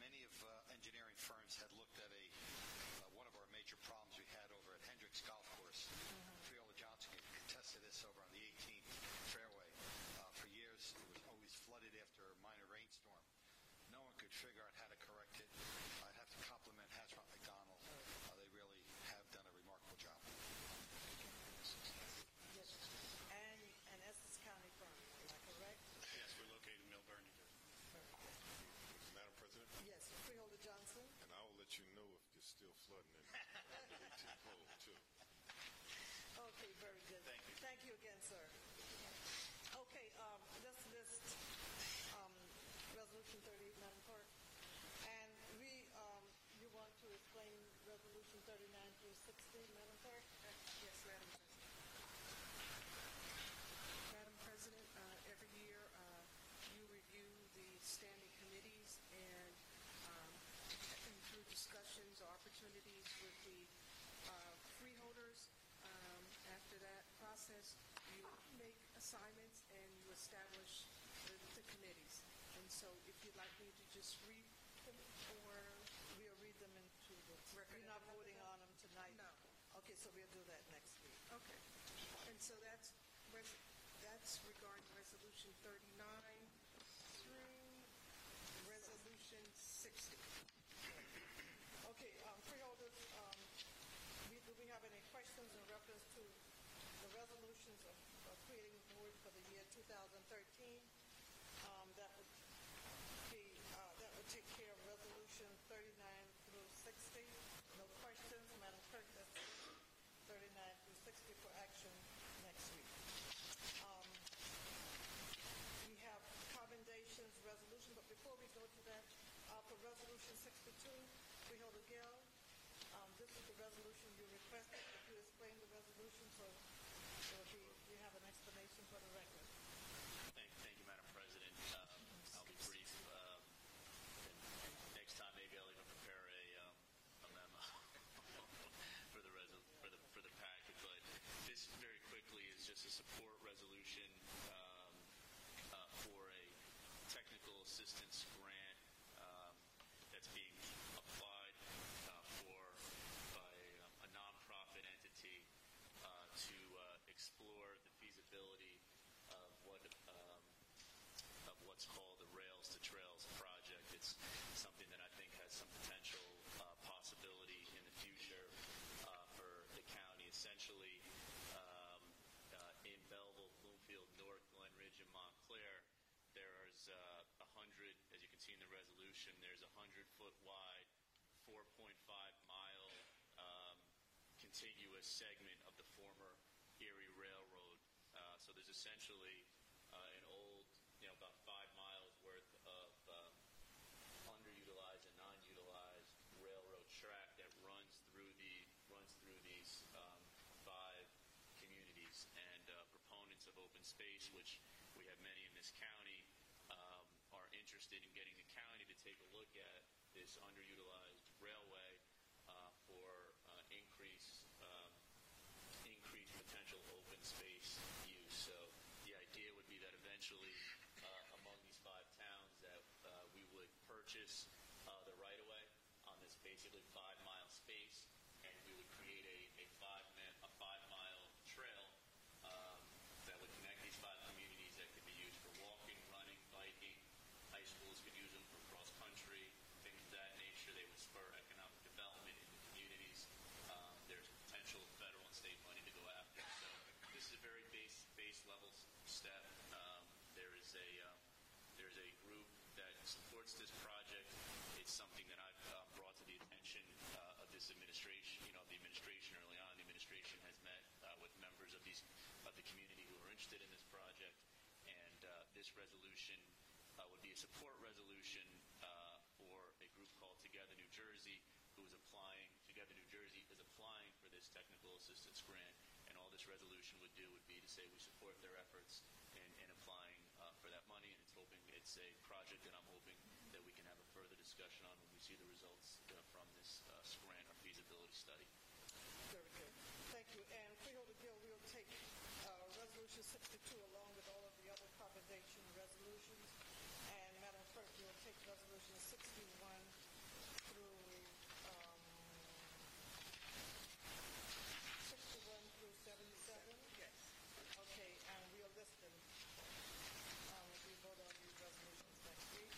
many of engineering firms had looked at one of our major problems we had over at Hendricks Golf Course. Friola Johnson contested this over on the 18th fairway. For years, it was always flooded after a minor rainstorm. No one could figure out how to correct it. I'd have to compliment Hatchmont McDonald. They really have done a remarkable job. Yes. And an Essex County firm, am I correct? Yes, we're located in Millburn, New Jersey. Madam President? Yes, Freeholder Johnson. And I will let you know if you're still flooding in the 18th hole, too. Okay, very good. Thank you. Thank you again, sir. Okay, let's list Resolution 38, Madam Clerk. And you want to explain Resolution 39 through 60, Madam Clerk? Yes, Madam President. Madam President, every year you review the standing committees and through discussions or opportunities with the freeholders. After that process, you make assignments and you establish the committees. And so if you'd like me to just read them, or we'll read them into the record. You're not voting on them tonight? No. Okay, so we'll do that next week. Okay. And so that's regarding Resolution 39 through Resolution 60. Okay, freeholders, do we have any questions in reference to the resolutions of creating the board for the year 2013? That would take care of Resolution 39 through 60. No questions, Madam Clerk. That's 39 through 60 for action next week. We have commendations resolution, but before we go to that, for Resolution 62, Freeholder Gill, this is the resolution you requested. If you explain the resolution, so you have an explanation for the record. resolution, there's a 100-foot wide, 4.5-mile contiguous segment of the former Erie Railroad. So there's essentially an old, about 5 miles worth of underutilized and non-utilized railroad track that runs through these 5 communities. And proponents of open space, which we have many in this county, are interested in getting the county to take a look at this underutilized railway for increased potential open space use. So the idea would be that eventually among these 5 towns that we would purchase the right-of-way on this basically 5-mile space, and we would create a 5-mile trail that would connect these 5 communities that could be used for walking, running, biking. High schools could use them for cross-country, things of that nature. They would spur economic development in the communities. There's potential federal and state money to go after. So this is a very base level step. There's a group that supports this project. It's something that I've brought to the attention of this administration, of the administration early on. The administration has met with members of the community who are interested in this project, and this resolution would be a support resolution for a group called Together New Jersey, who is applying. Together New Jersey is applying for this technical assistance grant, and all this resolution would do would be to say we support their efforts in applying for that money, and it's a project that I'm hoping that we can have a further discussion on when we see the results from this grant or feasibility study. Very good. Thank you. And Freeholder Gill, we'll take Resolution 62 along with all of the other propagation resolutions. And Madam Clerk, you'll take Resolution 61 through 77? Yes. Okay, and we'll list them. We vote on these resolutions next week.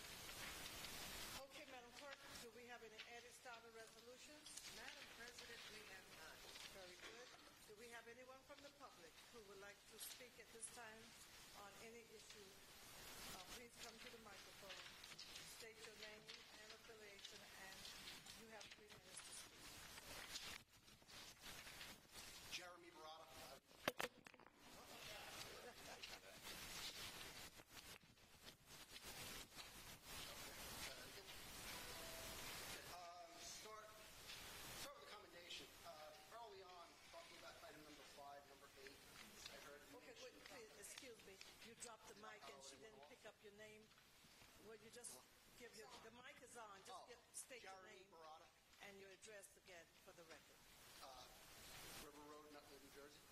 Okay, Madam Clerk, do we have any added style resolutions? Madam President, we have none. Very good. Do we have anyone from the public who would like to speak at this time on any issue? Please come to the microphone, state your name and affiliation, and you have 3 minutes to speak. Jeremy Barata. Start with a commendation. Early on, talking about item number 5, number 8, I heard. Okay, wait, please, excuse me. You dropped the mic and she didn't pick up your name. Will you just give the mic is on. Just state your name and your address again for the record. River Road, Nutley, New Jersey.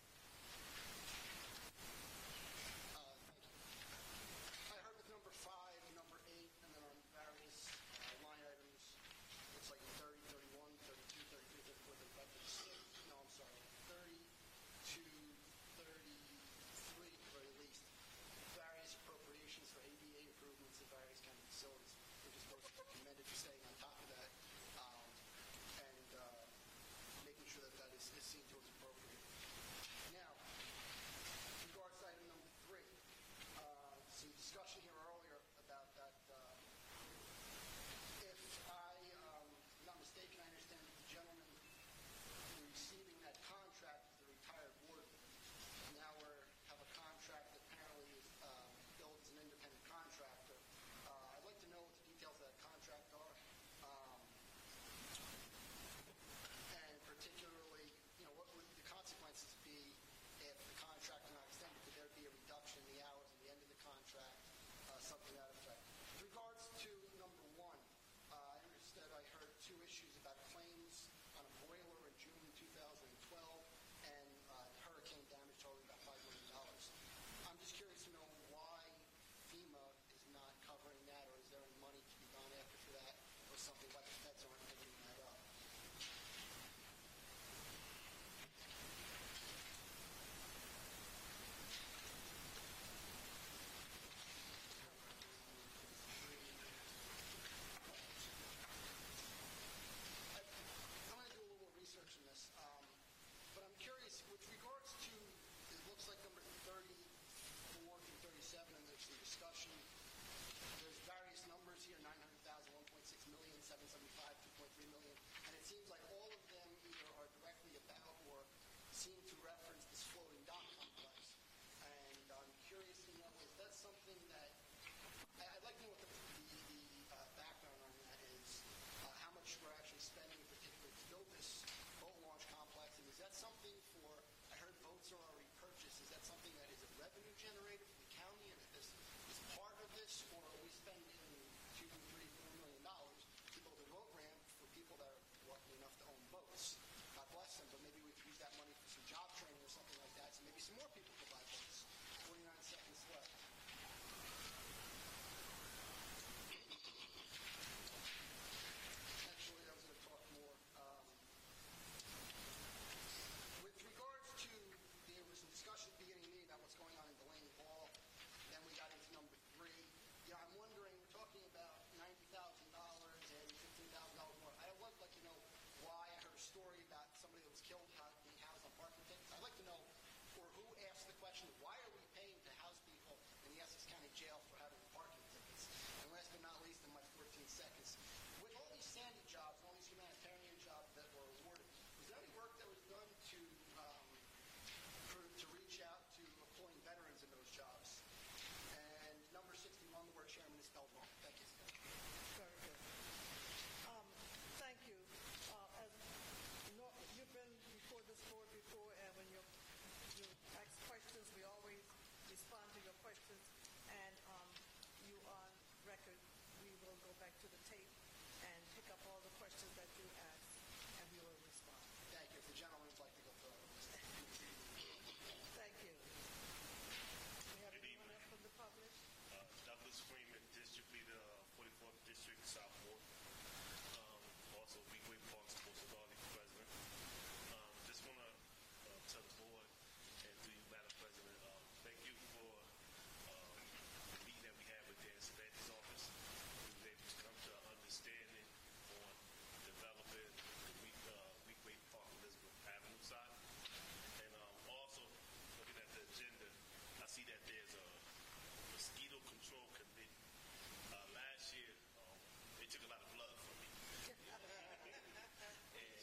Thank you. I heard with number 5, number 8, and then on various line items, it's like 30, 31, 32, 33, 34, 35, 36. No, I'm sorry. 32, 33 at the very least. Various appropriations for ADA improvements at various kind of facilities, which is both commended for staying on top of that and making sure that is seen to as appropriate. Now, in regards to item number 3, some discussion here earlier about that. If I'm not mistaken, I understand that the gentleman receiving that contract is the retired board. Now we have a contract that apparently is billed as an independent contractor. I'd like to know what the details of that contract are. And particularly, what would the consequences be if the contract is not extended? Could there be a reduction in the hours at the end of the contract, something to that effect? With regards to number 1, I understood I heard 2 issues about claims on a boiler in June 2012 and hurricane damage totaling about $5 million. I'm just curious to know why FEMA is not covering that, or is there any money to be gone after for that, or something like the feds aren't picking that up? In this, but I'm curious, with regards to, it looks like number 34 through 37, and there's some discussion. There's various numbers here, 900,000, 1.6 seem to reference this floating dock complex. And I'm curious to know, is that something that, I'd like to know what the background on that is, how much we're actually spending in particular to build this boat launch complex, and is that something for, I heard boats are already purchased, is that something that is a revenue generator for the county, and if this is part of this, or are we spending $2, $3, $4 million to build a boat ramp for people that are lucky enough to own boats? God bless them, but maybe we could use that money for some job training or something like that, so maybe some more people could buy boats. 49 seconds left. Actually, I was going to talk more. With regards to, there was some discussion at the beginning of the meeting about what's going on in Delaney Hall. Then we got into number 3. Yeah, I'm wondering, we're talking about $90,000 and $15,000 more. I would like to know why. I heard a story about somebody that was killed being housed on parking tickets. I'd like to know, or who asked the question, why are we paying to house people in the Essex County Jail for having parking tickets? And last but not least, in my 14 seconds, with all these Sandy jobs, all these humanitarian jobs that were awarded, was there any work that was done to reach out to employing veterans in those jobs? And number 61, the word chairman is spelled wrong. Thank you. Very good. Thank you. As you've been before this board before, and when you ask questions, we always respond to your questions. And you on record, we will go back to the tape and pick up all the questions that you asked, and we will respond. Thank you. If the gentleman would like to go further. Thank you. We have anyone else from the public? Douglas Freeman, District Leader, 44th District, South Ward. Also, Weequahic Park Sports Authority President. Just want to tell the board and to you, Madam President, thank you for the meeting that we had with Dan Savantes' office. We were able to come to an understanding on developing the Weequahic Park Elizabeth Avenue side. And also, looking at the agenda, I see that there's a mosquito control committee. Last year, they took a lot of blood from me. And,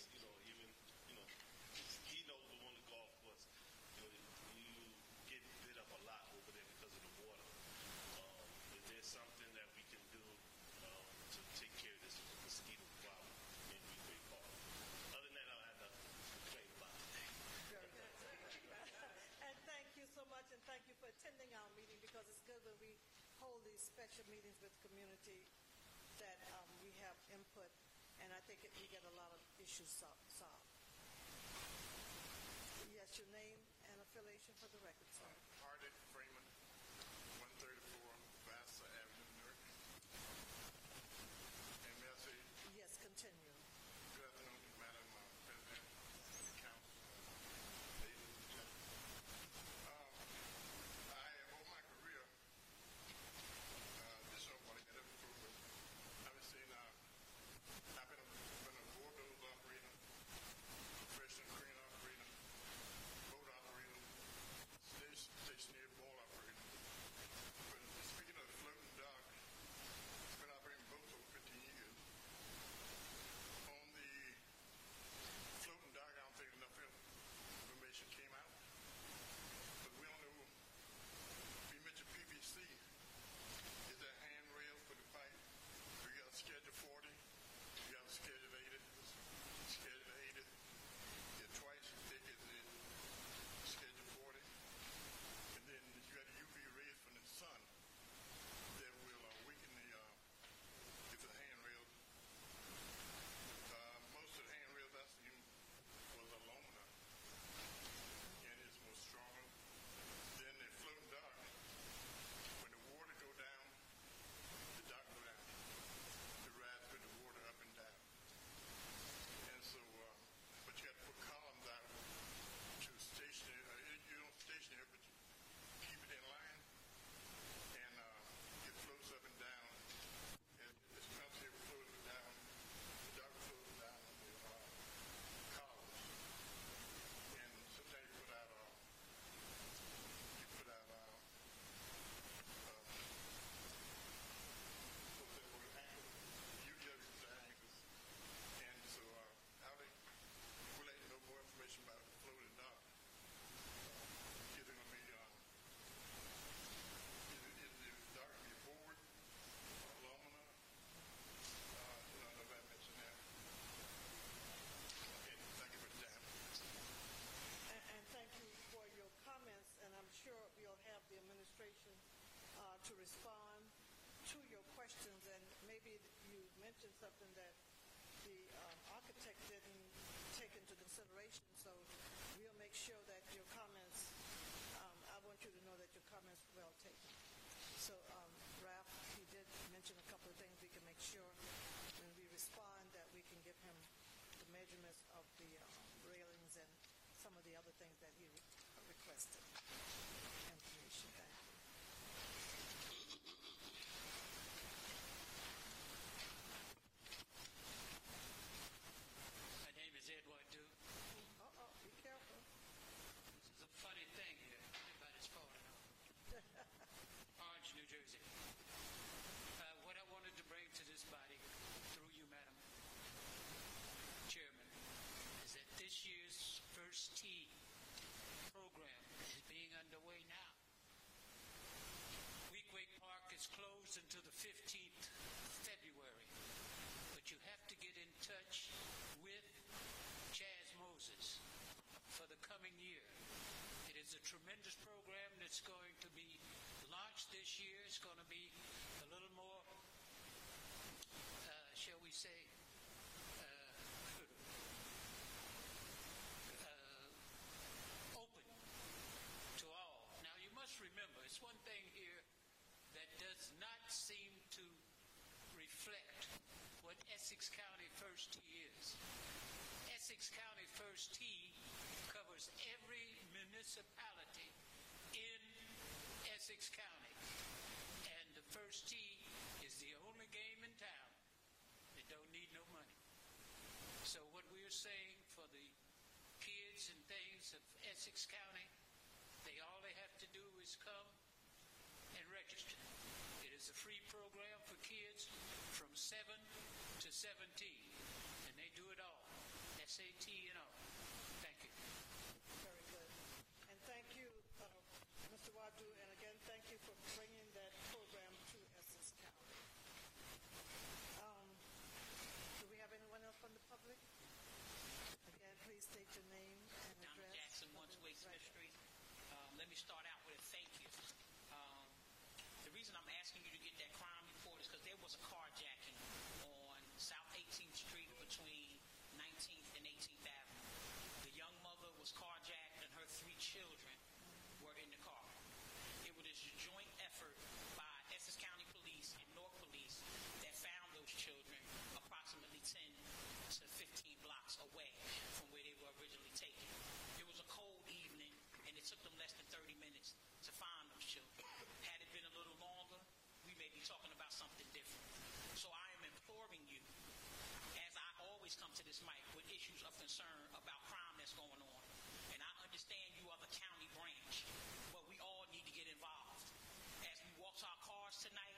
even, mosquitoes were on the golf course. You get bit up a lot over there because of the water. Is there something that we can do to take care of this mosquito problem in Weequahic Park? Other than that, I don't have nothing to complain about today. Very good. And thank you so much, and thank you for attending our meeting, because it's good when we hold these special meetings with the community that we have input, and I think we get a lot of issues solved. Yes, your name and affiliation for the record, sir. Hardin Freeman, 134 Vassar Avenue, Newark. And may I say? Yes, continue. Good afternoon, Madam President of the Council, ladies and gentlemen. I have, all my career, this is what I get before, but I've been saying, I've been a bulldozer operator, professional crane operator, boat to respond to your questions, and maybe you mentioned something that the architect didn't take into consideration, so we'll make sure that your comments, I want you to know that your comments were well taken. So, Ralph, he did mention a couple of things. We can make sure when we respond that we can give him the measurements of the railings and some of the other things that he requested. Information. Thank you. My name is Edward Duke. Be careful. This is a funny thing here. Everybody's falling off. Orange, New Jersey. What I wanted to bring to this body, through you, Madam Chairman, is that this year's First Tee program is being underway now. Weequahic Park is closed until the 15th February, but you have to get in touch with Chaz Moses for the coming year. It is a tremendous program that's going to be launched this year. It's going to be a little more, shall we say, open to all. Now, you must remember, it's one thing here that does not seem to reflect what Essex County First Tee is. Essex County First Tee covers every municipality in Essex County. And the First Tee is the only game in town that don't need no money. So what we're saying for the kids and things of Essex County, all they have to do is come and register. It is a free program for kids from 7 to 17, and they do it all, SAT and all. Thank you. Very good. And thank you, Mr. Wadu, and again, thank you for bringing that program to Essex County. Do we have anyone else from the public? Again, please state your name and address. Donald Jackson, 128 Smith Street. Let me start out with a thank you. The reason I'm asking you to get that crime report is because there was a carjacking on South 18th Street between 19th and 18th Avenue. The young mother was carjacked and her 3 children were in the car. It was a joint effort by Essex County Police and North Police that found those children approximately 10 to 15 blocks away from where they were originally taken. It was a cold evening, and it took them less than 30 minutes to find those children. Had it been a little longer, we may be talking about something different. So I am imploring you, as I always come to this mic with issues of concern about crime that's going on, and I understand you are the county branch, but we all need to get involved. As we walk to our cars tonight,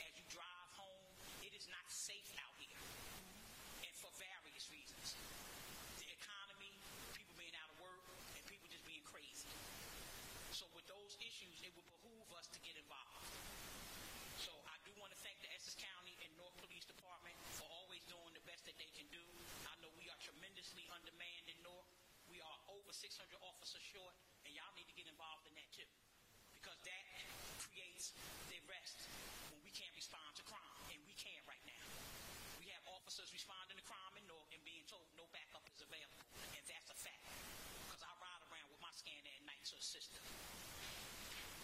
as you drive home, it is not safe out here, and for various reasons. The economy, people being out of work, and people just being crazy. So with those issues, it would behoove us to get involved. So I do want to thank the Essex County and North Police Department for always doing the best that they can do. I know we are tremendously undermanned in North. We are over 600 officers short, and y'all need to get involved in that too, because that creates the rest when we can't respond to crime, and we can right now. We have officers responding to crime in North and being told no backup is available, and that's a fact, because I ride around with my scanner at night to assist them.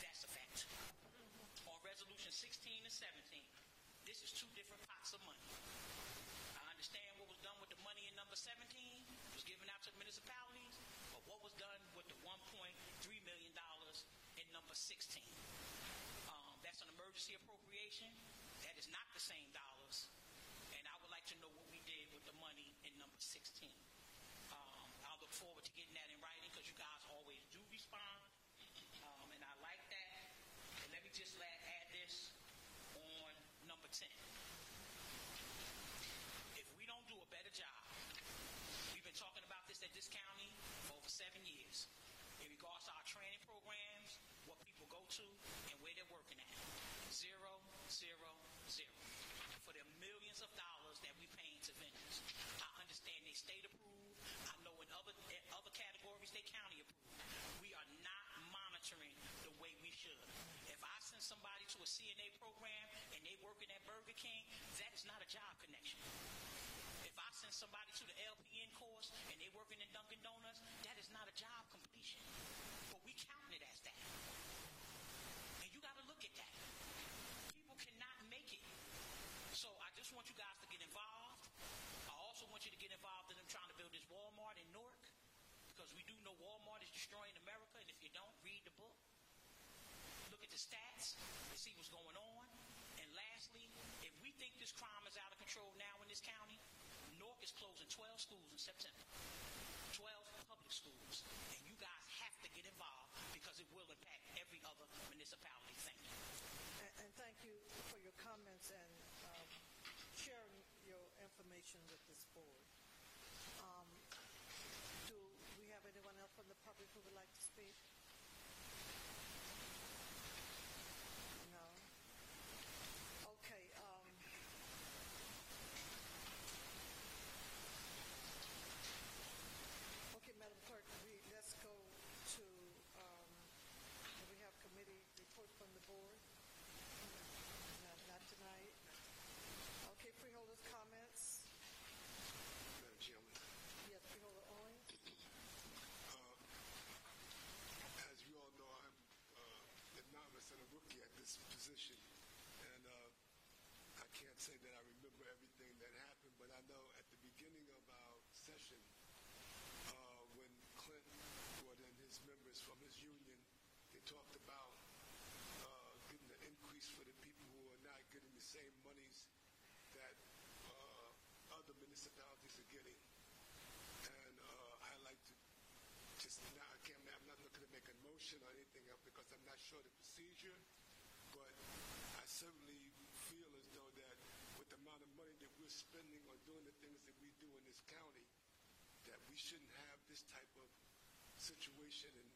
That's a fact. On Resolution 16 and 17, this is 2 different pots of money. I understand what was done with the money in number 17 was given out to the municipalities, but what was done with the $1.3 million in number 16? That's an emergency appropriation. That is not the same dollars, and I would like to know what we did with the money in number 16. I look forward to getting that in writing, because you guys always do respond, and I like that. And let me just add this on number 10. If we don't do a better job, we've been talking about this at this county for over 7 years, in regards to our training programs, what people go to, and where they're working at. 0, 0, 0. For the millions of dollars that we paying to vendors. I understand they state approved. I know in other categories they county approved. We are not monitoring the way we should. If I send somebody to a CNA assigning somebody to the LPN course and they're working in Dunkin' Donuts, that is not a job completion. But we count it as that. And you got to look at that. People cannot make it. So I just want you guys to get involved. I also want you to get involved in them trying to build this Walmart in Newark, because we do know Walmart is destroying America, and if you don't, read the book. Look at the stats and see what's going on. And lastly, if we think this crime is out of control now in this county, Newark is closing 12 schools in September. 12 public schools. And you guys have to get involved because it will impact every other municipality. Thank you. And thank you for your comments and sharing your information with this board. Do we have anyone else from the public who would like to speak? No? Okay. Okay, Madam Clerk, let's go to, we have committee report from the board. Not tonight. Okay, freeholders' comments. Madam Chairman. Yes, freeholder Owens. As you all know, I'm a novice and a rookie at this position, and I can't say that I remember everything that happened, but I know at the beginning of our session, when Clint brought in his members from his union, they talked about getting an increase for the people who are not getting the same monies that other municipalities are getting. And I like to just now, I'm not looking to make a motion or anything else because I'm not sure the procedure, but I certainly feel as though that with the amount of money that we're spending on doing the things that we do in this county, that we shouldn't have this type of situation in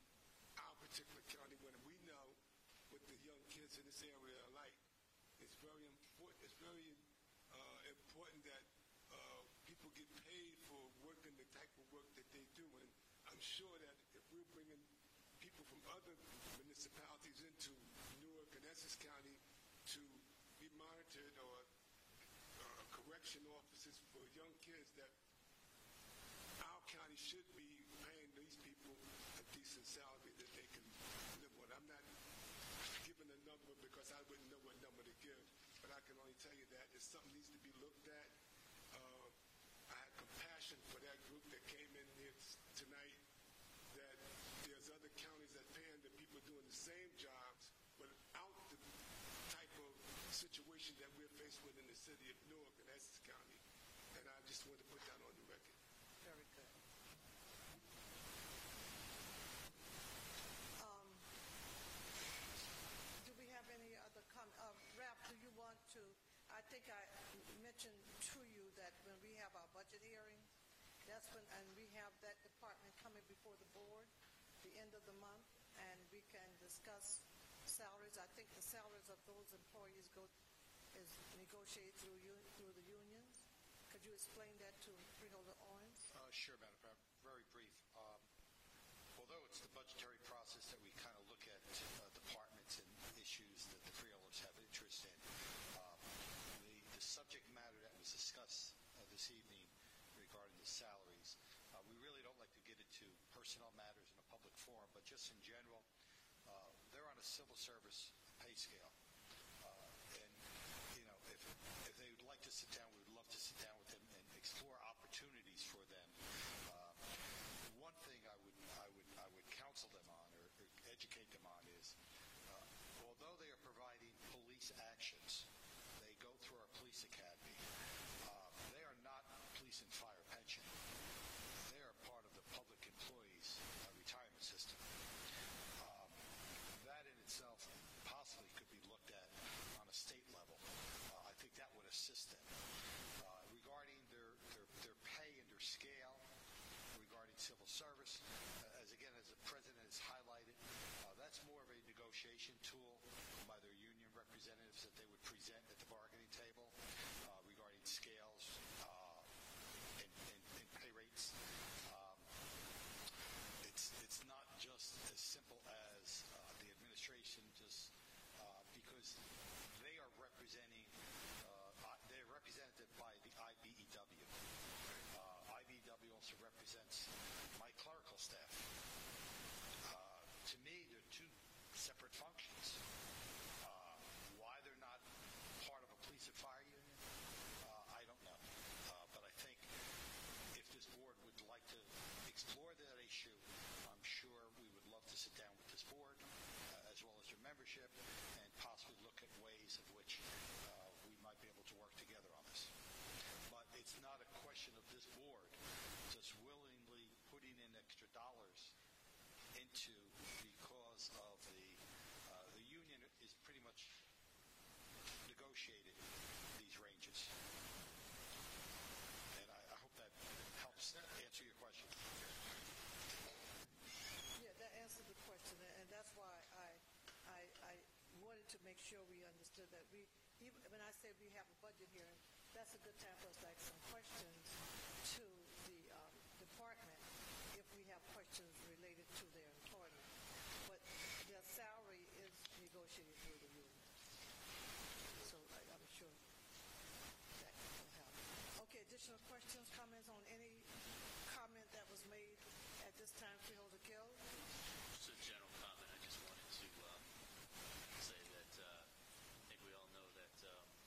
our particular county when we know what the young kids in this area are like. It's very important. It's very important that people get paid for working the type of work that they do. And I'm sure that if we're bringing people from other municipalities into Newark and Essex County to be monitored or correction officers for young kids, that our county should be paying these people a decent salary that they can live on. I'm not giving a number because I wouldn't know what number to give, but I can only tell you that if something needs to be looked at, I had compassion for that group that came in here tonight, that there's other counties that paying the people doing the same jobs without the type of situation that we're faced with in the city of Newark and Essex County. And I just wanted to put that on the record. Very good. Do we have any other comment? Ralph, do you want to? I think I mentioned to you that when we have our budget hearing, that's when, and we have that department coming before the board the end of the month, and we can discuss salaries. I think the salaries of those employees is negotiated through the unions. Could you explain that to Freeholder Owens? Sure, Madam President. Very brief. Although it's the budgetary process that we kind of look at departments and issues that the freeholders have interest in, the subject matter that was discussed this evening regarding the salaries, we really don't like to get into personnel matters in a public forum, but just in general, they're on a civil service pay scale. And, you know, if they would like to sit down, we would love to sit down with them and explore opportunities for them. One thing I would counsel them on or educate them on is, although they are providing police actions, they go through our police academy. They are not police and fire pension. They are part of the public employees retirement system. That in itself possibly could be looked at on a state level. I think that would assist them. Regarding their pay and their scale, regarding civil service, as the President has highlighted, that's more of a negotiation tool by their union representatives that they would present at the bargaining table regarding scales and pay rates. It's not just as simple as the administration just because they're represented by the IBEW. membership and possibly look at ways of which we might be able to work together on this. But it's not a question of this board just willingly putting in extra dollars into because of the union is pretty much negotiated these ranges. And I hope that helps answer your question. Yeah, that answered the question, and that's why I wanted to make sure we understood that even when I say we have a budget hearing, that's a good time for us to ask some questions to the department if we have questions related to their employment. But their salary is negotiated through the union. So I'm sure that will help. Okay, additional questions, comments on any comment that was made at this time, Freeholder Gill? Just a general comment. I just wanted to say that I think we all know that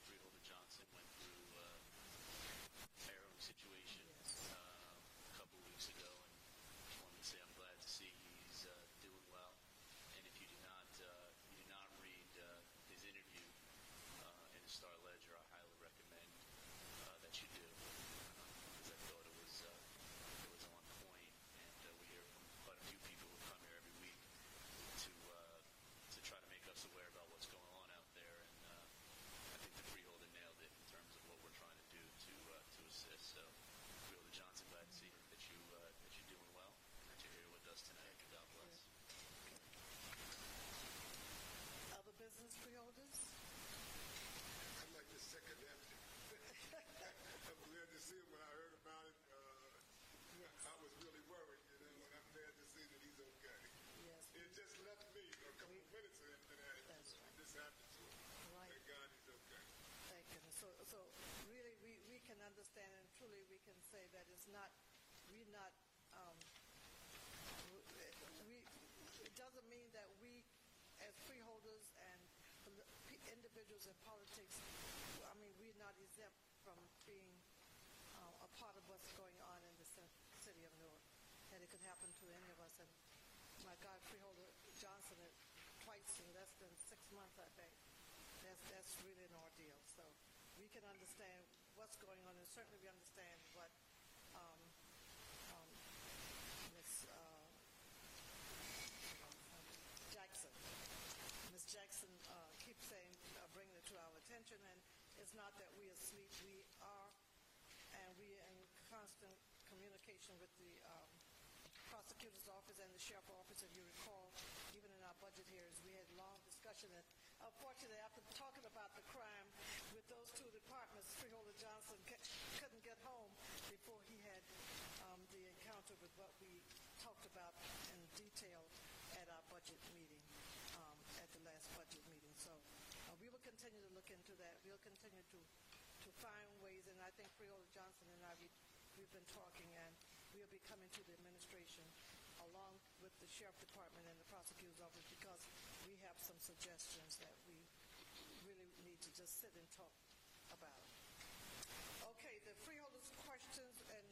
Freeholder Johnson went through a harrowing situation a couple of weeks ago, and just wanted to say I'm glad to see he's doing well. And if you did not read his interview in the Star Ledger, I highly recommend that you do, because I thought it was on point, and we hear from quite a few people who come here every week to try to make us aware about what's going on out there, and I think the Freeholder nailed it in terms of what we're trying to do to assist. So, Freeholder Johnson, glad to see that you're doing well, and that you're here with us tonight. God bless. Other business freeholders? I'd like to second that. I'm glad to see him. When I heard about it, I was really worried, and I'm glad to see that he's okay. Yes. It just left me a couple of minutes after that. That's right. This happened to him. Right. Thank God he's okay. Thank goodness. So really, we can understand, and truly we can say that it doesn't mean that we, as freeholders and individuals in politics, I mean, we're not exempt from being a part of what's going on in the city of Newark. And it could happen to any of us. And my God, Freeholder Johnson, twice in less than 6 months, I think. That's really an ordeal. So we can understand what's going on, and certainly we understand what Ms. Jackson keeps saying, bringing it to our attention, and it's not that we are asleep. We are, and we are in constant communication with the prosecutor's office and the sheriff's office. If you recall, even in our budget hearings, we had long discussion. And unfortunately, after talking about the crime with those two departments, Freeholder Johnson couldn't get home before he had the encounter with what we talked about in detail at our budget meeting, at the last budget meeting. So we will continue to look into that. We'll continue to find ways, and I think Freeholder Johnson and I, we've been talking, and we'll be coming to the administration along with the sheriff department and the prosecutor's office, because we have some suggestions that we really need to just sit and talk about. Okay, the freeholders' questions and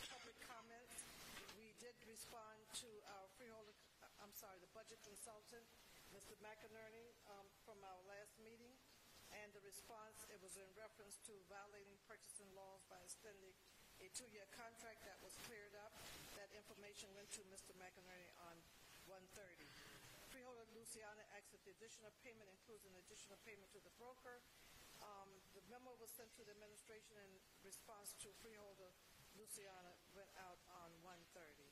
public comments. We did respond to our the budget consultant, Mr. McInerney, from our last meeting. And the response, it was in reference to violating purchasing laws by extending a 2-year contract that was cleared up. That information went to Mr. McInerney on 1/30. Freeholder Luciana asked if the additional payment includes an additional payment to the broker. The memo was sent to the administration in response to Freeholder Luciana went out on 1/30.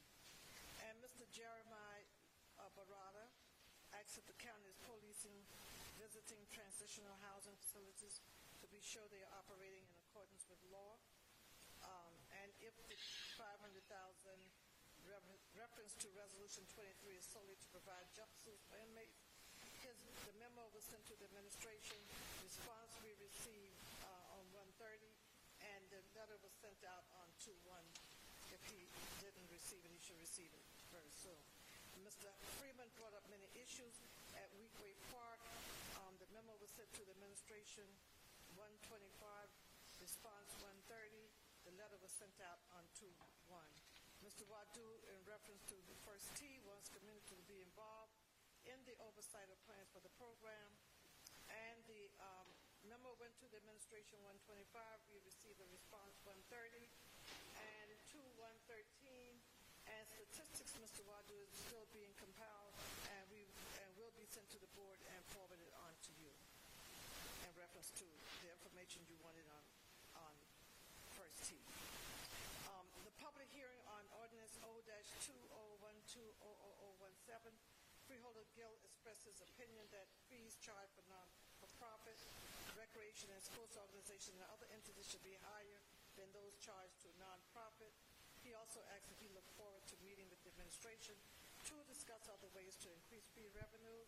And Mr. Jeremiah Barada asked if the county is policing visiting transitional housing facilities to be sure they are operating in accordance with law. And if the $500,000 reference to Resolution 23 is solely to provide jumpsuits for inmates, the memo was sent to the administration. Response we received on 1/30, and the letter was sent out on 2/1. If he didn't receive it, he should receive it very soon. Mr. Freeman brought up many issues at Weekway Park. The memo was sent to the administration 1/25, response 1/30. The letter was sent out on 2/1. Mr. Wadu, in reference to the first T, wants community to be involved in the oversight oversight of plans for the program. And the memo went to the administration 125. We received a response 130 and 2113. And statistics, Mr. Wadu, is still being compiled and will be sent to the board and forwarded on to you in reference to the information you wanted on First T. The public hearing on ordinance O-20120017, Freeholder Gill expressed his opinion that fees charged for non-for-profit, recreation, and sports organizations and other entities should be higher than those charged to non-profit. He also asked if he looked forward to meeting with the administration to discuss other ways to increase fee revenues.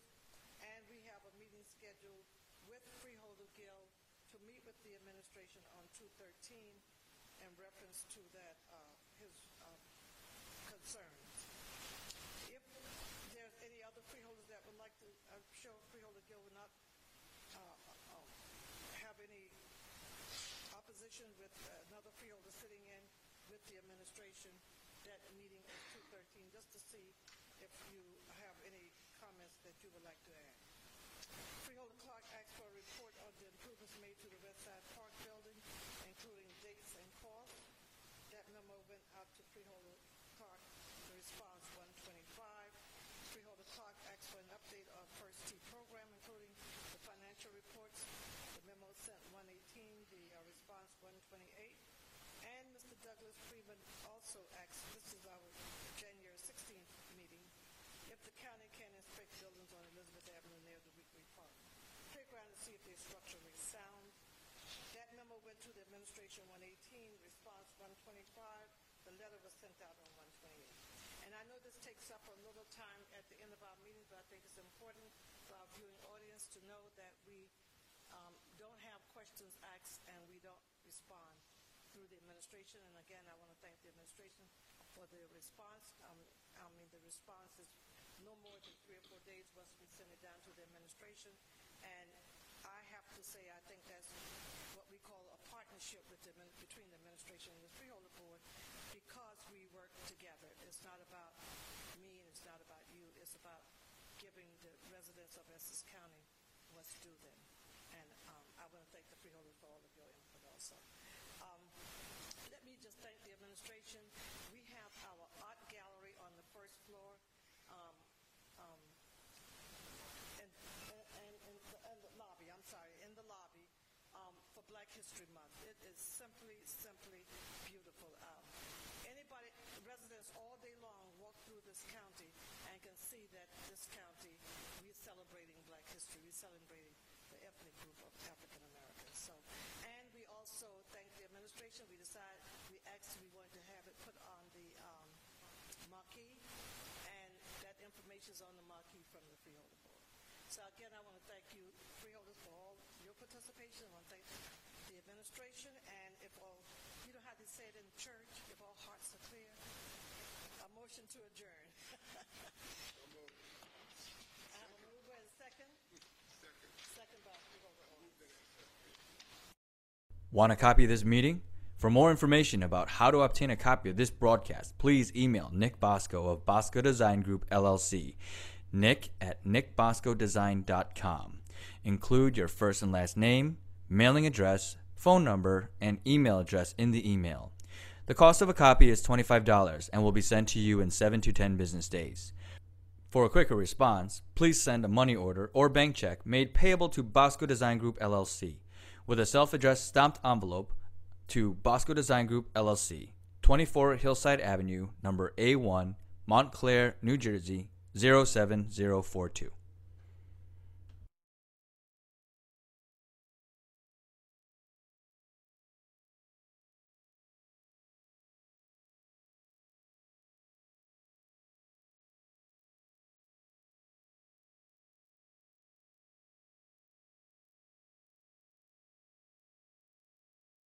And we have a meeting scheduled with Freeholder Gill to meet with the administration on 2/13 in reference to that, his concerns. If there's any other freeholders that would like to, I'm sure Freeholder Gill would not have any opposition with another freeholder sitting in with the administration. That meeting is 2/13, just to see if you have any comments that you would like to add. Freeholder Clark asked for a report on the improvements made to the Westside Park building, including dates and costs. That memo went out to Freeholder Clark. The response 125. Freeholder Clark asked for an update on First T program, including the financial reports. The memo sent 118. The response 128. And Mr. Douglas Freeman also asked, this is our January 16th meeting, if the county can inspect buildings on Elizabeth Avenue near the Weekly Park playground to see if they're structurally sound. That memo went to the administration 118, response 125. The letter was sent out on 128. And I know this takes up a little time at the end of our meeting, but I think it's important for our viewing audience to know that we don't have questions asked and we don't respond through the administration. And again, I want to thank the administration for the response. The response is no more than 3 or 4 days once we send it down to the administration. And I have to say, I think that's what we call a partnership between the administration and the Freeholder Board, because we work together. It's not about me and it's not about you. It's about giving the residents of Essex County what's due them. And I want to thank the Freeholders for all of your input also. Let me just thank the administration. We have our art gallery on the first floor in the lobby, in the lobby for Black History Month. It is simply beautiful. Anybody, residents all day long walk through this county and can see that this county, we're celebrating Black history. We're celebrating the ethnic group of African Americans. And we also thank the administration. We wanted to have it put on the marquee, and that information is on the marquee from the Freeholder Board. So again, I want to thank you, Freeholders, for all your participation. I want to thank the administration, and if all, you know how they say it in church, if all hearts are clear, a motion to adjourn. I have a move and a second. Second by Freeholder Owens. Want a copy of this meeting? For more information about how to obtain a copy of this broadcast, please email Nick Bosco of Bosco Design Group, LLC. Nick@nickboscodesign.com. Include your first and last name, mailing address, phone number, and email address in the email. The cost of a copy is $25 and will be sent to you in 7 to 10 business days. For a quicker response, please send a money order or bank check made payable to Bosco Design Group, LLC, with a self-addressed stamped envelope to Bosco Design Group, LLC, 24 Hillside Avenue, number A1, Montclair, New Jersey, 07042.